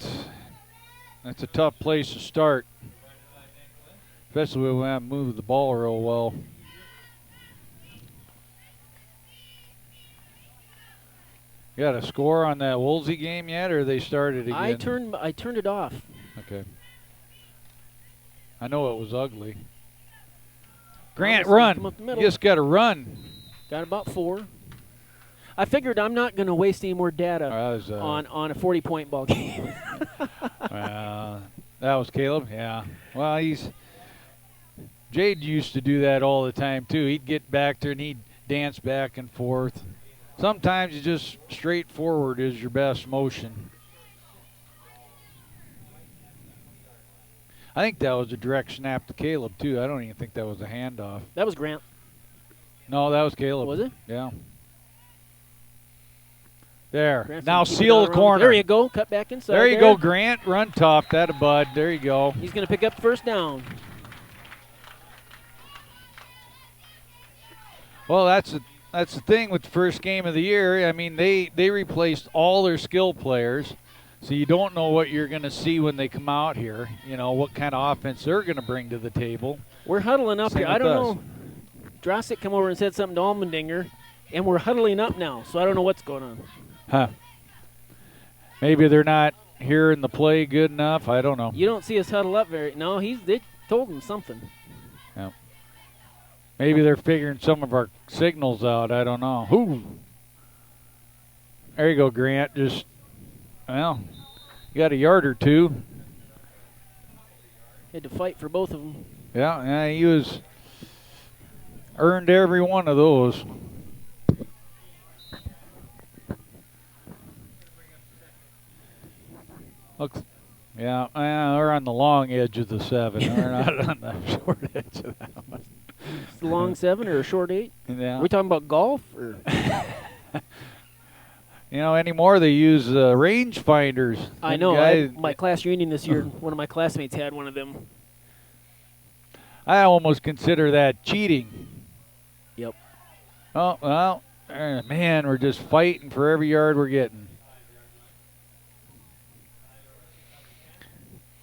that's a tough place to start, especially when we haven't moved the ball real well. You got a score on that Woolsey game yet, or they started again? I turned it off. Okay. I know it was ugly. Grant, run. You just got to run. Got about 4. I figured I'm not going to waste any more data on a 40-point ball game. That was Caleb? Yeah. Well, Jade used to do that all the time, too. He'd get back there and he'd dance back and forth. Sometimes you just straight forward is your best motion. I think that was a direct snap to Caleb, too. I don't even think that was a handoff. That was Grant. No, that was Caleb. Was it? Yeah. There. Grant's Now gonna keep it seal all the around. corner. There you go. Cut back inside. There you go, Grant. Run tough. That a bud. There you go. He's going to pick up the first down. Well, that's the thing with the first game of the year. I mean, they replaced all their skill players, so you don't know what you're going to see when they come out here. You know, what kind of offense they're going to bring to the table. We're huddling up Same here. I with don't us. know. Drossic come over and said something to Almendinger, and we're huddling up now, so I don't know what's going on. Huh. Maybe they're not hearing the play good enough. I don't know. You don't see us huddle up very. No, they told him something. Yeah. Maybe they're figuring some of our signals out. I don't know. Ooh. There you go, Grant. Just, well, you got a yard or two. Had to fight for both of them. Yeah, he was earned every one of those. Looks, yeah, we're on the long edge of the 7. We're not on the short edge of that one. It's a long 7 or a short 8? Yeah. Are we talking about golf? Or? You know, anymore they use range finders. I know. Guys, My class reunion this year, one of my classmates had one of them. I almost consider that cheating. Yep. Oh, well, man, we're just fighting for every yard we're getting.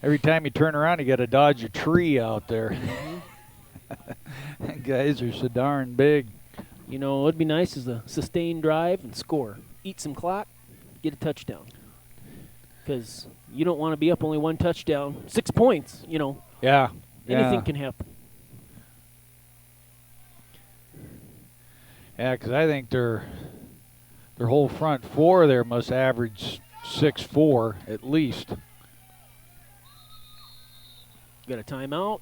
Every time you turn around, you got to dodge a tree out there. Guys are so darn big. You know, it'd be nice is a sustained drive and score. Eat some clock, get a touchdown. Because you don't want to be up only 1 touchdown. 6 points, you know. Yeah. Anything can happen. Yeah, because I think their whole front 4 there must average 6'4" at least. Got a timeout.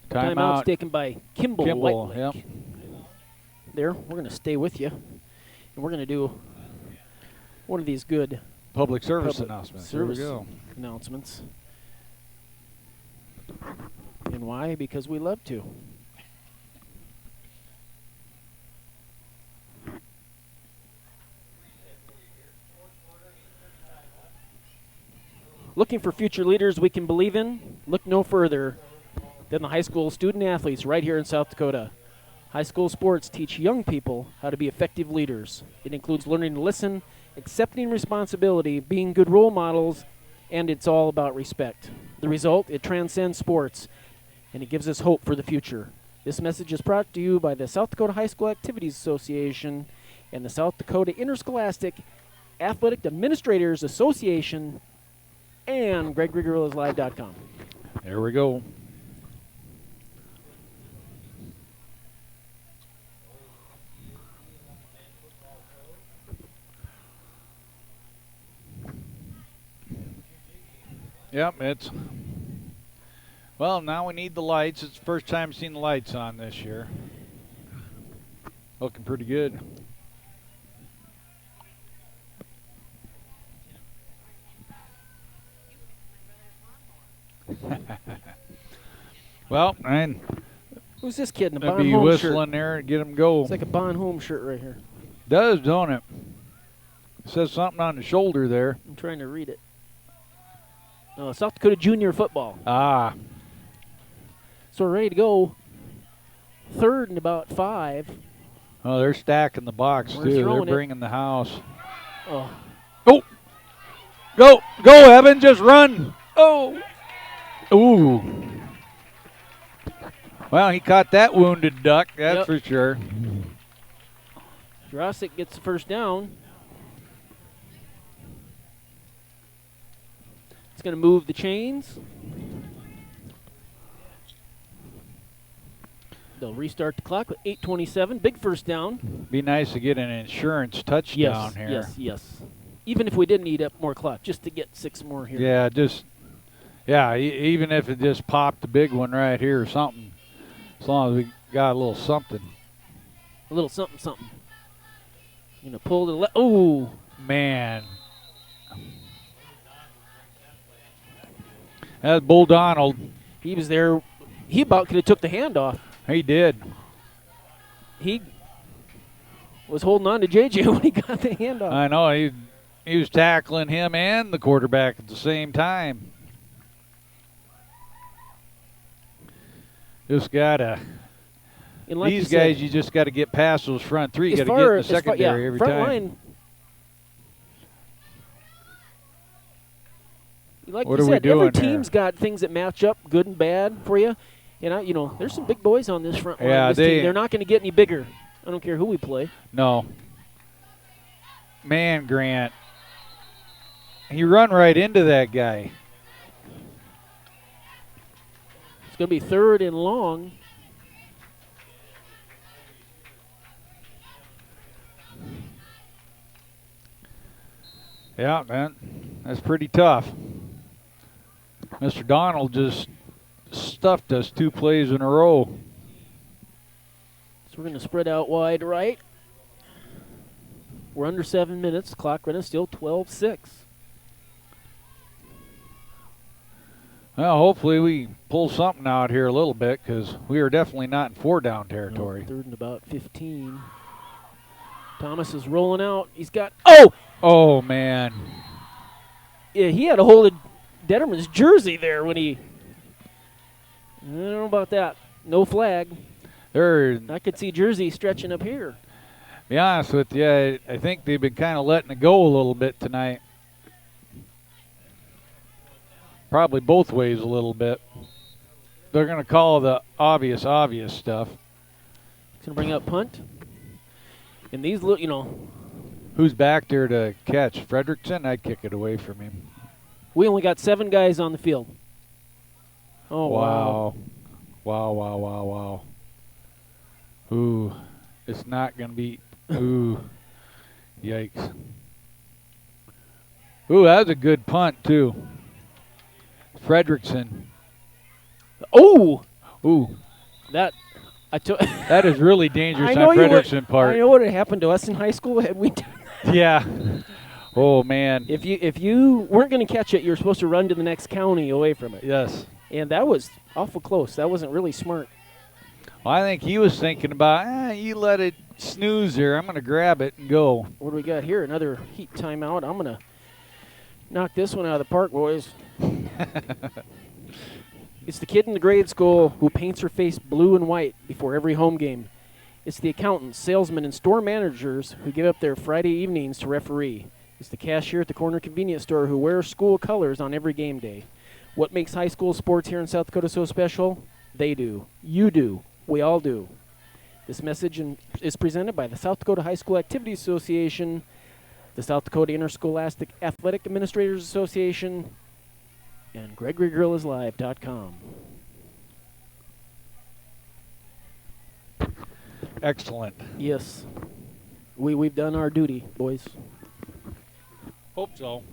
Timeout. Timeout's taken by Kimball. White yep. Lake. There, we're going to stay with you. And we're going to do one of these good Public service announcements. Service There we go. announcements. And why? Because we love to. Looking for future leaders we can believe in? Look no further than the high school student athletes right here in South Dakota. High school sports teach young people how to be effective leaders. It includes learning to listen, accepting responsibility, being good role models, and it's all about respect. The result, it transcends sports, and it gives us hope for the future. This message is brought to you by the South Dakota High School Activities Association and the South Dakota Interscholastic Athletic Administrators Association and GregoryGorillasLive.com. There we go. Yep, it's, well, now we need the lights. It's the first time I've seen the lights on this year. Looking pretty good. Well, and who's this kid in a I'll Bon be Home whistling shirt? there and get him go. It's like a Bon Home shirt right here. Does, don't it? It says something on the shoulder there. I'm trying to read it. Oh, South Dakota Junior Football. Ah. So we're ready to go. 3rd and about 5. Oh, they're stacking the box, We're too. They're throwing it. bringing the house. Oh. Oh! Go! Go, Evan! Just run! Oh! Ooh. Well, he caught that wounded duck, that's Yep. for sure. Drossic gets the first down. It's going to move the chains. They'll restart the clock with 8:27. Big first down. Be nice to get an insurance touchdown here. Yes. Even if we didn't eat up more clock, just to get 6 more here. Yeah, even if it just popped the big one right here or something. As long as we got a little something. A little something. Going to pull to the left. Oh! Man. That's Bull Donald. He was there. He about could have took the hand off. He did. He was holding on to JJ when he got the handoff. I know. He was tackling him and the quarterback at the same time. Just gotta. Like these guys, you just got to get past those front three. You got to get in the secondary every front time. Line, like what you are we said, doing every team's got things that match up good and bad for you. And there's some big boys on this front line. Yeah, they're not going to get any bigger. I don't care who we play. No. Man, Grant. He run right into that guy. It's going to be 3rd and long. Yeah, man. That's pretty tough. Mr. Donald just stuffed us 2 plays in a row. So we're going to spread out wide right. We're under 7 minutes. Clock running still 12-6. Well, hopefully we pull something out here a little bit because we are definitely not in 4-down territory. 3rd and about 15. Thomas is rolling out. He's got – oh! Oh, man. Yeah, he had a hold of Detterman's jersey there when he – I don't know about that. No flag. I could see Jersey stretching up here. To be honest with you, I think they've been kind of letting it go a little bit tonight. Probably both ways a little bit. They're going to call the obvious stuff. He's going to bring up punt. And these little, Who's back there to catch? Fredrickson? I'd kick it away from him. We only got 7 guys on the field. Oh, wow. Wow. Ooh, it's not going to be, ooh, yikes. Ooh, that was a good punt, too. Fredrickson. Oh! Ooh. That is really dangerous on Fredrickson's part. I know what had happened to us in high school had we done that. Yeah. Oh, man. If you weren't going to catch it, you were supposed to run to the next county away from it. Yes. And that was awful close. That wasn't really smart. Well, I think he was thinking about, you let it snooze there. I'm going to grab it and go. What do we got here? Another heat timeout. I'm going to knock this one out of the park, boys. It's the kid in the grade school who paints her face blue and white before every home game. It's the accountants, salesmen, and store managers who give up their Friday evenings to referee. It's the cashier at the corner convenience store who wears school colors on every game day. What makes high school sports here in South Dakota so special? They do. You do. We all do. This message is presented by the South Dakota High School Activities Association, the South Dakota Interscholastic Athletic Administrators Association, and GregoryGorillasLive.com. Excellent. Yes. We've done our duty, boys. Hope so.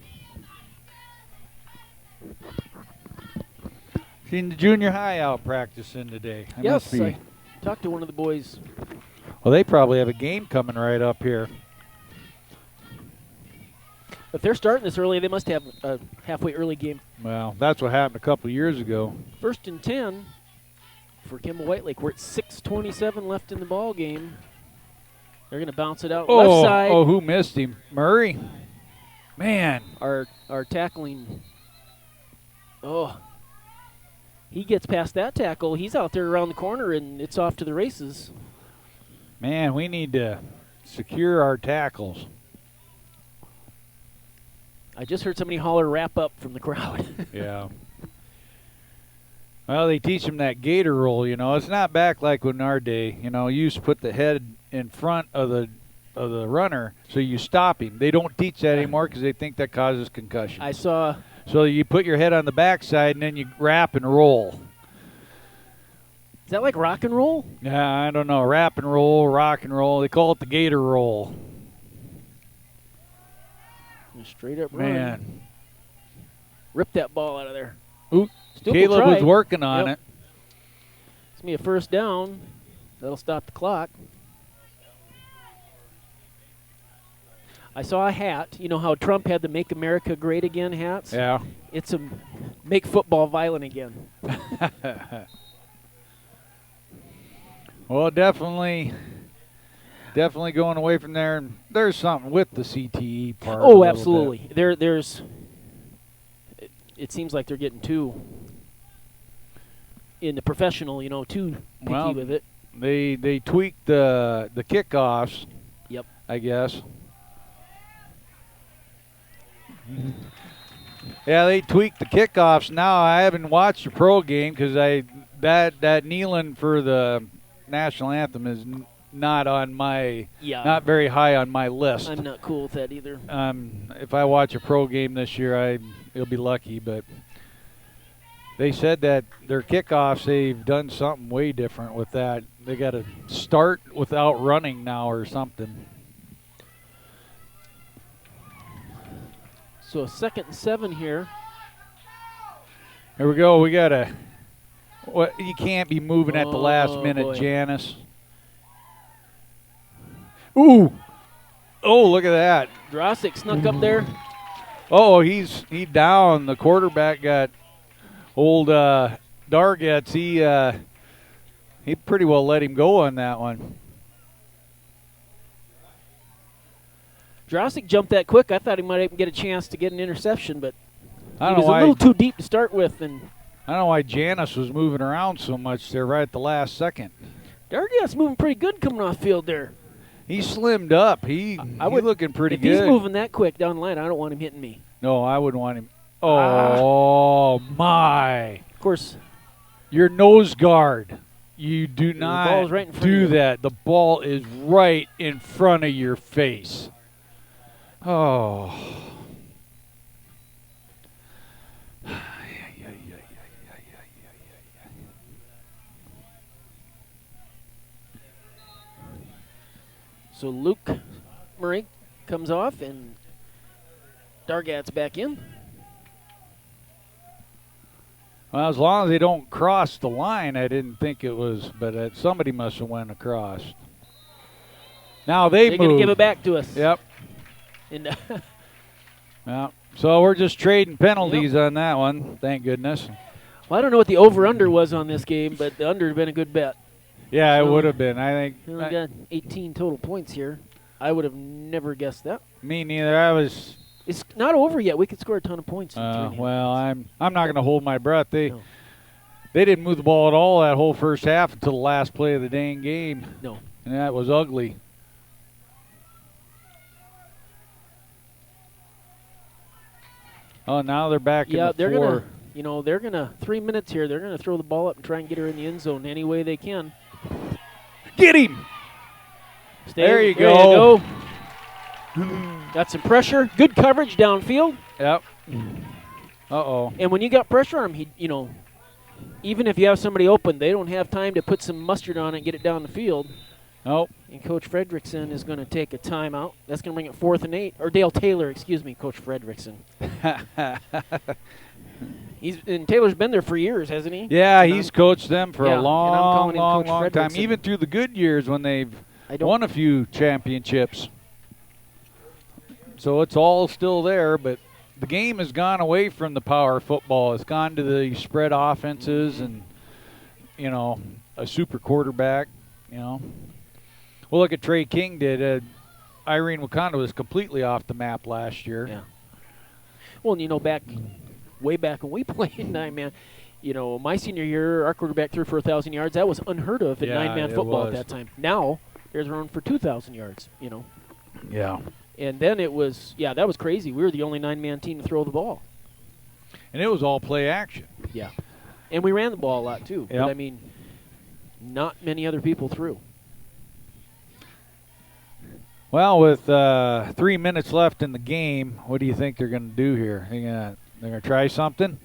Seen the junior high out practicing today. Yes, I talked to one of the boys. Well, they probably have a game coming right up here. If they're starting this early, they must have a halfway early game. Well, that's what happened a couple of years ago. 1st and 10 for Kimball White Lake. We're at 6:27 left in the ball game. They're going to bounce it out left side. Oh, who missed him? Murray? Man. Our tackling. Oh. He gets past that tackle. He's out there around the corner, and it's off to the races. Man, we need to secure our tackles. I just heard somebody holler wrap up from the crowd. Yeah. Well, they teach them that gator roll, It's not back like in our day. You used to put the head in front of the runner so you stop him. They don't teach that anymore because they think that causes concussion. I saw. So you put your head on the backside and then you wrap and roll. Is that like rock and roll? Yeah, I don't know. Wrap and roll, rock and roll. They call it the gator roll. Straight up run. Man. Rip that ball out of there. Ooh, Caleb was working on it. It's going to be a 1st down. That'll stop the clock. I saw a hat. You know how Trump had the Make America Great Again hats? Yeah. It's a Make Football Violent Again. Well, definitely. definitely going away from there. And there's something with the CTE part. Oh, absolutely. There's. It seems like they're getting too in the professional, too picky with it. They tweaked the kickoffs. Yep. I guess. Yeah, they tweaked the kickoffs. Now I haven't watched the pro game because that kneeling for the national anthem is not on my not very high on my list. I'm not cool with that either. If I watch a pro game this year, it'll be lucky. But they said that their kickoffs, they've done something way different with that. They got to start without running now or something. So 2nd and 7 here. Here we go. We got to. What you can't be moving at the last minute, boy. Janice. Ooh! Oh, look at that. Drosick snuck up there. Oh, he down. The quarterback got old Dargets. He pretty well let him go on that one. Drosick jumped that quick. I thought he might even get a chance to get an interception, but I he don't was know a little too deep to start with. And I don't know why Janice was moving around so much there right at the last second. Darget's moving pretty good coming off field there. He slimmed up. He's looking pretty good. If he's moving that quick down the line, I don't want him hitting me. No, I wouldn't want him. Oh, my. Of course. Your nose guard. You do not ball's right in front of do you. that. The ball is right in front of your face. Oh. So Luke Murray comes off, and Dargat's back in. Well, as long as they don't cross the line, I didn't think it was, but somebody must have went across. Now they're going to give it back to us. Yep. And yeah. So we're just trading penalties on that one, thank goodness. Well, I don't know what the over-under was on this game, but the under had been a good bet. Yeah, it would have been. I think we got 18 total points here. I would have never guessed that. Me neither. It's not over yet. We could score a ton of points. Well, I'm not going to hold my breath. They didn't move the ball at all that whole first half until the last play of the dang game. No. And that was ugly. Oh, now they're back in the they're four. They're gonna 3 minutes here. They're gonna throw the ball up and try and get her in the end zone any way they can. Get him! There you go. Got some pressure. Good coverage downfield. Yep. Uh-oh. And when you got pressure on him, even if you have somebody open, they don't have time to put some mustard on it and get it down the field. Nope. And Coach Fredrickson is going to take a timeout. That's going to bring it 4th and 8. Or Dale Taylor, excuse me, Coach Fredrickson. Taylor's been there for years, hasn't he? Yeah, he's coached them for a long time. Fredrickson. Even through the good years when they've won a few championships. So it's all still there, but the game has gone away from the power football. It's gone to the spread offenses and, a super quarterback, Well, look at Trey King did. Irene Wakanda was completely off the map last year. Yeah. Well, way back when we played 9-man, my senior year, our quarterback threw for 1,000 yards. That was unheard of in 9-man football at that time. Now, there's run for 2,000 yards, Yeah. And then it was, that was crazy. We were the only 9-man team to throw the ball. And it was all play action. Yeah. And we ran the ball a lot, too. Yep. But, not many other people threw. Well, with 3 minutes left in the game, what do you think they're going to do here? They're going to try something?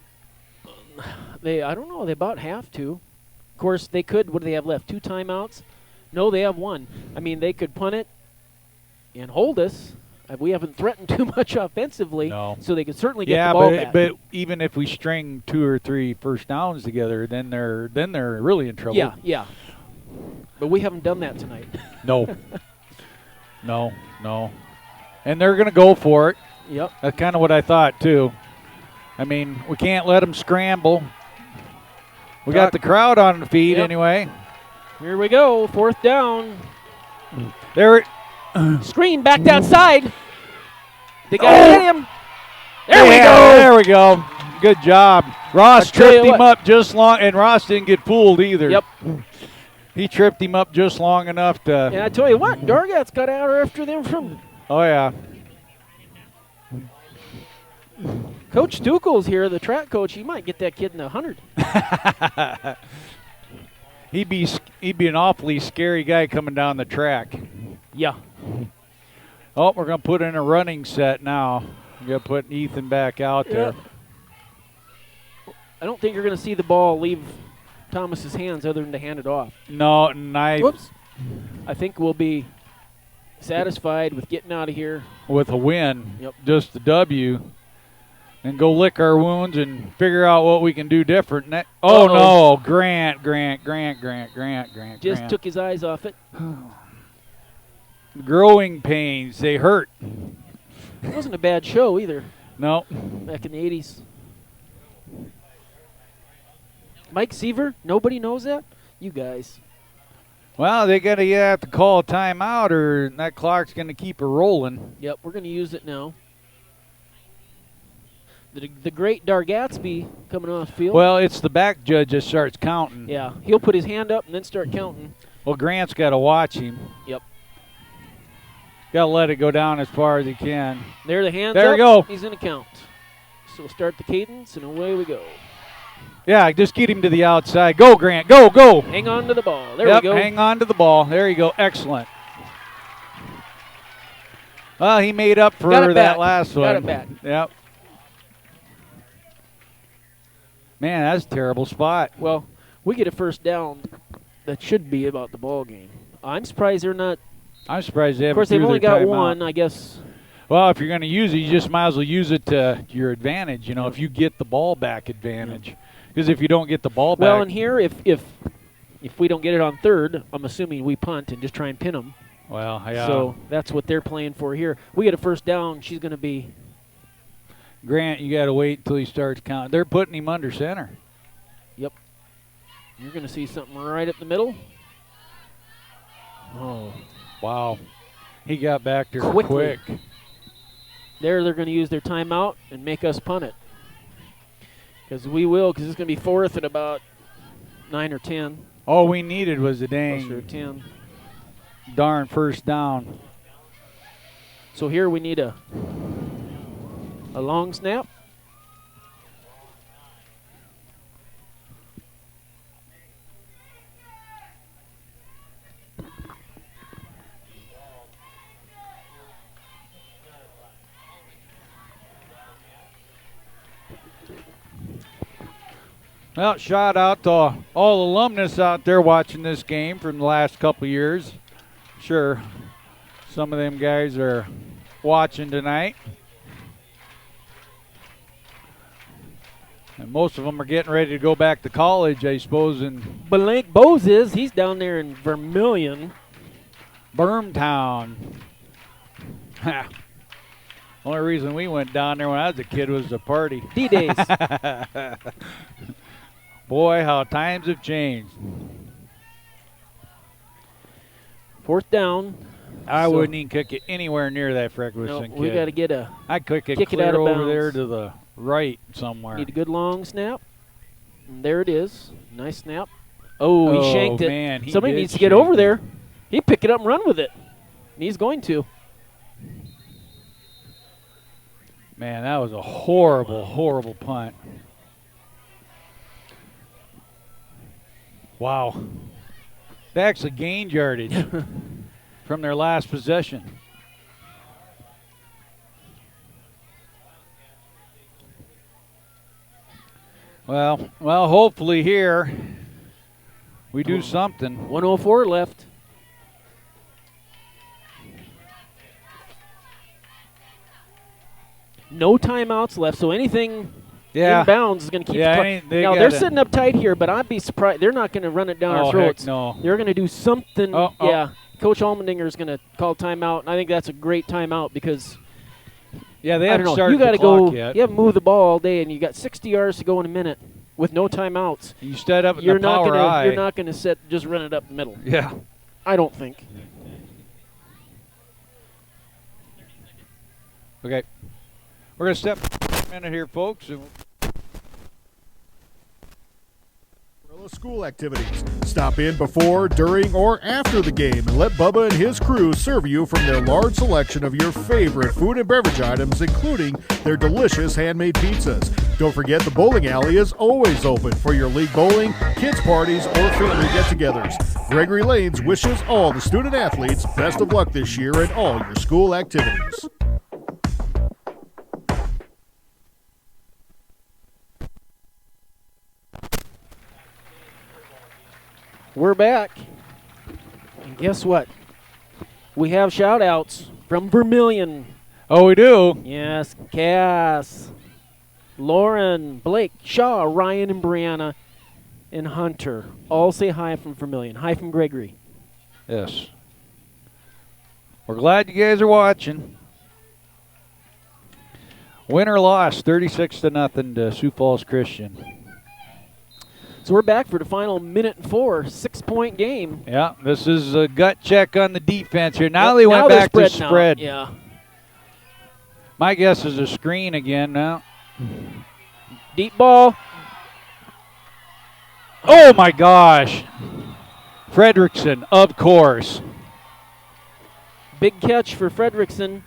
I don't know. They about have to. Of course, they could. What do they have left? 2 timeouts? No, they have 1. They could punt it and hold us. We haven't threatened too much offensively, so they could certainly get the ball back. But even if we string 2 or 3 first downs together, then they're really in trouble. Yeah. But we haven't done that tonight. No. No. And they're going to go for it. Yep. That's kind of what I thought, too. We can't let them scramble. We got the crowd on the feet anyway. Here we go, 4th down. There. Screen backed outside. They got to get him. There we go. There we go. Good job. Ross I'll tell tripped you him up just long, and Ross didn't get fooled either. Yep. He tripped him up just long enough to. And I tell you what, Dargat's got out after them from. Oh, yeah. Coach Dukel's here, the track coach. He might get that kid in the 100. He'd be an awfully scary guy coming down the track. Yeah. Oh, we're going to put in a running set now. We're going to put Ethan back out there. I don't think you're going to see the ball leave Thomas's hands other than to hand it off. No, and Whoops. I think we'll be satisfied with getting out of here. With a win, Yep. just the W, and go lick our wounds and figure out what we can do different. Oh, no, Grant. Just took his eyes off it. Growing pains, they hurt. It wasn't a bad show either. No. Back in the 80s. Mike Seaver, nobody knows that? You guys. Well, they got to have to call a timeout or that clock's going to keep it rolling. Yep, we're going to use it now. The great Dargatsby coming off the field. Well, it's the back judge that starts counting. Yeah, he'll put his hand up and then start counting. Well, Grant's got to watch him. Yep. Got to let it go down as far as he can. There the hands There up. we go. He's in a count. So we'll start the cadence, and away we go. Yeah, just get him to the outside. Go, Grant. Go, go. Hang on to the ball. There Yep, we go. hang on to the ball. There you go. Excellent. Well, he made up for Got it that back. last one. Got it back. Yep. Man, that's a terrible spot. Well, we get a first down that should be about the ball game. I'm surprised they're not. I'm surprised they haven't. Of course, they've threw only their got timeout. one, I guess. Well, if you're going to use it, you just might as well use it to your advantage. You know, if you get the ball back advantage. Because if you don't get the ball back. Well, and here, if we don't get it on third, I'm assuming we punt and just try and pin them. Well, yeah. So that's what they're playing for here. We get a first down. She's going to be. Grant, you got to wait until he starts counting. They're putting him under center. Yep. You're going to see something right up the middle. Oh. Wow. He got back there Quickly. quick. There, they're going to use their timeout and make us punt it. Because we will, because it's going to be fourth at about 9 or 10. All we needed was a Closer to dang 10. darn first down. So here we need a long snap. Well, shout out to all alumnus out there watching this game from the last couple of years. Sure, some of them guys are watching tonight. And most of them are getting ready to go back to college, I suppose, in Blank Bose is. He's down there in Vermilion. Bermtown. Ha. Only reason we went down there when I was a kid was the party. D-Days. Boy, how times have changed. Fourth down. I wouldn't even kick it anywhere near that Freckles No, kid. we got to get a. I'd kick it kick it clear out of over bounds. there to the right somewhere. Need a good long snap. And there it is. Nice snap. Oh, he shanked it. Man, he Somebody did needs to get shank over it. there. He'd pick it up and run with it. And he's going to. Man, that was a horrible, horrible punt. Wow. They actually gained yardage from their last possession. Well, hopefully here we do something. 104 left. No timeouts left, so anything in bounds is going to keep the clock. Now, they're sitting up tight here, but I'd be surprised. They're not going to run it down our throats. Heck no. They're going to do something. Oh. Yeah, Coach Allmendinger is going to call timeout, and I think that's a great timeout because they I haven't don't know. started You got the to go. clock yet. You haven't moved the ball all day, and you got 60 yards to go in a minute with no timeouts. You stood up in You're the not power gonna. eye. You're not going to just run it up the middle. Yeah. I don't think. Okay. We're going to step for a minute here, folks. School activities. Stop in before, during, or after the game and let Bubba and his crew serve you from their large selection of your favorite food and beverage items, including their delicious handmade pizzas. Don't forget the bowling alley is always open for your league bowling, kids parties, or family get-togethers. Gregory Lanes wishes all the student athletes best of luck this year in all your school activities. We're back. And guess what? We have shout-outs from Vermilion. Oh, we do? Yes. Cass, Lauren, Blake, Shaw, Ryan, and Brianna, and Hunter. All say hi from Vermilion. Hi from Gregory. Yes. We're glad you guys are watching. Win or loss, 36-0 to Sioux Falls Christian. So we're back for the final minute and 4, 6-point game. Yeah, this is a gut check on the defense here. Now they went back to spread. Yeah. My guess is a screen again now. Deep ball. Oh, my gosh. Fredrickson, of course. Big catch for Fredrickson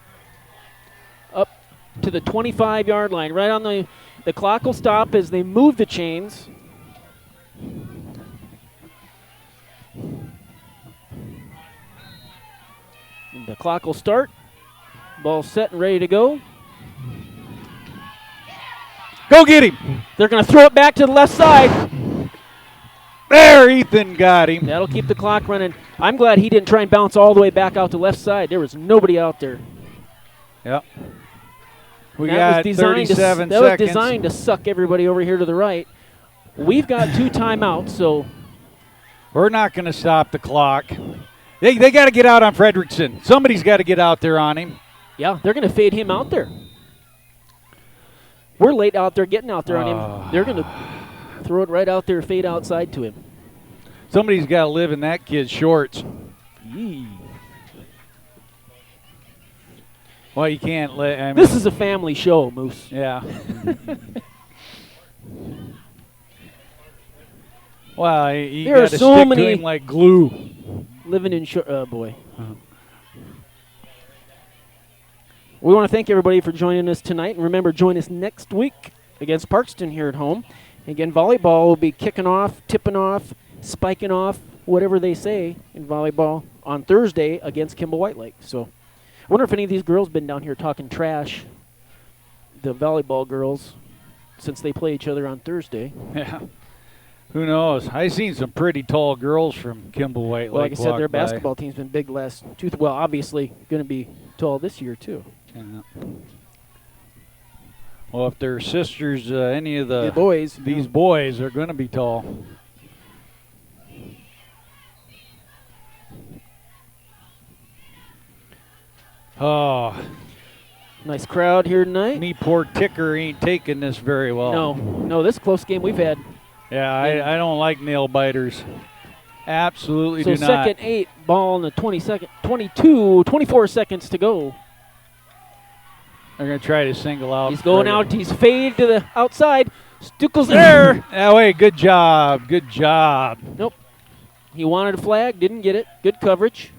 up to the 25-yard line. Right on the clock will stop as they move the chains. And the clock will start. Ball set and ready to go. Go get him. They're going to throw it back to the left side. There, Ethan got him. That'll keep the clock running. I'm glad he didn't try and bounce all the way back out to left side. There was nobody out there. Yep. We got 37 seconds. That was designed to suck everybody over here to the right. We've got 2 timeouts, so we're not going to stop the clock. They got to get out on Fredrickson. Somebody's got to get out there on him. Yeah, they're going to fade him out there. We're late out there getting out there on him. They're going to throw it right out there, fade outside to him. Somebody's got to live in that kid's shorts. Yee. Well, you can't let. I mean, this is a family show, Moose. Yeah. Well, you got to so stick many to him like glue. Living in boy. We want to thank everybody for joining us tonight. And remember, join us next week against Parkston here at home. Again, volleyball will be kicking off, tipping off, spiking off, whatever they say in volleyball on Thursday against Kimball White Lake. So I wonder if any of these girls been down here talking trash, the volleyball girls, since they play each other on Thursday. Yeah. Who knows? I've seen some pretty tall girls from Kimball White Lake. Well, like I said, their basketball team's been big last two. Well, obviously going to be tall this year too. Yeah. Well, if they're sisters, any of the boys, these boys are going to be tall. Oh, nice crowd here tonight. Me poor ticker ain't taking this very well. No, this close game we've had. Yeah, I don't like nail biters. Absolutely do not. So second 8, ball in the 24 seconds to go. They're going to try to single out. He's going out. He's faded to the outside. Stuckel's there. That way, good job. Good job. Nope. He wanted a flag, didn't get it. Good coverage.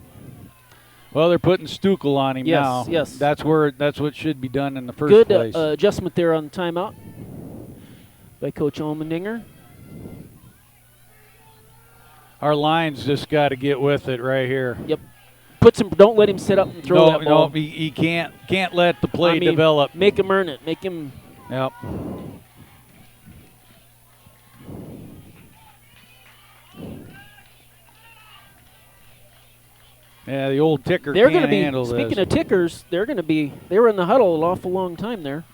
Well, they're putting Stuckel on him now. Yes. That's what should be done in the first place. Good adjustment there on the timeout by Coach Olmendinger. Our line's just got to get with it right here. Yep. Don't let him sit up and throw that ball. No, he can't let the play develop. Make him earn it. Make him. Yep. Yeah, the old ticker can't handle this. Speaking of tickers, they were in the huddle an awful long time there.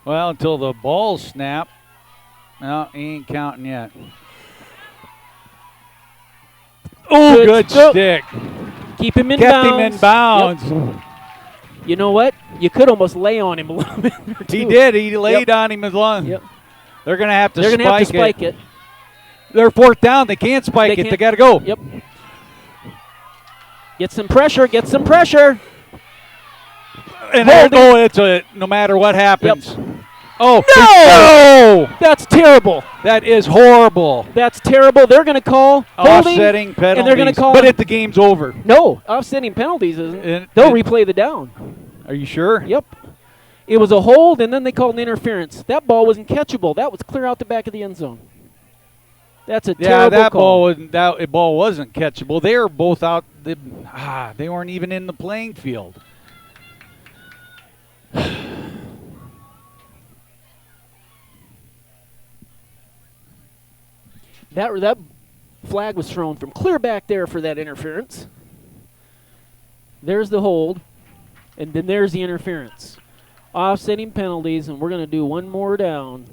Well, until the ball snap. No, he ain't counting yet. Oh, good stick. Keep him in Kept bounds. him in bounds. Yep. You know what? You could almost lay on him a little bit. He did. He laid on him as long. Yep. They're going to have to spike it. They're fourth down. They can't spike it. They got to go. Yep. Get some pressure. And it's no matter what happens. Yep. Oh no! That's terrible. That is horrible. That's terrible. They're going to call holding, offsetting penalties. And they're going to call. But the game's over. No, offsetting penalties isn't. They'll replay the down. Are you sure? Yep. It was a hold, and then they called an interference. That ball wasn't catchable. That was clear out the back of the end zone. That's a terrible call. That ball wasn't catchable. They were both out. They weren't even in the playing field. That flag was thrown from clear back there for that interference. There's the hold, and then there's the interference. Offsetting penalties, and we're going to do one more down.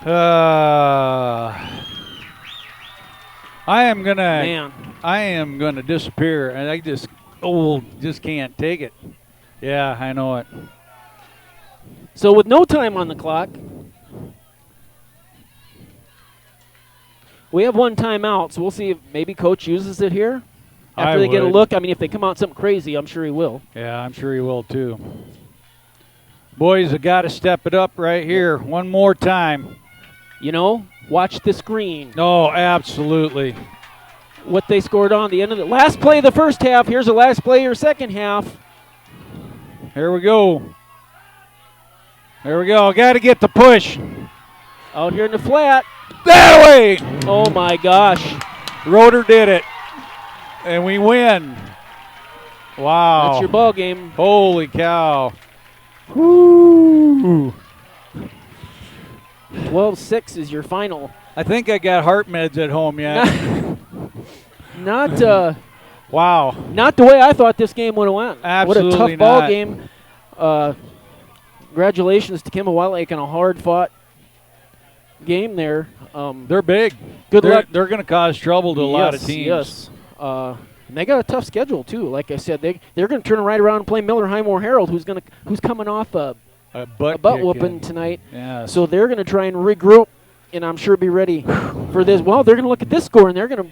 I am gonna disappear, and I just can't take it. Yeah, I know it. So with no time on the clock, we have one timeout, so we'll see if maybe Coach uses it here after they get a look. I mean, if they come out something crazy, I'm sure he will. Yeah, I'm sure he will too. Boys have got to step it up right here one more time. You know, watch the screen. Oh, absolutely. What they scored on the end of the last play of the first half. Here's the last play of your second half. Here we go. There we go. Got to get the push. Out here in the flat. That way. Oh, my gosh. Roeder did it. And we win. Wow. That's your ball game. Holy cow. Woo. 12-6 is your final. I think I got heart meds at home yet. Wow. Not the way I thought this game would have went. Absolutely what a tough ball game. Congratulations to Kimball Wildkats on a hard-fought game there. They're big. Good luck. They're going to cause trouble to a lot of teams. Yes. And they got a tough schedule too. Like I said, they're going to turn right around and play Miller Highmore Herald, who's coming off a butt whooping tonight. Yes. So they're going to try and regroup, and I'm sure be ready for this. Well, they're going to look at this score, and they're going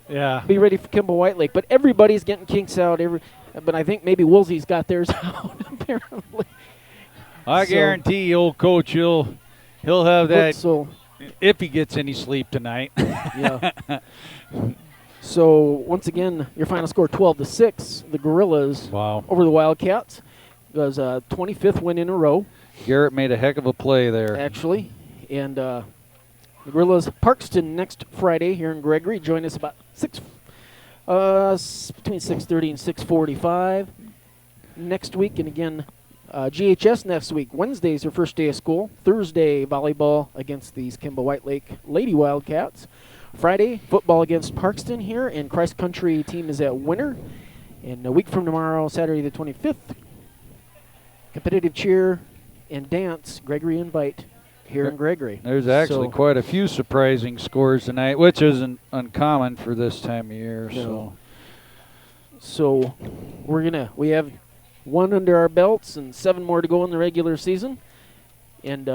to be ready for Kimball Whitelake. But everybody's getting kinks out. But I think maybe Woolsey's got theirs out apparently. I guarantee old coach he'll have that if he gets any sleep tonight. Yeah. So once again, your final score 12-6. The Gorillas over the Wildkats. It was a 25th win in a row. Garrett made a heck of a play there. Actually. And the Gorillas Parkston next Friday here in Gregory. Join us about between 6:30 and 6:45 next week. And again, GHS next week. Wednesday's their first day of school. Thursday, volleyball against these Kimball Whitelake Lady Wildcats. Friday, football against Parkston here, and Christ Country team is at Winter. And a week from tomorrow, Saturday the 25th, competitive cheer and dance, Gregory Invite here in Gregory. There's actually quite a few surprising scores tonight, which isn't uncommon for this time of year. No. So we have one under our belts and 7 more to go in the regular season. And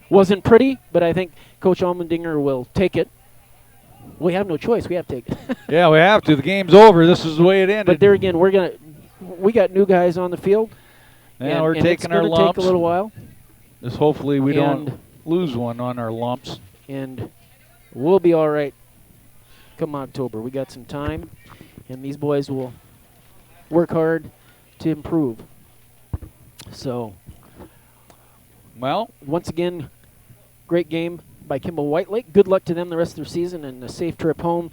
wasn't pretty, but I think Coach Almendinger will take it. We have no choice. We have to take it. Yeah, we have to. The game's over. This is the way it ended. But there again, we got new guys on the field. Yeah, we're taking our lumps. It's going to take a little while. Just hopefully we don't lose one on our lumps. And we'll be all right come October. We got some time, and these boys will work hard to improve. So, well, once again, great game by Kimball Whitelake. Good luck to them the rest of their season, and a safe trip home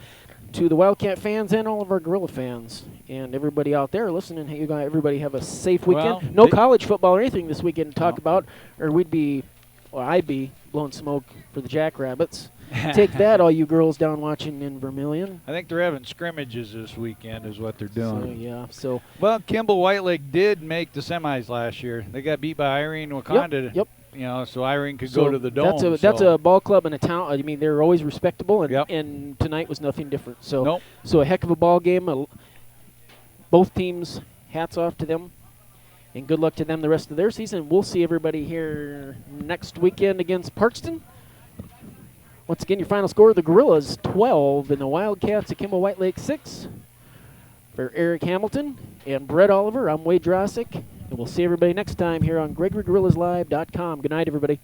to the Wildcat fans and all of our Gorilla fans and everybody out there listening. Hey, everybody have a safe weekend. No college football or anything this weekend to talk about, or I'd be blowing smoke for the Jackrabbits. Take that, all you girls down watching in Vermilion. I think they're having scrimmages this weekend is what they're doing. So well, Kimball Whitelake did make the semis last year. They got beat by Irene Wakanda. Yep. You know, so Irene could go to the Dome. That's a ball club in a town. I mean, they're always respectable, and tonight was nothing different. So, so a heck of a ball game. Both teams, hats off to them, and good luck to them the rest of their season. We'll see everybody here next weekend against Parkston. Once again, your final score: the Gorillas 12 and the Wildcats at Kimball Whitelake 6. For For Eric Hamilton and Brett Oliver, I'm Wade Drossick, and we'll see everybody next time here on GregoryGorillasLive.com. Good night, everybody.